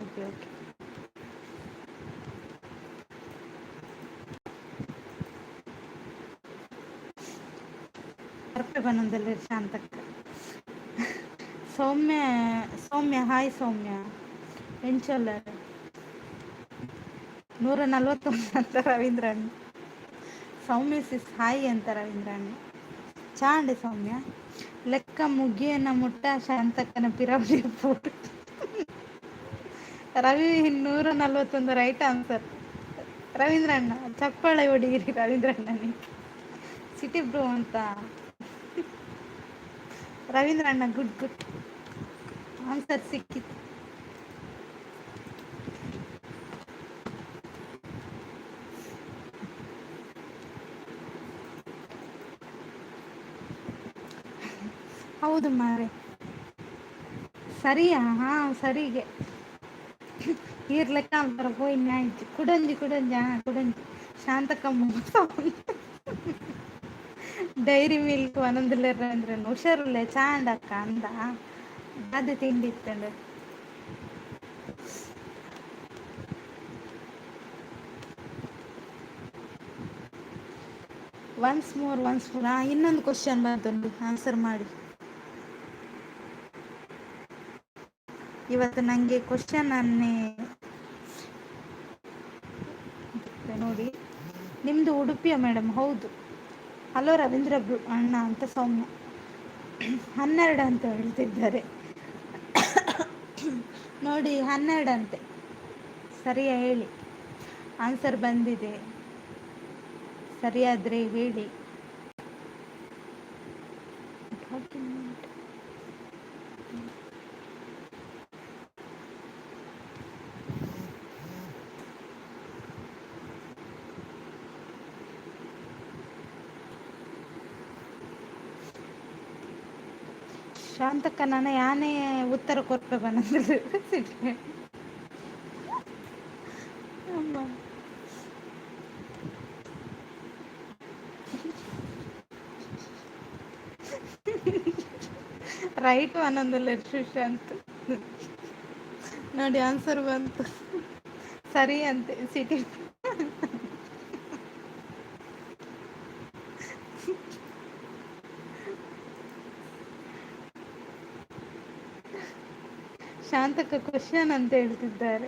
Okay okay. ಕರ್ಪೆ ಬನ್ನೊಂದಲ್ಲ ಶಾಂತಕ್ಕ. ಸೌಮ್ಯ ಸೌಮ್ಯ ಹಾಯ್ ಸೌಮ್ಯ ಎಂಚೊಲ್ಲ 141 ಅಂತ ರವೀಂದ್ರಣ್ಣ. ಸೌಮ್ಯ ಸಿಸ್ ಹಾಯ್ ಅಂತ ರವೀಂದ್ರಣ್ಣ. ಚಾಂಡೆ ಸೌಮ್ಯ ಲೆಕ್ಕ ಮುಗಿಯನ ಮುಟ್ಟ ಶಾಂತಕ್ಕನ pyramid photo. Ravi 141 right answer. ರವೀಂದ್ರಣ್ಣ ಚಪ್ಪಾಳೆ ಹೊಡಿಗಿರಿ ರವೀಂದ್ರಣ್ಣನಿಗೆ. ಸಿಟಿ ಬ್ರೋ ಅಂತ ರವೀಂದ್ರಣ್ಣ ಗುಡ್ ಗುಡ್ ಆನ್ಸರ್ ಸಿಕ್ಕಿತ್ತು. ಹೌದು ಮಾರೆ ಸರಿಯಾ? ಹಾ ಸರಿಗೆ ಲೆಕ್ಕ ಅಂತಾರ ಹೋಯ್ ಆಯ್ತು. ಕುಡಂಜಿ ಕುಡಂಜಿ ಕುಡಂಜಿ ಶಾಂತಕಮ್ಮ ಡೈರಿ ಮಿಲ್ಕ್ ಒಂದೊಂದಿಲ್ಲ ಅಂದ್ರೆ ಹುಷಾರಲ್ಲೇ ಚಾಂಡಕ್ಕ ಅಂದ ಅದು ತಿಂಡಿತ್ತಂಡು. ಒನ್ಸ್ ಮೋರ್ ಇನ್ನೊಂದು ಕ್ವಶನ್ ಬಂತುಂಟು ಆನ್ಸರ್ ಮಾಡಿ. ಇವತ್ತು ನನಗೆ ಕ್ವಶನ್ ಅನ್ನೇ ನೋಡಿ. ನಿಮ್ಮದು ಉಡುಪಿಯ ಮೇಡಮ್? ಹೌದು. ಹಲೋ ರವೀಂದ್ರ ಅಣ್ಣ ಅಂತ ಸೌಮ್ಯ 12 ಅಂತ ಹೇಳ್ತಿದ್ದಾರೆ ನೋಡಿ. 12 ಅಂತೆ. ಸರಿಯಾ ಹೇಳಿ. ಆನ್ಸರ್ ಬಂದಿದೆ, ಸರಿಯಾದರೆ ಹೇಳಿ. ಶಾಂತಕ್ಕ ನಾನು ಯಾನೇ ಉತ್ತರ ಕೊಡ್ಪೆ ಬಂದ್ರೆ ರೈಟ್ ಅನ್ನೊಂದಿಲ್ಲ ಸುಶಾಂತ್ ನೋಡಿ ಆನ್ಸರ್ ಬಂತು. ಸರಿ ಅಂತೆ ಸಿಟಿ. ಶಾಂತಕ ಕ್ವಶನ್ ಅಂತ ಹೇಳ್ತಿದ್ದಾರೆ.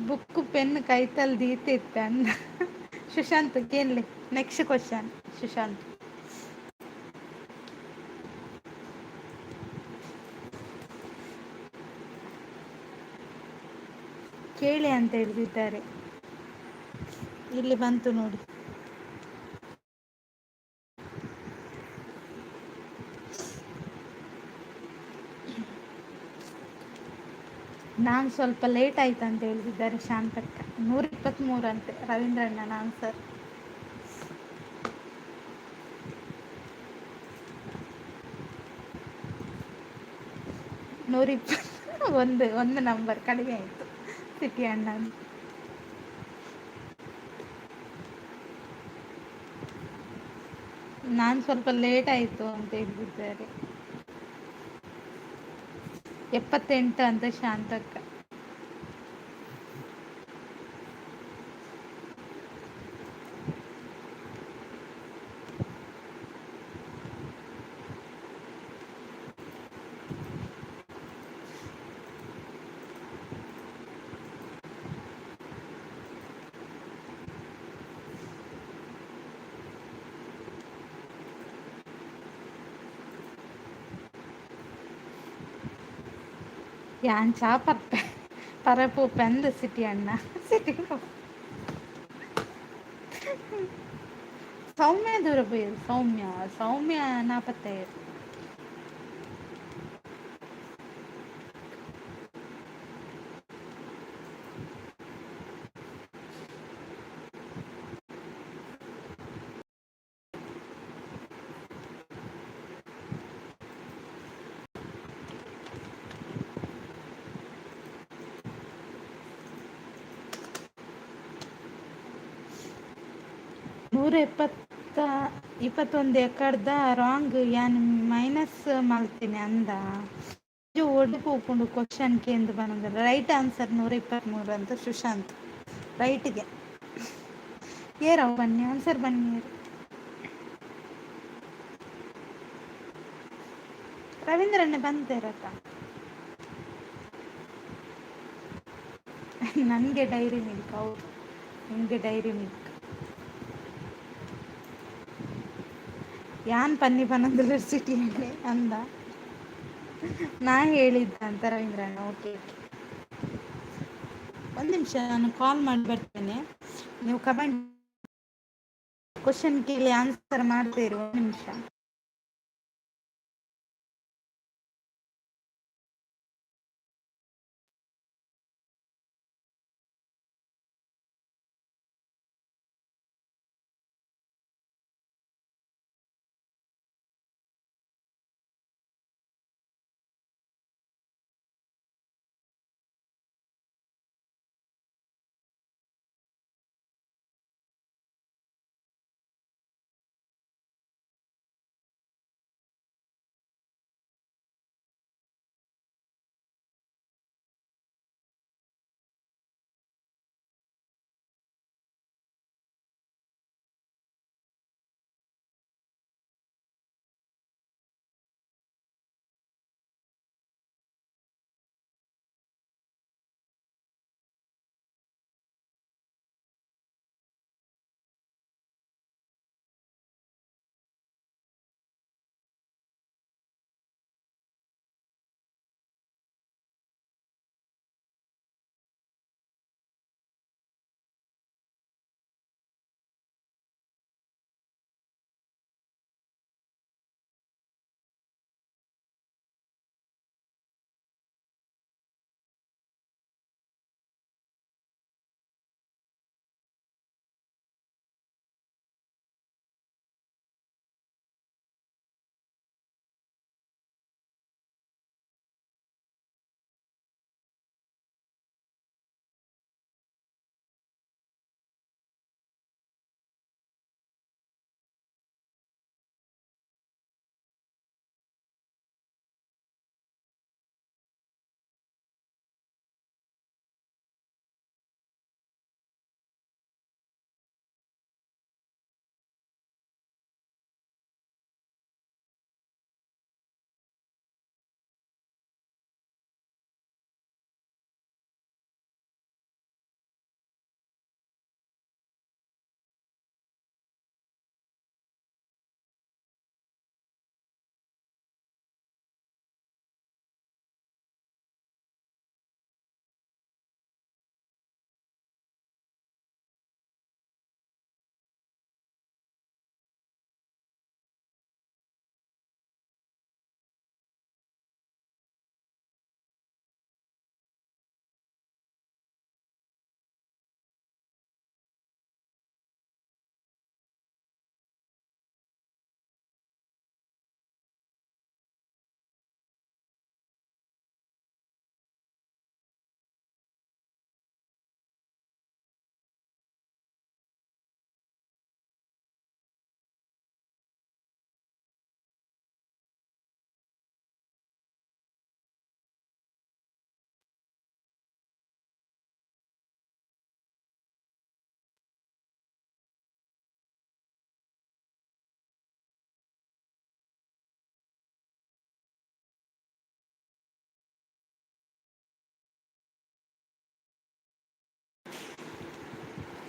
ಬುಕ್ ಪೆನ್ ಕೈತಲ್ ದೀತಿತ್ತ ಅನ್ನ. ಸುಶಾಂತ್ ಕೇಳಲಿ ನೆಕ್ಸ್ಟ್ ಕ್ವಶನ್. ಸುಶಾಂತ್ ಕೇಳಿ ಅಂತ ಹೇಳ್ತಿದ್ದಾರೆ. ಇಲ್ಲಿ ಬಂತು ನೋಡಿ. ನಾನು ಸ್ವಲ್ಪ ಲೇಟ್ ಆಯ್ತು ಅಂತ ಹೇಳ್ತಿದ್ದಾರೆ ಶಾಂತಕ್ಕ. 123 ಅಂತೆ ರವೀಂದ್ರಣ್ಣನ ಆನ್ಸರ್. ಒಂದು ನಂಬರ್ ಕಡಿಮೆ ಆಯಿತು. ಸಿಟಿ ಅಣ್ಣ. ನಾನು ಸ್ವಲ್ಪ ಲೇಟ್ ಆಯಿತು ಅಂತ ಹೇಳಿದ್ದಾರೆ. 78 ಅಂತ ಶಾಂತಕ್ಕ. ಯಾನ್ ಚಾ ಪರಪು ಪೆಂದ ಸಿಟಿ ಅಣ್ಣ. ಸಿಟಿ ಸೌಮ್ಯ ದೂರ போயிரு. சௌமியா 45. ನೂರ 21 ಎಕಡ್ದ ರಾಂಗ್ ಯಾನ್ ಮೈನಸ್ ಮಾಡ್ತೀನಿ ಅಂದ. ಒಡ್ಡು ಹೋಗ್ಕೊಂಡು ಕ್ವಶನ್ಗೆ ಎಂದು ಬಂದ ರೈಟ್ ಆನ್ಸರ್ 123 ಅಂತ ಸುಶಾಂತ್. ರೈಟ್ಗೆ ಏರವು ಬನ್ನಿ ಆನ್ಸರ್ ಬನ್ನಿ. ರವೀಂದ್ರನ್ನೇ ಬಂದೇರಕ್ಕ. ನನಗೆ ಡೈರಿ ಮಿಲ್ಕ್. ಹೌದು, ನಿಮಗೆ ಡೈರಿ ಮಿಲ್ಕ್. ಯಾನ್ ಪನ್ನಿ ಪನಂದೂರು ಸಿಟಿ ಅಂದ. ನಾ ಹೇಳಿದ್ದ ಅಂತ ರವೀಂದ್ರಣ್ಣ. ಓಕೆ, ಒಂದು ನಿಮಿಷ, ನಾನು ಕಾಲ್ ಮಾಡಿ ಬರ್ತೇನೆ. ನೀವು ಕಮೆಂಟ್ ಕ್ವಶನ್ ಕೇಳಿ ಆನ್ಸರ್ ಮಾಡ್ತೀರಿ. ಒಂದು ನಿಮಿಷ.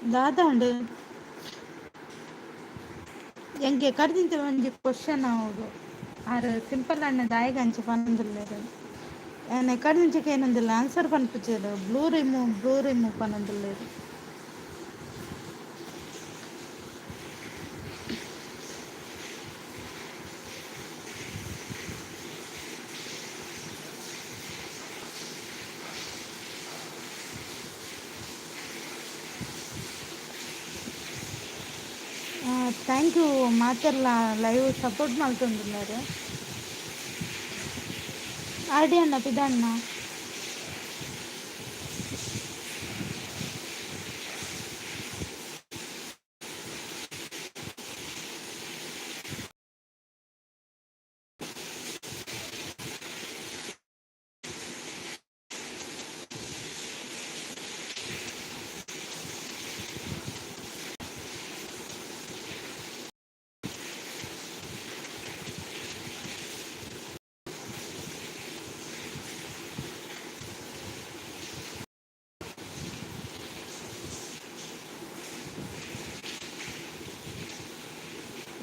ದಾದಾಂಡು ಎಂಗೆ ಕಡ್ದಿಂತ ಒಂಜಿ ಕ್ವಶನ್ ಆವೊಡು ಆರು ಸಿಂಪಲ್ ಅಣ್ಣ ದಾಯಿಗ ಅಂಚ ಪನೊಂದುಲ್ಲೆರ್ ಕಡ್ದಿಂಚಕ್ಕೆ ಏನೊಂದಿಲ್ಲ ಆನ್ಸರ್ ಪನ್ಪುಜೆರ್ ಬ್ಲೂ ರಿಮೂವ್ ಪನೊಂದುಲ್ಲೆರ್ ಥ್ಯಾಂಕ್ ಯು ಮಾತೆರ್ಲ ಲೈವ್ ಸಪೋರ್ಟ್ ಮಲ್ತೊಂದುಲ್ಲೆರ್ ಆರ್ ಡಿ ಅಣ್ಣ ಪಿದಣ್ಣ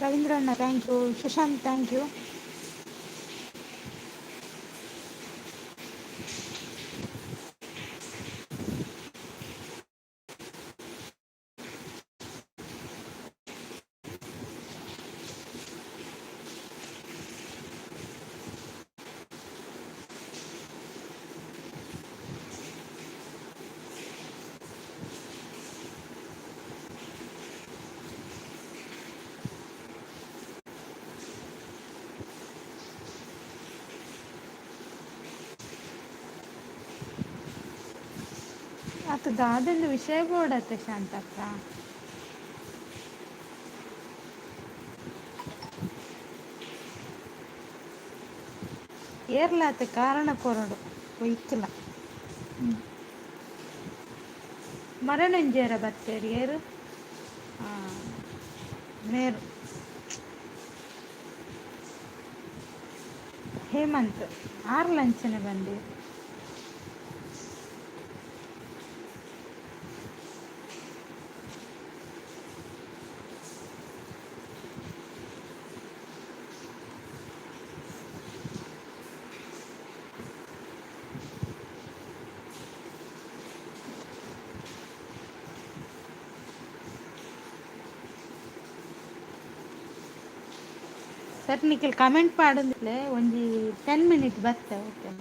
ರವೀಂದ್ರ ಅಣ್ಣ thank you Sushant thank you ಆತ ದಾದಂದು ವಿಷಯ ಬೋಡತ್ತೆ ಶಾಂತಕ್ಕ ಏರ್ಲಾತ ಕಾರಣ ಕೊರಡು ಒಯ್ಕಲ ಮರನಂಜೇರ ಬತ್ತೇರಿ ಏರು ನೇರು ಹೇಮಂತ್ ಆರು ಲಂಚನೆ ಬಂದಿ ಸರ್ ನಿಖಿಲ್ ಕಮೆಂಟ್ ಪಾಡಂದಿಲ್ಲ ಒಂಜಿ 10 ಮಿನಿಟ್ ಬರ್ತೇವೆ ಓಕೆ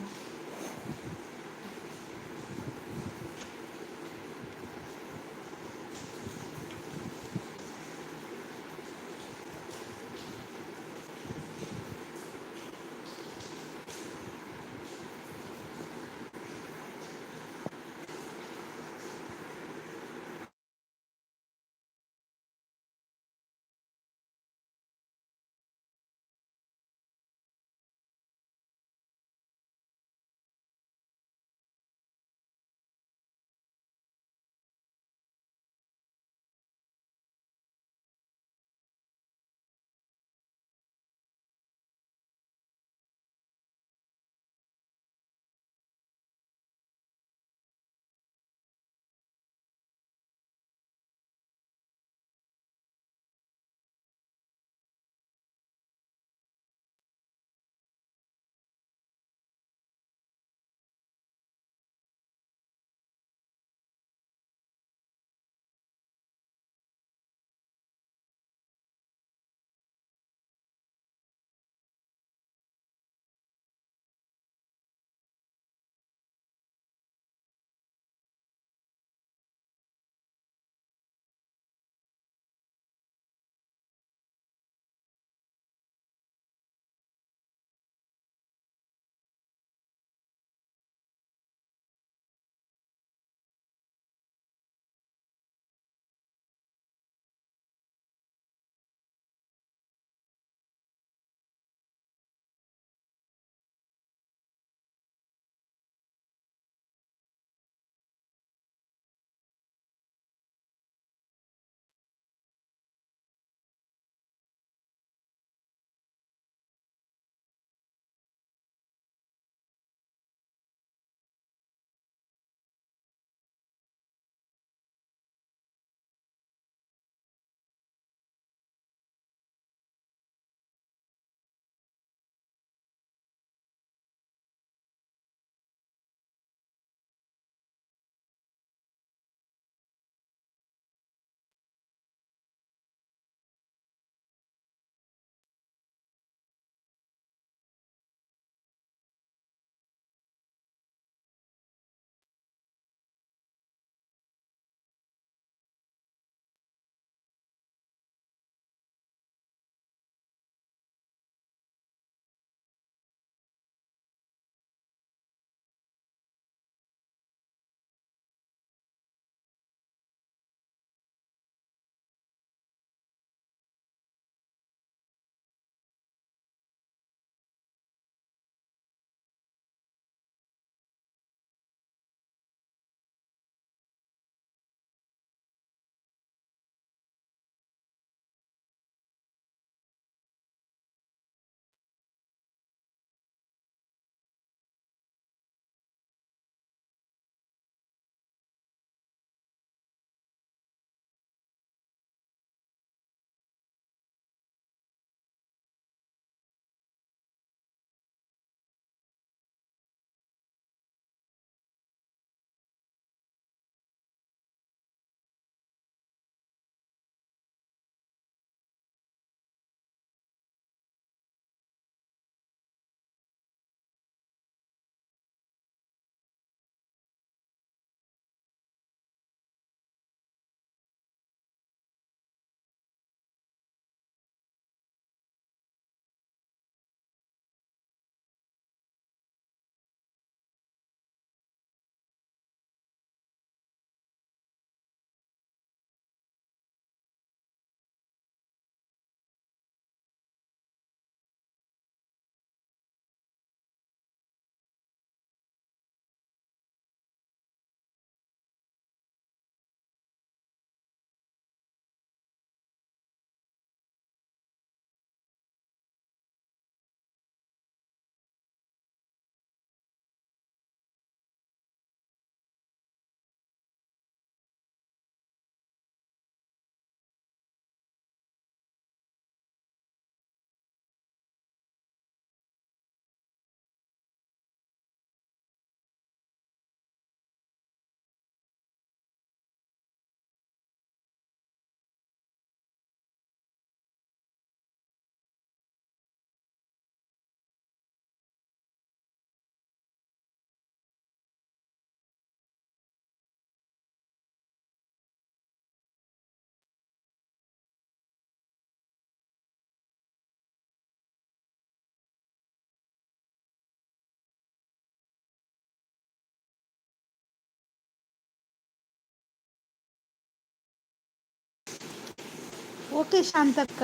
ಓಕೆ ಶಾಂತಕ್ಕ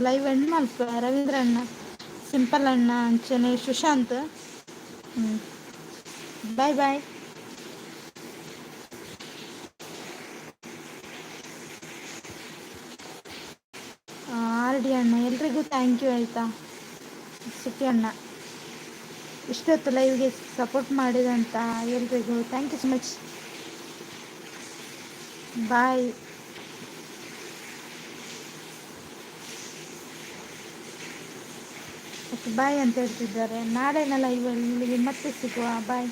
ಲೈವ್ ಎಂಡ್ ಮಲ್ಪ ರವೀಂದ್ರ ಅಣ್ಣ ಸಿಂಪಲ್ ಅಣ್ಣ ಅಂಚನೆ ಸುಶಾಂತ್. ಹ್ಞೂ, ಬಾಯ್ ಬಾಯ್. ಆರ್ ಡಿ ಅಣ್ಣ ಎಲ್ರಿಗೂ ಥ್ಯಾಂಕ್ ಯು ಆಯಿತಾ. ಸುಖಿ ಅಣ್ಣ ಇಷ್ಟೊತ್ತು ಲೈವ್ಗೆ ಸಪೋರ್ಟ್ ಮಾಡಿದಂಥ ಎಲ್ರಿಗೂ thank you so much. Bye. Okay bye ಅಂತ ಹೇಳ್ತಿದ್ದಾರೆ. ನಾಳೆನ ಲೈವಲ್ಲಿ ಮತ್ತೆ ಸಿಗುವ. ಬಾಯ್.